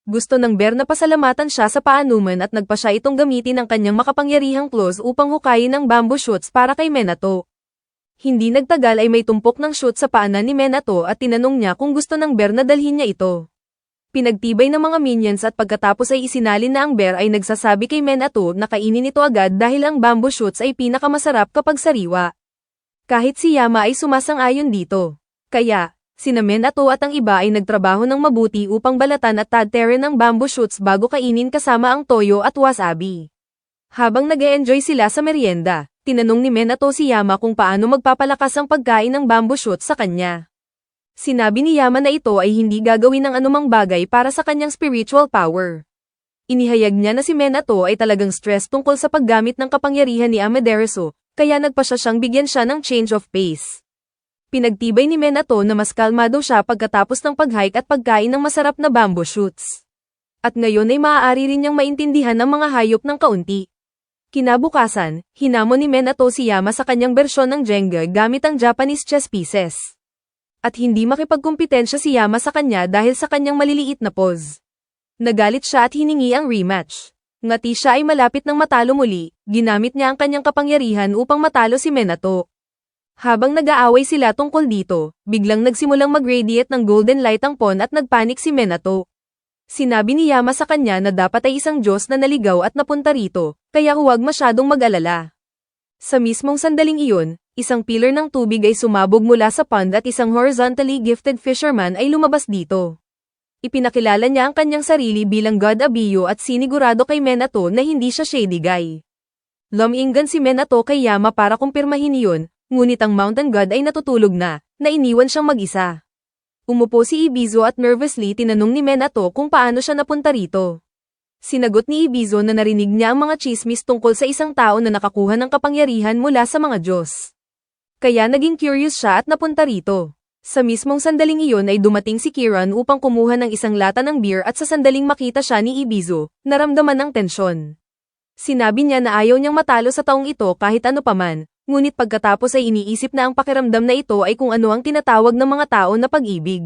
Gusto ng bear na pasalamatan siya sa paanuman at nagpa siya itong gamitin ang kanyang makapangyarihang claws upang hukayin ang bamboo shoots para kay Minato. Hindi nagtagal ay may tumpok ng shoot sa paanan ni Minato at tinanong niya kung gusto ng bear na dalhin niya ito. Pinagtibay ng mga minions at pagkatapos ay isinalin na ang bear ay nagsasabi kay Minato na kainin ito agad dahil ang bamboo shoots ay pinakamasarap kapag sariwa. Kahit si Yama ay sumasang-ayon dito. Kaya, sina Minato at ang iba ay nagtrabaho ng mabuti upang balatan at tadterin ang bamboo shoots bago kainin kasama ang toyo at wasabi. Habang nag-e-enjoy sila sa merienda, tinanong ni Minato si Yama kung paano magpapalakas ang pagkain ng bamboo shoots sa kanya. Sinabi ni Yama na ito ay hindi gagawin ng anumang bagay para sa kanyang spiritual power. Inihayag niya na si Minato ay talagang stress tungkol sa paggamit ng kapangyarihan ni Amaterasu, kaya nagpa siyang bigyan siya ng change of pace. Pinagtibay ni Minato na mas kalmado siya pagkatapos ng pag-hike at pagkain ng masarap na bamboo shoots. At ngayon ay maaari rin niyang maintindihan ang mga hayop ng kaunti. Kinabukasan, hinamon ni Minato si Yama sa kanyang bersyon ng Jenga gamit ang Japanese chess pieces. At hindi makipagkumpetensya si Yama sa kanya dahil sa kanyang maliliit na pose. Nagalit siya at hiningi ang rematch. Ngati siya ay malapit ng matalo muli, ginamit niya ang kanyang kapangyarihan upang matalo si Minato. Habang nag-aaway sila tungkol dito, biglang nagsimulang mag-radiate ng golden light ang pon at nagpanik si Minato. Sinabi ni Yama sa kanya na dapat ay isang Diyos na naligaw at napunta rito, kaya huwag masyadong mag-alala. Sa mismong sandaling iyon, isang pillar ng tubig ay sumabog mula sa pond at isang horizontally gifted fisherman ay lumabas dito. Ipinakilala niya ang kanyang sarili bilang God Abiyo at sinigurado kay Minato na hindi siya shady guy. Lumingan si Minato kay Yama para kumpirmahin iyon, ngunit ang Mountain God ay natutulog na iniwan siyang mag-isa. Umupo si Ibizo at nervously tinanong ni Minato kung paano siya napunta rito. Sinagot ni Ibizo na narinig niya ang mga chismis tungkol sa isang tao na nakakuha ng kapangyarihan mula sa mga Diyos. Kaya naging curious siya at napunta rito. Sa mismong sandaling iyon ay dumating si Kiran upang kumuha ng isang lata ng beer at sa sandaling makita siya ni Ibizo, naramdaman ng tensyon. Sinabi niya na ayaw niyang matalo sa taong ito kahit ano paman. Ngunit pagkatapos ay iniisip na ang pakiramdam na ito ay kung ano ang tinatawag ng mga tao na pag-ibig.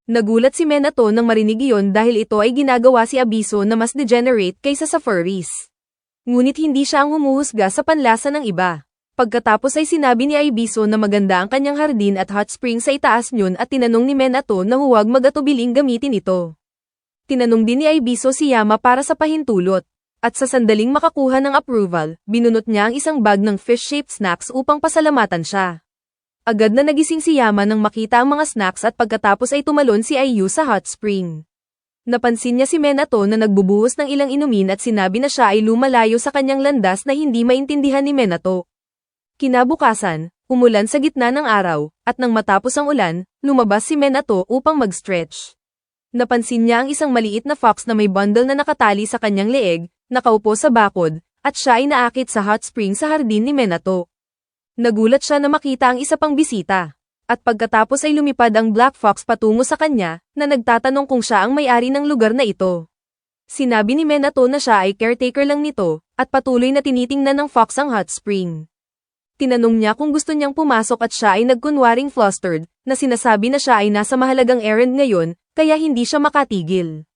Nagulat si Minato nang marinig iyon dahil ito ay ginagawa si Abiso na mas degenerate kaysa sa furries. Ngunit hindi siya ang humuhusga sa panlasa ng iba. Pagkatapos ay sinabi ni Abiso na maganda ang kanyang hardin at hot spring sa itaas niyon at tinanong ni Minato na huwag mag-atubiling gamitin ito. Tinanong din ni Abiso si Yama para sa pahintulot. At sa sandaling makakuha ng approval, binunot niya ang isang bag ng fish-shaped snacks upang pasalamatan siya. Agad na nagising si Yama nang makita ang mga snacks at pagkatapos ay tumalon si Ayu sa hot spring. Napansin niya si Minato na nagbubuhos ng ilang inumin at sinabi na siya ay lumalayo sa kanyang landas na hindi maintindihan ni Minato. Kinabukasan, umulan sa gitna ng araw, at nang matapos ang ulan, lumabas si Minato upang mag-stretch. Napansin niya ang isang maliit na fox na may bundle na nakatali sa kanyang leeg, nakaupo sa bakod, at siya ay naakit sa hot spring sa hardin ni Minato. Nagulat siya na makita ang isa pang bisita. At pagkatapos ay lumipad ang Black Fox patungo sa kanya, na nagtatanong kung siya ang may-ari ng lugar na ito. Sinabi ni Minato na siya ay caretaker lang nito, at patuloy na tinitingnan ng Fox ang hot spring. Tinanong niya kung gusto niyang pumasok at siya ay nagkunwaring flustered, na sinasabi na siya ay nasa mahalagang errand ngayon, kaya hindi siya makatigil.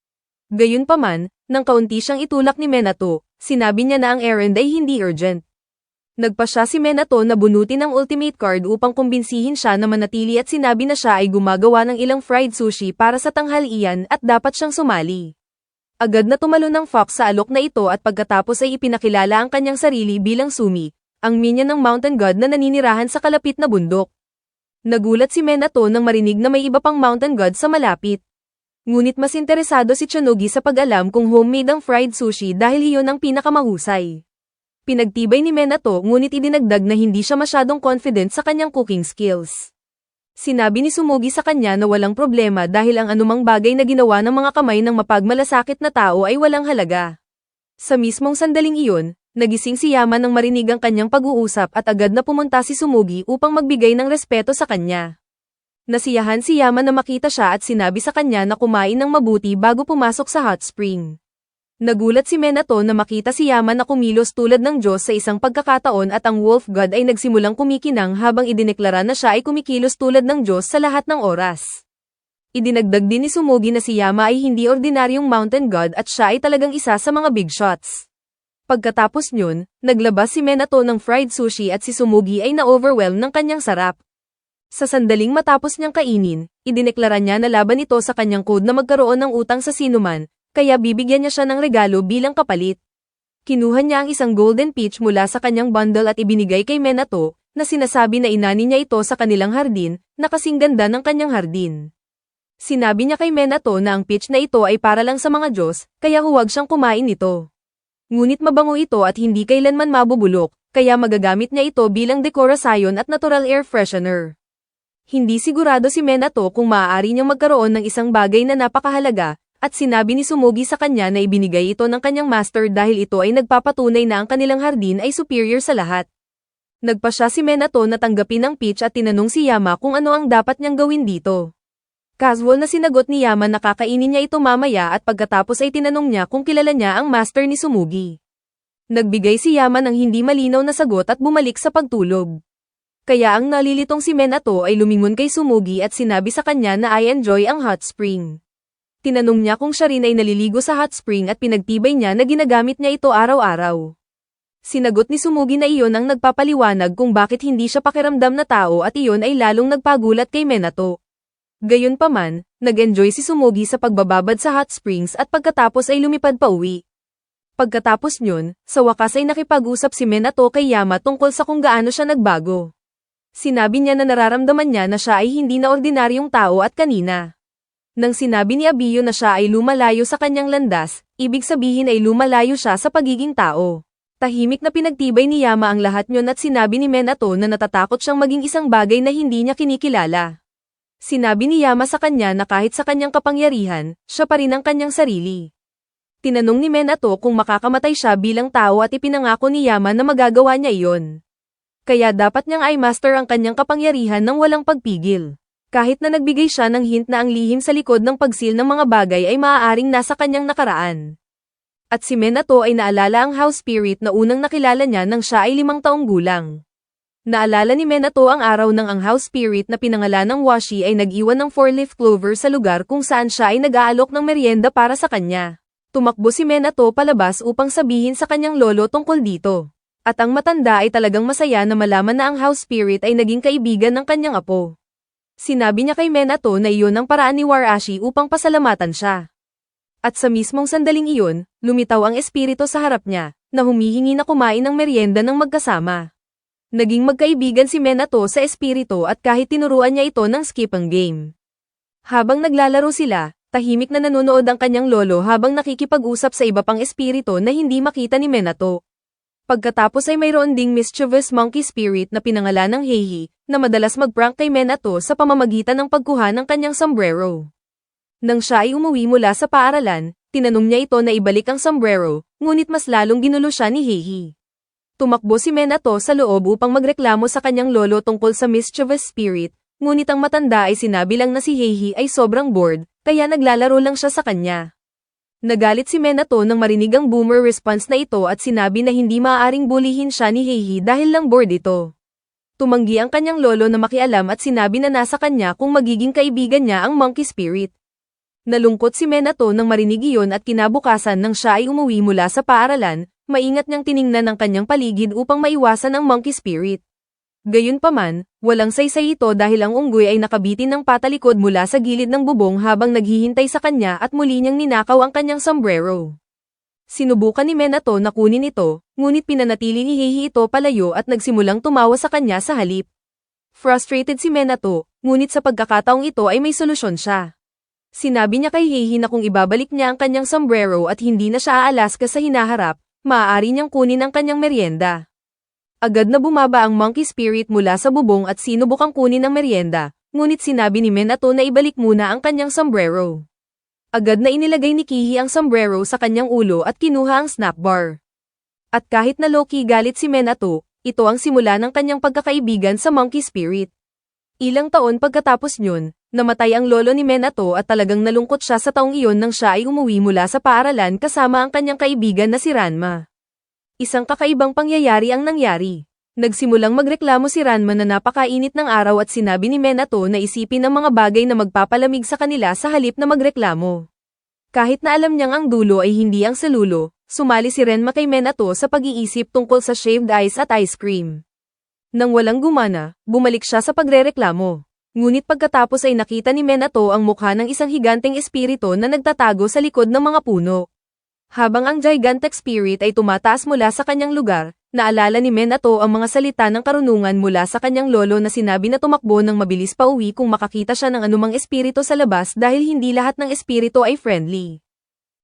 Gayunpaman, nang kaunti siyang itulak ni Minato, sinabi niya na ang errand ay hindi urgent. Nagpa siya si Minato na bunutin ang ultimate card upang kumbinsihin siya na manatili at sinabi na siya ay gumagawa ng ilang fried sushi para sa tanghalian at dapat siyang sumali. Agad na tumalon ng Fox sa alok na ito at pagkatapos ay ipinakilala ang kanyang sarili bilang Sumi, ang minion ng Mountain God na naninirahan sa kalapit na bundok. Nagulat si Minato nang marinig na may iba pang Mountain God sa malapit. Ngunit mas interesado si Chonogi sa pag-alam kung homemade ang fried sushi dahil iyon ang pinakamahusay. Pinagtibay ni Minato ngunit idinagdag na hindi siya masyadong confident sa kanyang cooking skills. Sinabi ni Sumugi sa kanya na walang problema dahil ang anumang bagay na ginawa ng mga kamay ng mapagmalasakit na tao ay walang halaga. Sa mismong sandaling iyon, nagising si Yama nang marinig ang kanyang pag-uusap at agad na pumunta si Sumugi upang magbigay ng respeto sa kanya. Nasiyahan si Yama na makita siya at sinabi sa kanya na kumain ng mabuti bago pumasok sa hot spring. Nagulat si Minato na makita si Yama na kumilos tulad ng Diyos sa isang pagkakataon at ang Wolf God ay nagsimulang kumikinang habang idineklara na siya ay kumikilos tulad ng Diyos sa lahat ng oras. Idinagdag din ni Sumugi na si Yama ay hindi ordinaryong Mountain God at siya ay talagang isa sa mga big shots. Pagkatapos nyun, naglabas si Minato ng fried sushi at si Sumugi ay na-overwhelm ng kanyang sarap. Sa sandaling matapos niyang kainin, idineklara niya na laban ito sa kanyang code na magkaroon ng utang sa sinuman, kaya bibigyan niya siya ng regalo bilang kapalit. Kinuha niya ang isang golden peach mula sa kanyang bundle at ibinigay kay Minato, na sinasabi na inani niya ito sa kanilang hardin, na kasing ganda ng kanyang hardin. Sinabi niya kay Minato na ang peach na ito ay para lang sa mga Diyos, kaya huwag siyang kumain nito. Ngunit mabango ito at hindi kailanman mabubulok, kaya magagamit niya ito bilang dekorasyon at natural air freshener. Hindi sigurado si Minato kung maaari niyang magkaroon ng isang bagay na napakahalaga, at sinabi ni Sumugi sa kanya na ibinigay ito ng kanyang master dahil ito ay nagpapatunay na ang kanilang hardin ay superior sa lahat. Nagpa siya si Minato na tanggapin ang peach at tinanong si Yama kung ano ang dapat niyang gawin dito. Casual na sinagot ni Yama na kakainin niya ito mamaya at pagkatapos ay tinanong niya kung kilala niya ang master ni Sumugi. Nagbigay si Yama ng hindi malinaw na sagot at bumalik sa pagtulog. Kaya ang nalilitong si Minato ay lumingon kay Sumugi at sinabi sa kanya na I enjoy ang hot spring. Tinanong niya kung siya rin ay naliligo sa hot spring at pinagtibay niya na ginagamit niya ito araw-araw. Sinagot ni Sumugi na iyon ang nagpapaliwanag kung bakit hindi siya pakiramdam na tao at iyon ay lalong nagpagulat kay Minato. Gayunpaman, nag-enjoy si Sumugi sa pagbababad sa hot springs at pagkatapos ay lumipad pa uwi. Pagkatapos nyun, sa wakas ay nakipag-usap si Minato kay Yama tungkol sa kung gaano siya nagbago. Sinabi niya na nararamdaman niya na siya ay hindi na ordinaryong tao at kanina. Nang sinabi ni Abiyo na siya ay lumalayo sa kanyang landas, ibig sabihin ay lumalayo siya sa pagiging tao. Tahimik na pinagtibay ni Yama ang lahat nyon at sinabi ni Minato na natatakot siyang maging isang bagay na hindi niya kinikilala. Sinabi ni Yama sa kanya na kahit sa kanyang kapangyarihan, siya pa rin ang kanyang sarili. Tinanong ni Minato kung makakamatay siya bilang tao at ipinangako ni Yama na magagawa niya iyon. Kaya dapat niyang i-master ang kanyang kapangyarihan ng walang pagpigil. Kahit na nagbigay siya ng hint na ang lihim sa likod ng pagsil ng mga bagay ay maaaring nasa kanyang nakaraan. At si Minato ay naalala ang house spirit na unang nakilala niya nang siya ay 5 taong gulang. Naalala ni Minato ang araw nang ang house spirit na pinangalan ng Washi ay nag-iwan ng 4-leaf clover sa lugar kung saan siya ay nag-aalok ng merienda para sa kanya. Tumakbo si Minato palabas upang sabihin sa kanyang lolo tungkol dito. At ang matanda ay talagang masaya na malaman na ang house spirit ay naging kaibigan ng kanyang apo. Sinabi niya kay Minato na iyon ang paraan ni Warashi upang pasalamatan siya. At sa mismong sandaling iyon, lumitaw ang espiritu sa harap niya, na humihingi na kumain ng merienda ng magkasama. Naging magkaibigan si Minato sa espiritu at kahit tinuruan niya ito ng skipang game. Habang naglalaro sila, tahimik na nanonood ang kanyang lolo habang nakikipag-usap sa iba pang espiritu na hindi makita ni Minato. Pagkatapos ay mayroon ding mischievous monkey spirit na pinangalan ng Heihi, na madalas mag-prank kay Minato sa pamamagitan ng pagkuha ng kanyang sombrero. Nang siya ay umuwi mula sa paaralan, tinanong niya ito na ibalik ang sombrero, ngunit mas lalong ginulo siya ni Heihi. Tumakbo si Minato sa loob upang magreklamo sa kanyang lolo tungkol sa mischievous spirit, ngunit ang matanda ay sinabi lang na si Heihi ay sobrang bored, kaya naglalaro lang siya sa kanya. Nagalit si Minato nang marinig ang boomer response na ito at sinabi na hindi maaaring bulihin siya ni Heihi dahil lang bored ito. Tumanggi ang kanyang lolo na makialam at sinabi na nasa kanya kung magiging kaibigan niya ang monkey spirit. Nalungkot si Minato nang marinig iyon at kinabukasan nang siya ay umuwi mula sa paaralan, maingat niyang tiningnan ang kanyang paligid upang maiwasan ang monkey spirit. Gayunpaman, walang saysay ito dahil ang unggoy ay nakabitin ng patalikod mula sa gilid ng bubong habang naghihintay sa kanya at muli niyang ninakaw ang kanyang sombrero. Sinubukan ni Minato na kunin ito, ngunit pinanatili ni Heihi ito palayo at nagsimulang tumawa sa kanya sa halip. Frustrated si Minato, ngunit sa pagkakataong ito ay may solusyon siya. Sinabi niya kay Heihi na kung ibabalik niya ang kanyang sombrero at hindi na siya aalaska sa hinaharap, maaari niyang kunin ang kanyang merienda. Agad na bumaba ang monkey spirit mula sa bubong at sinubukang kunin ang merienda, ngunit sinabi ni Minato na ibalik muna ang kanyang sombrero. Agad na inilagay ni Kihi ang sombrero sa kanyang ulo at kinuha ang snack bar. At kahit na low-key galit si Minato, ito ang simula ng kanyang pagkakaibigan sa monkey spirit. Ilang taon pagkatapos nyun, Namatay ang lolo ni Minato at talagang nalungkot siya sa taong iyon nang siya ay umuwi mula sa paaralan kasama ang kanyang kaibigan na si Ranma. Isang kakaibang pangyayari ang nangyari. Nagsimulang magreklamo si Ranma na napakainit ng araw at sinabi ni Minato na isipin ang mga bagay na magpapalamig sa kanila sa halip na magreklamo. Kahit na alam niyang ang dulo ay hindi ang salulo, sumali si Ranma kay Minato sa pag-iisip tungkol sa shaved ice at ice cream. Nang walang gumana, bumalik siya sa pagrereklamo. Ngunit pagkatapos ay nakita ni Minato ang mukha ng isang higanteng espiritu na nagtatago sa likod ng mga puno. Habang ang gigantic spirit ay tumataas mula sa kanyang lugar, naalala ni Minato ang mga salita ng karunungan mula sa kanyang lolo na sinabi na tumakbo ng mabilis pa uwi kung makakita siya ng anumang espiritu sa labas dahil hindi lahat ng espiritu ay friendly.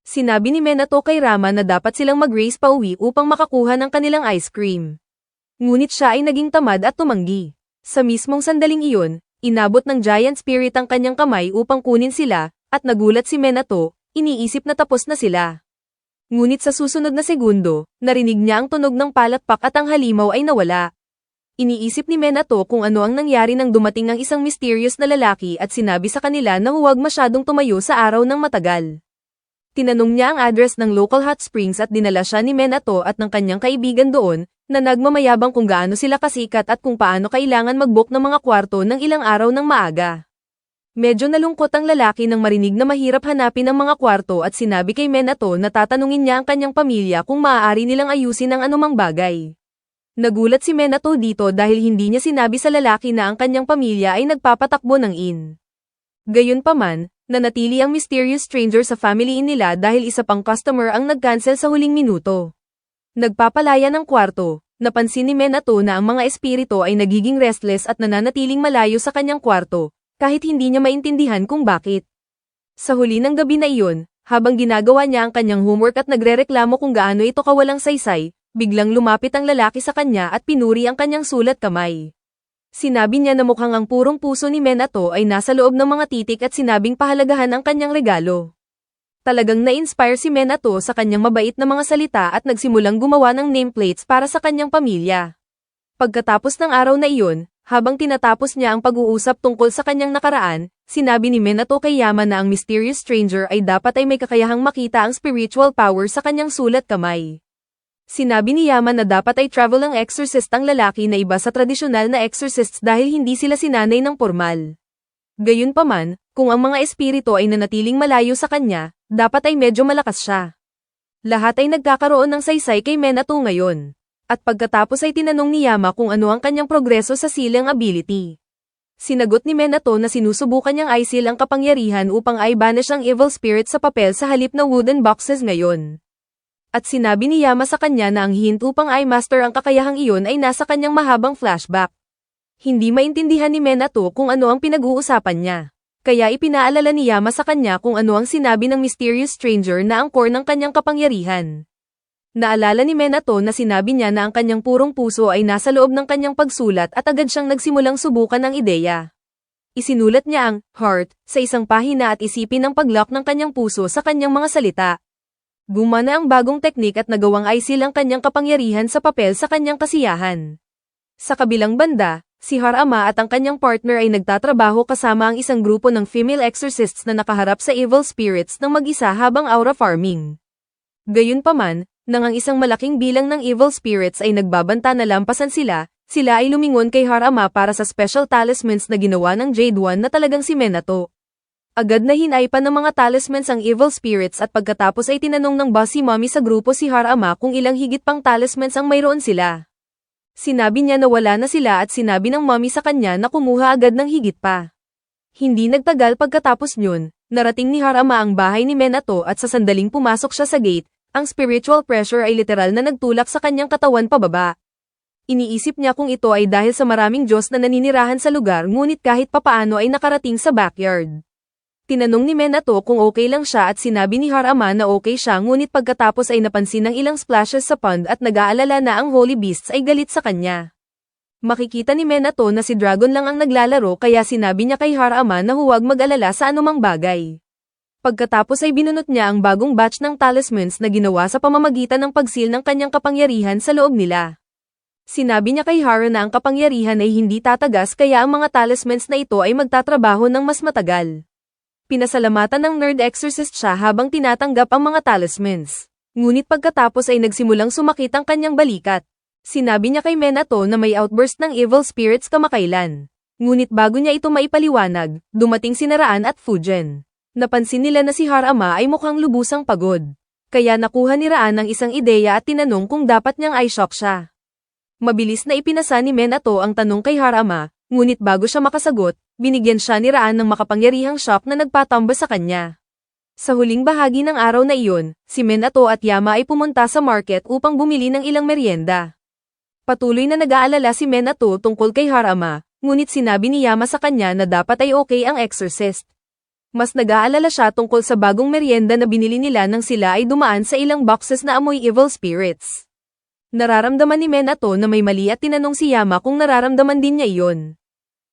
Sinabi ni Minato kay Rama na dapat silang mag-race pa uwi upang makakuha ng kanilang ice cream. Ngunit siya ay naging tamad at tumanggi. Sa mismong sandaling iyon, inabot ng giant spirit ang kanyang kamay upang kunin sila, at nagulat si Minato, iniisip na tapos na sila. Ngunit sa susunod na segundo, narinig niya ang tunog ng palakpak at ang halimaw ay nawala. Iniisip ni Minato kung ano ang nangyari nang dumating ang isang mysterious na lalaki at sinabi sa kanila na huwag masyadong tumayo sa araw ng matagal. Tinanong niya ang address ng local hot springs at dinala siya ni Minato at ng kanyang kaibigan doon, na nagmamayabang kung gaano sila kasikat at kung paano kailangan mag-book ng mga kwarto ng ilang araw ng maaga. Medyo nalungkot ang lalaki nang marinig na mahirap hanapin ang mga kwarto at sinabi kay Minato na tatanungin niya ang kanyang pamilya kung maaari nilang ayusin ang anumang bagay. Nagulat si Minato dito dahil hindi niya sinabi sa lalaki na ang kanyang pamilya ay nagpapatakbo ng inn. Gayunpaman, nanatili ang mysterious stranger sa family inn nila dahil isa pang customer ang nag-cancel sa huling minuto. Nagpapalaya ng kwarto, napansin ni Minato na ang mga espiritu ay nagiging restless at nananatiling malayo sa kanyang kwarto, kahit hindi niya maintindihan kung bakit. Sa huli ng gabi na iyon, habang ginagawa niya ang kanyang homework at nagrereklamo kung gaano ito kawalang saysay, biglang lumapit ang lalaki sa kanya at pinuri ang kanyang sulat kamay. Sinabi niya na mukhang ang purong puso ni Minato ay nasa loob ng mga titik at sinabing pahalagahan ang kanyang regalo. Talagang na-inspire si Minato sa kanyang mabait na mga salita at nagsimulang gumawa ng nameplates para sa kanyang pamilya. Pagkatapos ng araw na iyon, habang tinatapos niya ang pag-uusap tungkol sa kanyang nakaraan, sinabi ni Minato kay Yama na ang mysterious stranger ay dapat ay may kakayahang makita ang spiritual power sa kanyang sulat kamay. Sinabi ni Yama na dapat ay travel ang exorcist ang lalaki na iba sa tradisyonal na exorcists dahil hindi sila sinanay ng formal. Gayunpaman, kung ang mga espiritu ay nanatiling malayo sa kanya, dapat ay medyo malakas siya. Lahat ay nagkakaroon ng saysay kay Minato ngayon. At pagkatapos ay tinanong ni Yama kung ano ang kanyang progreso sa silang ability. Sinagot ni Minato na sinusubukan niyang i-seal ang kapangyarihan upang i-banish ang evil spirit sa papel sa halip na wooden boxes ngayon. At sinabi ni Yama sa kanya na ang hint upang i-master ang kakayahang iyon ay nasa kanyang mahabang flashback. Hindi maintindihan ni Minato kung ano ang pinag-uusapan niya. Kaya ipinaalala ni Yama sa kanya kung ano ang sinabi ng mysterious stranger na ang core ng kanyang kapangyarihan. Naalala ni Minato na sinabi niya na ang kanyang purong puso ay nasa loob ng kanyang pagsulat at agad siyang nagsimulang subukan ang ideya. Isinulat niya ang heart sa isang pahina at isipin ang pag-lock ng kanyang puso sa kanyang mga salita. Gumana ang bagong teknik at nagawang i-seal ang kanyang kapangyarihan sa papel sa kanyang kasiyahan. Sa kabilang banda, si Harama at ang kanyang partner ay nagtatrabaho kasama ang isang grupo ng female exorcists na nakaharap sa evil spirits ng mag-isa habang aura farming. Gayunpaman, nang ang isang malaking bilang ng evil spirits ay nagbabanta na lampasan sila ay lumingon kay Harama para sa special talismans na ginawa ng Jade One na talagang si Minato. Agad na hinaipan ng mga talismans ang evil spirits at pagkatapos ay tinanong ng bossy mommy sa grupo si Harama kung ilang higit pang talismans ang mayroon sila. Sinabi niya na wala na sila at sinabi ng mommy sa kanya na kumuha agad ng higit pa. Hindi nagtagal pagkatapos nyun, narating ni Harama ang bahay ni Minato at sa sandaling pumasok siya sa gate, ang spiritual pressure ay literal na nagtulak sa kanyang katawan pababa. Iniisip niya kung ito ay dahil sa maraming Diyos na naninirahan sa lugar ngunit kahit papaano ay nakarating sa backyard. Tinanong ni Minato kung okay lang siya at sinabi ni Harama na okay siya ngunit pagkatapos ay napansin ng ilang splashes sa pond at nag-aalala na ang holy beasts ay galit sa kanya. Makikita ni Minato na si Dragon lang ang naglalaro kaya sinabi niya kay Harama na huwag mag-alala sa anumang bagay. Pagkatapos ay binunot niya ang bagong batch ng talismans na ginawa sa pamamagitan ng pag-seal ng kanyang kapangyarihan sa loob nila. Sinabi niya kay Hara na ang kapangyarihan ay hindi tatagas kaya ang mga talismans na ito ay magtatrabaho ng mas matagal. Pinasalamatan ng nerd exorcist siya habang tinatanggap ang mga talismans. Ngunit pagkatapos ay nagsimulang sumakit ang kanyang balikat. Sinabi niya kay Minato na may outburst ng evil spirits kamakailan. Ngunit bago niya ito maipaliwanag, dumating si Naraan at Fujen. Napansin nila na si Harama ay mukhang lubusang pagod. Kaya nakuha ni Raan ang isang ideya at tinanong kung dapat niyang i-shock siya. Mabilis na ipinasa ni Minato ang tanong kay Harama, ngunit bago siya makasagot, binigyan siya ni Raan ng makapangyarihang shock na nagpatamba sa kanya. Sa huling bahagi ng araw na iyon, si Minato at Yama ay pumunta sa market upang bumili ng ilang merienda. Patuloy na nag-aalala si Minato tungkol kay Harama, ngunit sinabi ni Yama sa kanya na dapat ay okay ang exorcist. Mas nag-aalala siya tungkol sa bagong merienda na binili nila nang sila ay dumaan sa ilang boxes na amoy evil spirits. Nararamdaman ni Minato na may mali at tinanong si Yama kung nararamdaman din niya iyon.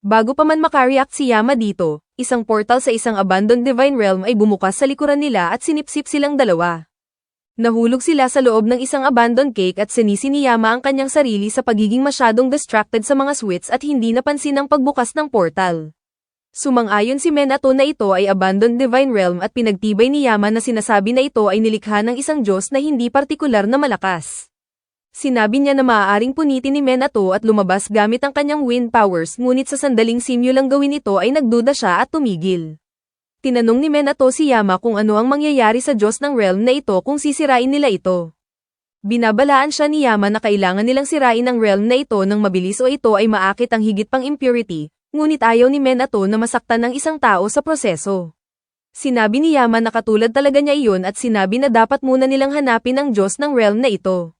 Bago pa man makareact si Yama dito, isang portal sa isang abandoned divine realm ay bumukas sa likuran nila at sinipsip silang dalawa. Nahulog sila sa loob ng isang abandoned cake at sinisi ni Yama ang kanyang sarili sa pagiging masyadong distracted sa mga sweets at hindi napansin ang pagbukas ng portal. Sumang-ayon si Minato na ito ay abandoned divine realm at pinagtibay ni Yama na sinasabi na ito ay nilikha ng isang Diyos na hindi partikular na malakas. Sinabi niya na maaaring punitin ni Minato at lumabas gamit ang kanyang wind powers ngunit sa sandaling simulang gawin ito ay nagduda siya at tumigil. Tinanong ni Minato si Yama kung ano ang mangyayari sa Diyos ng realm na ito kung sisirain nila ito. Binabalaan siya ni Yama na kailangan nilang sirain ang realm na ito nang mabilis o ito ay maakit ang higit pang impurity, ngunit ayaw ni Minato na masaktan ng isang tao sa proseso. Sinabi ni Yama na katulad talaga niya iyon at sinabi na dapat muna nilang hanapin ang Diyos ng realm na ito.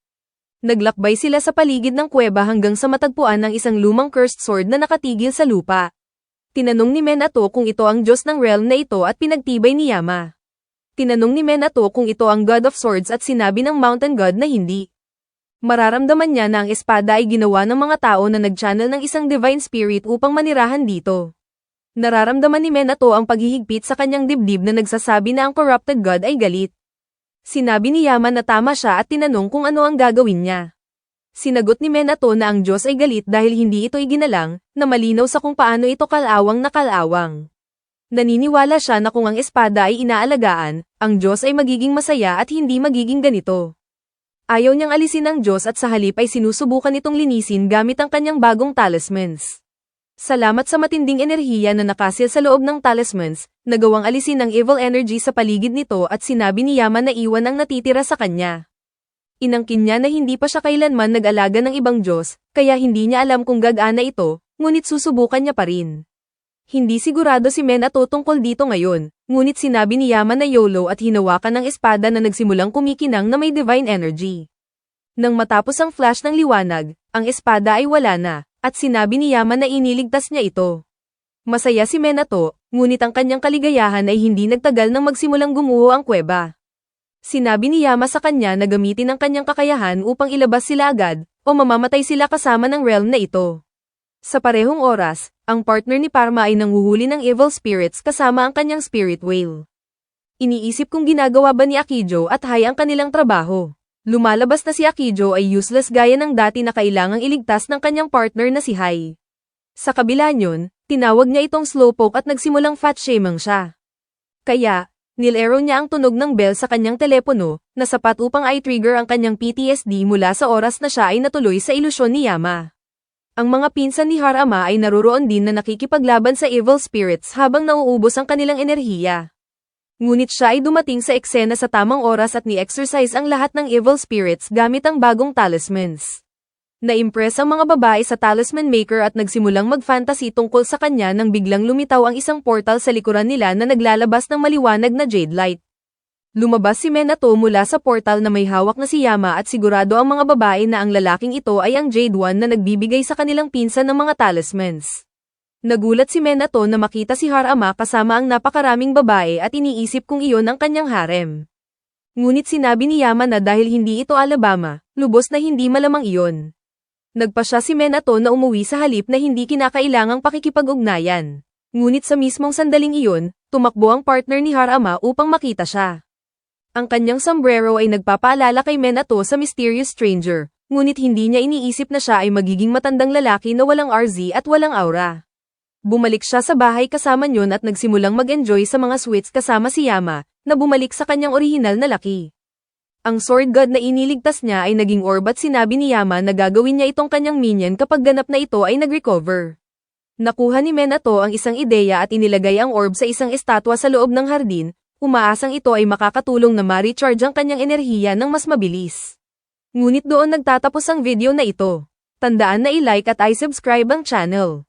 Naglakbay sila sa paligid ng kuweba hanggang sa matagpuan ng isang lumang cursed sword na nakatigil sa lupa. Tinanong ni Minato kung ito ang Diyos ng realm na ito at pinagtibay ni Yama. Tinanong ni Minato kung ito ang God of Swords at sinabi ng Mountain God na hindi. Mararamdaman niya na ang espada ay ginawa ng mga tao na nag-channel ng isang divine spirit upang manirahan dito. Nararamdaman ni Minato ang paghihigpit sa kanyang dibdib na nagsasabi na ang corrupted God ay galit. Sinabi ni Yama na tama siya at tinanong kung ano ang gagawin niya. Sinagot ni Minato na ang Diyos ay galit dahil hindi ito iginalang, na malinaw sa kung paano ito kalawang na kalawang. Naniniwala siya na kung ang espada ay inaalagaan, ang Diyos ay magiging masaya at hindi magiging ganito. Ayaw niyang alisin ang Diyos at sa halip ay sinusubukan itong linisin gamit ang kanyang bagong talismans. Salamat sa matinding enerhiya na nakasil sa loob ng talismans, nagawang alisin ang evil energy sa paligid nito at sinabi ni Yama na iwan ang natitira sa kanya. Inangkin niya na hindi pa siya kailanman nag-alaga ng ibang Diyos, kaya hindi niya alam kung gagana ito, ngunit susubukan niya pa rin. Hindi sigurado si Minato tungkol dito ngayon, ngunit sinabi ni Yama na YOLO at hinawakan ng espada na nagsimulang kumikinang na may divine energy. Nang matapos ang flash ng liwanag, ang espada ay wala na. At sinabi ni Yama na iniligtas niya ito. Masaya si Minato, ngunit ang kanyang kaligayahan ay hindi nagtagal nang magsimulang gumuho ang kuweba. Sinabi ni Yama sa kanya na gamitin ang kanyang kakayahan upang ilabas sila agad, o mamamatay sila kasama ng realm na ito. Sa parehong oras, ang partner ni Parma ay nanghuhuli ng evil spirits kasama ang kanyang spirit whale. Iniisip kung ginagawa ba ni Akijo at Hai ang kanilang trabaho. Lumalabas na si Akijo ay useless gaya ng dati na kailangang iligtas ng kanyang partner na si Hai. Sa kabila niyon, tinawag niya itong slowpoke at nagsimulang fat-shaming siya. Kaya, nilaro niya ang tunog ng bell sa kanyang telepono, na sapat upang i-trigger ang kanyang PTSD mula sa oras na siya ay natuloy sa ilusyon ni Yama. Ang mga pinsan ni Harama ay naroroon din na nakikipaglaban sa evil spirits habang nauubos ang kanilang enerhiya. Ngunit siya ay dumating sa eksena sa tamang oras at ni-exercise ang lahat ng evil spirits gamit ang bagong talismans. Na-impress ang mga babae sa talisman maker at nagsimulang mag-fantasy tungkol sa kanya nang biglang lumitaw ang isang portal sa likuran nila na naglalabas ng maliwanag na jade light. Lumabas si Minato mula sa portal na may hawak na si Yama at sigurado ang mga babae na ang lalaking ito ay ang Jade One na nagbibigay sa kanilang pinsan ng mga talismans. Nagulat si Minato na makita si Harama kasama ang napakaraming babae at iniisip kung iyon ang kanyang harem. Ngunit sinabi ni Yama na dahil hindi ito Alabama, lubos na hindi malamang iyon. Nagpasya si Minato na umuwi sa halip na hindi kinakailangang pakikipag-ugnayan. Ngunit sa mismong sandaling iyon, tumakbo ang partner ni Harama upang makita siya. Ang kanyang sombrero ay nagpapaalala kay Minato sa mysterious stranger, Ngunit hindi niya iniisip na siya ay magiging matandang lalaki na walang RZ at walang aura. Bumalik siya sa bahay kasama Nyon at nagsimulang mag-enjoy sa mga sweets kasama si Yama, na bumalik sa kanyang orihinal na laki. Ang sword god na iniligtas niya ay naging orb at sinabi ni Yama na gagawin niya itong kanyang minion kapag ganap na ito ay nag-recover. Nakuha ni Minato ang isang ideya at inilagay ang orb sa isang estatwa sa loob ng hardin, umaasang ito ay makakatulong na ma-recharge ang kanyang enerhiya ng mas mabilis. Ngunit doon nagtatapos ang video na ito. Tandaan na i-like at i-subscribe ang channel.